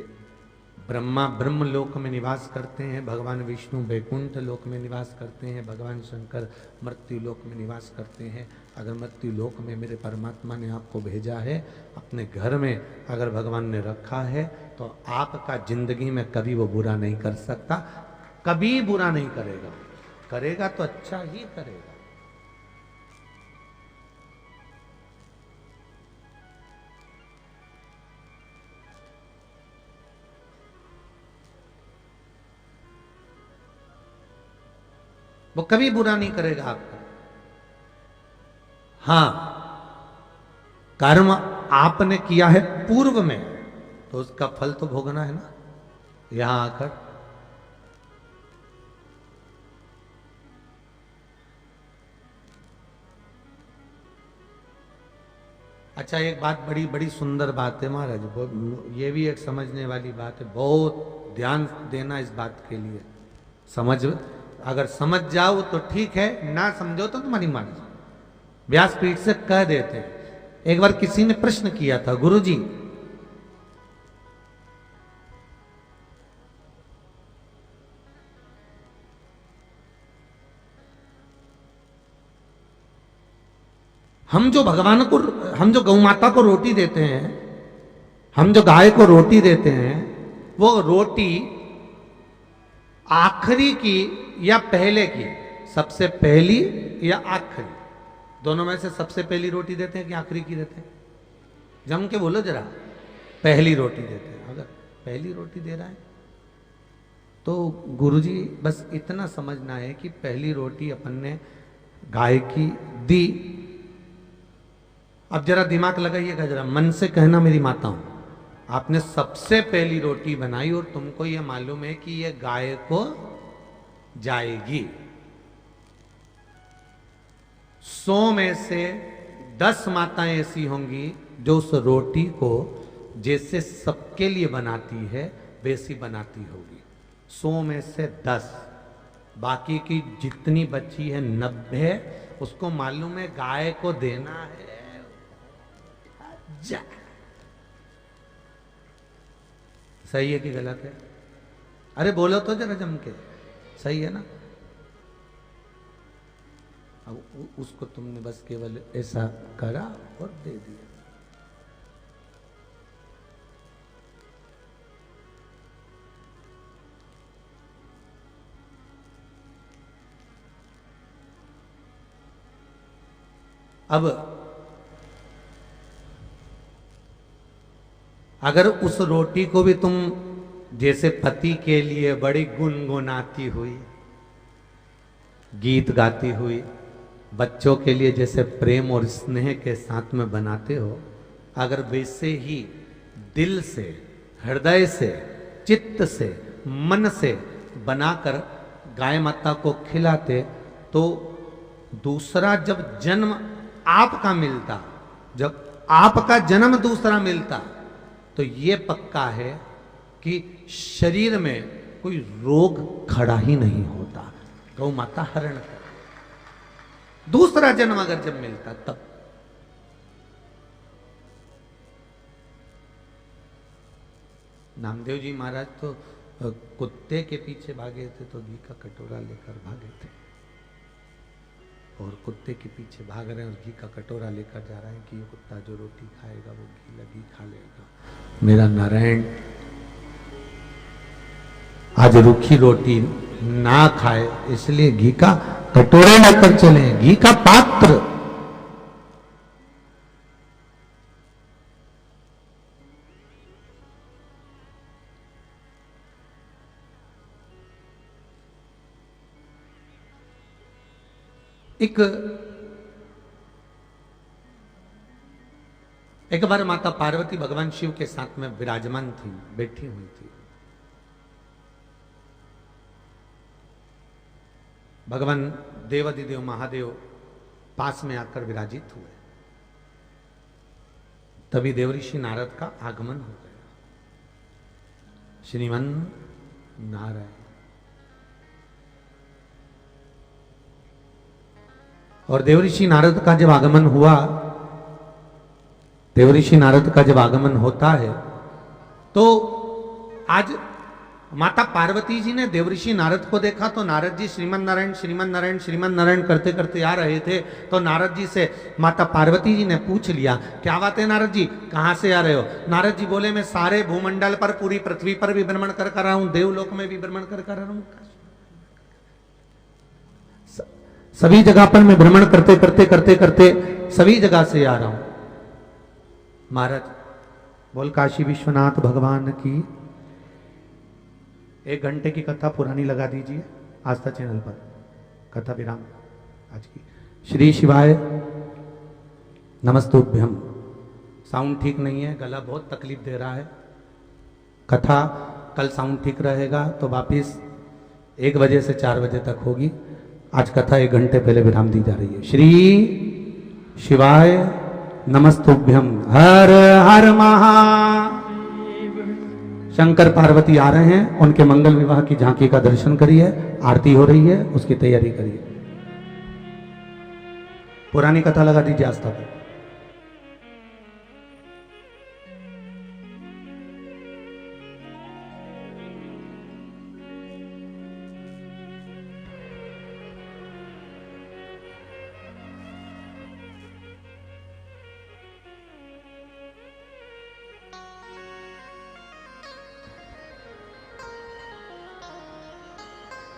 ब्रह्मा ब्रह्म लोक में निवास करते हैं, भगवान विष्णु वैकुंठ लोक में निवास करते हैं, भगवान शंकर मृत्यु लोक में निवास करते हैं। अगर मृत्यु लोक में मेरे परमात्मा ने आपको भेजा है, अपने घर में अगर भगवान ने रखा है, तो आपका जिंदगी में कभी वो बुरा नहीं कर सकता, कभी बुरा नहीं करेगा। करेगा तो अच्छा ही करेगा। वो कभी बुरा नहीं करेगा आपका। हां, कर्म आपने किया है पूर्व में, तो उसका फल तो भोगना है ना यहां आकर। अच्छा, एक बात बड़ी बड़ी सुंदर बात है महाराज, ये भी एक समझने वाली बात है, बहुत ध्यान देना इस बात के लिए। अगर समझ जाओ तो ठीक है, ना समझो तो तुम्हारी मर्जी। व्यासपीठ से कह देते हैं। एक बार किसी ने प्रश्न किया था, गुरुजी हम जो गौ माता को रोटी देते हैं, हम जो गाय को रोटी देते हैं, वो रोटी आखिरी की या पहले की, सबसे पहली या आखिरी, दोनों में से सबसे पहली रोटी देते हैं कि आखिरी की देते हैं? जम के बोलो जरा। पहली रोटी देते हैं। अगर पहली रोटी दे रहा है तो गुरुजी बस इतना समझना है कि पहली रोटी अपन ने गाय की दी। अब जरा दिमाग लगाइएगा, जरा मन से कहना, मेरी माता हूं, आपने सबसे पहली रोटी बनाई और तुमको यह मालूम है कि यह गाय को जाएगी। 100 में से 10 माताएं ऐसी होंगी जो उस रोटी को जैसे सबके लिए बनाती है वैसी बनाती होगी। 100 में से 10, बाकी की जितनी बची है 90 उसको मालूम है गाय को देना है। सही है कि गलत है? अरे बोलो तो जरा जम के, सही है ना? अब उसको तुमने बस केवल ऐसा करा और दे दिया। अब अगर उस रोटी को भी तुम जैसे पति के लिए बड़ी गुनगुनाती हुई, गीत गाती हुई, बच्चों के लिए जैसे प्रेम और स्नेह के साथ में बनाते हो, अगर वैसे ही दिल से, हृदय से, चित्त से, मन से बनाकर गाय माता को खिलाते, तो दूसरा जब जन्म आपका मिलता, जब आपका जन्म दूसरा मिलता, तो ये पक्का है कि शरीर में कोई रोग खड़ा ही नहीं होता। गौ माता हरण कर, दूसरा जन्म अगर जब मिलता तब। नामदेव जी महाराज तो कुत्ते के पीछे भागे थे तो घी का कटोरा लेकर भागे थे, और कुत्ते के पीछे भाग रहे हैं और घी का कटोरा लेकर जा रहे हैं कि ये कुत्ता जो रोटी खाएगा वो घी लगी खा लेगा। मेरा नारायण आज रूखी रोटी ना खाए, इसलिए घी का कटोरा लेकर चले, घी का पात्र। एक बार माता पार्वती भगवान शिव के साथ में विराजमान थी, बैठी हुई थी। भगवान देवाधिदेव महादेव पास में आकर विराजित हुए। तभी देवऋषि नारद का आगमन हो गया। श्रीमन नारायण। और देवऋषि नारद का जब आगमन हुआ, देवऋषि नारद का जब आगमन होता है, तो आज माता पार्वती जी ने देवऋषि नारद को देखा, तो नारद जी श्रीमन नारायण श्रीमन नारायण श्रीमन नारायण करते करते आ रहे थे। तो नारद जी से माता पार्वती जी ने पूछ लिया, क्या बात है नारद जी, कहां से आ रहे हो? नारद जी बोले, मैं सारे भूमंडल पर, पूरी पृथ्वी पर भी भ्रमण कर रहा हूं, देवलोक में भी भ्रमण कर रहा हूं, सभी जगह पर मैं भ्रमण करते करते करते करते सभी जगह से आ रहा हूं। महाराज बोल, काशी विश्वनाथ भगवान की 1 घंटे की कथा पुरानी लगा दीजिए आस्था चैनल पर, कथा विराम आज की। श्री शिवाय नमस्तुभ्यम। साउंड ठीक नहीं है, गला बहुत तकलीफ दे रहा है। कथा कल साउंड ठीक रहेगा तो वापिस 1 बजे से 4 बजे तक होगी। आज कथा 1 घंटे पहले विराम दी जा रही है। श्री शिवाय नमस्तुभ्यम। हर हर महादेव। शंकर पार्वती आ रहे हैं, उनके मंगल विवाह की झांकी का दर्शन करिए। आरती हो रही है, उसकी तैयारी करिए। पुरानी कथा लगा दीजिए आस्था पर।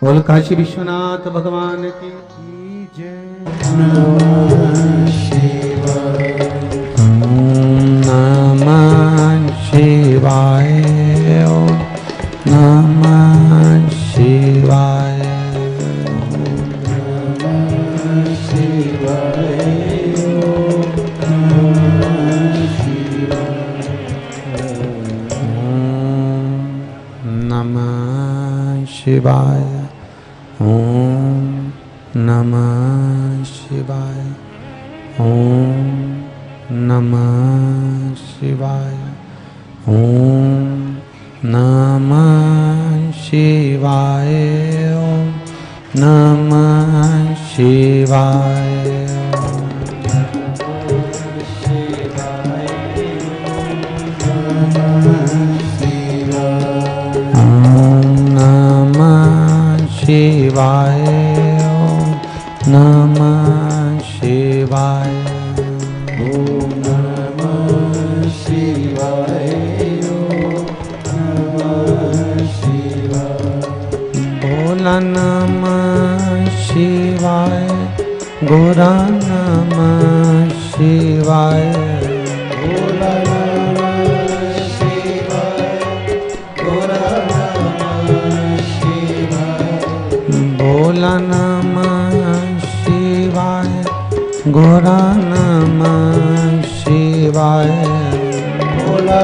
बोल काशी विश्वनाथ भगवान की जय। नमः शिवाय। नमः शिवाय। नमः शिवाय। नमः शिवाय। नमः शिवाय। ओम नमः शिवाय। ओम नमः शिवाय। ओम नमः शिवाय। ओम नमः शिवाय। नमः शिवाय। शिवाय, ओम नमः शिवाय। ओम नमः शिवाय, ओम नमः शिवाय। भोला नमः शिवाय, गोरा नमः शिवाय। भोला नमः शिवाय, गोरा नमः शिवाय। भोला नमः शिवाय, गोरा नमः शिवाय। भोला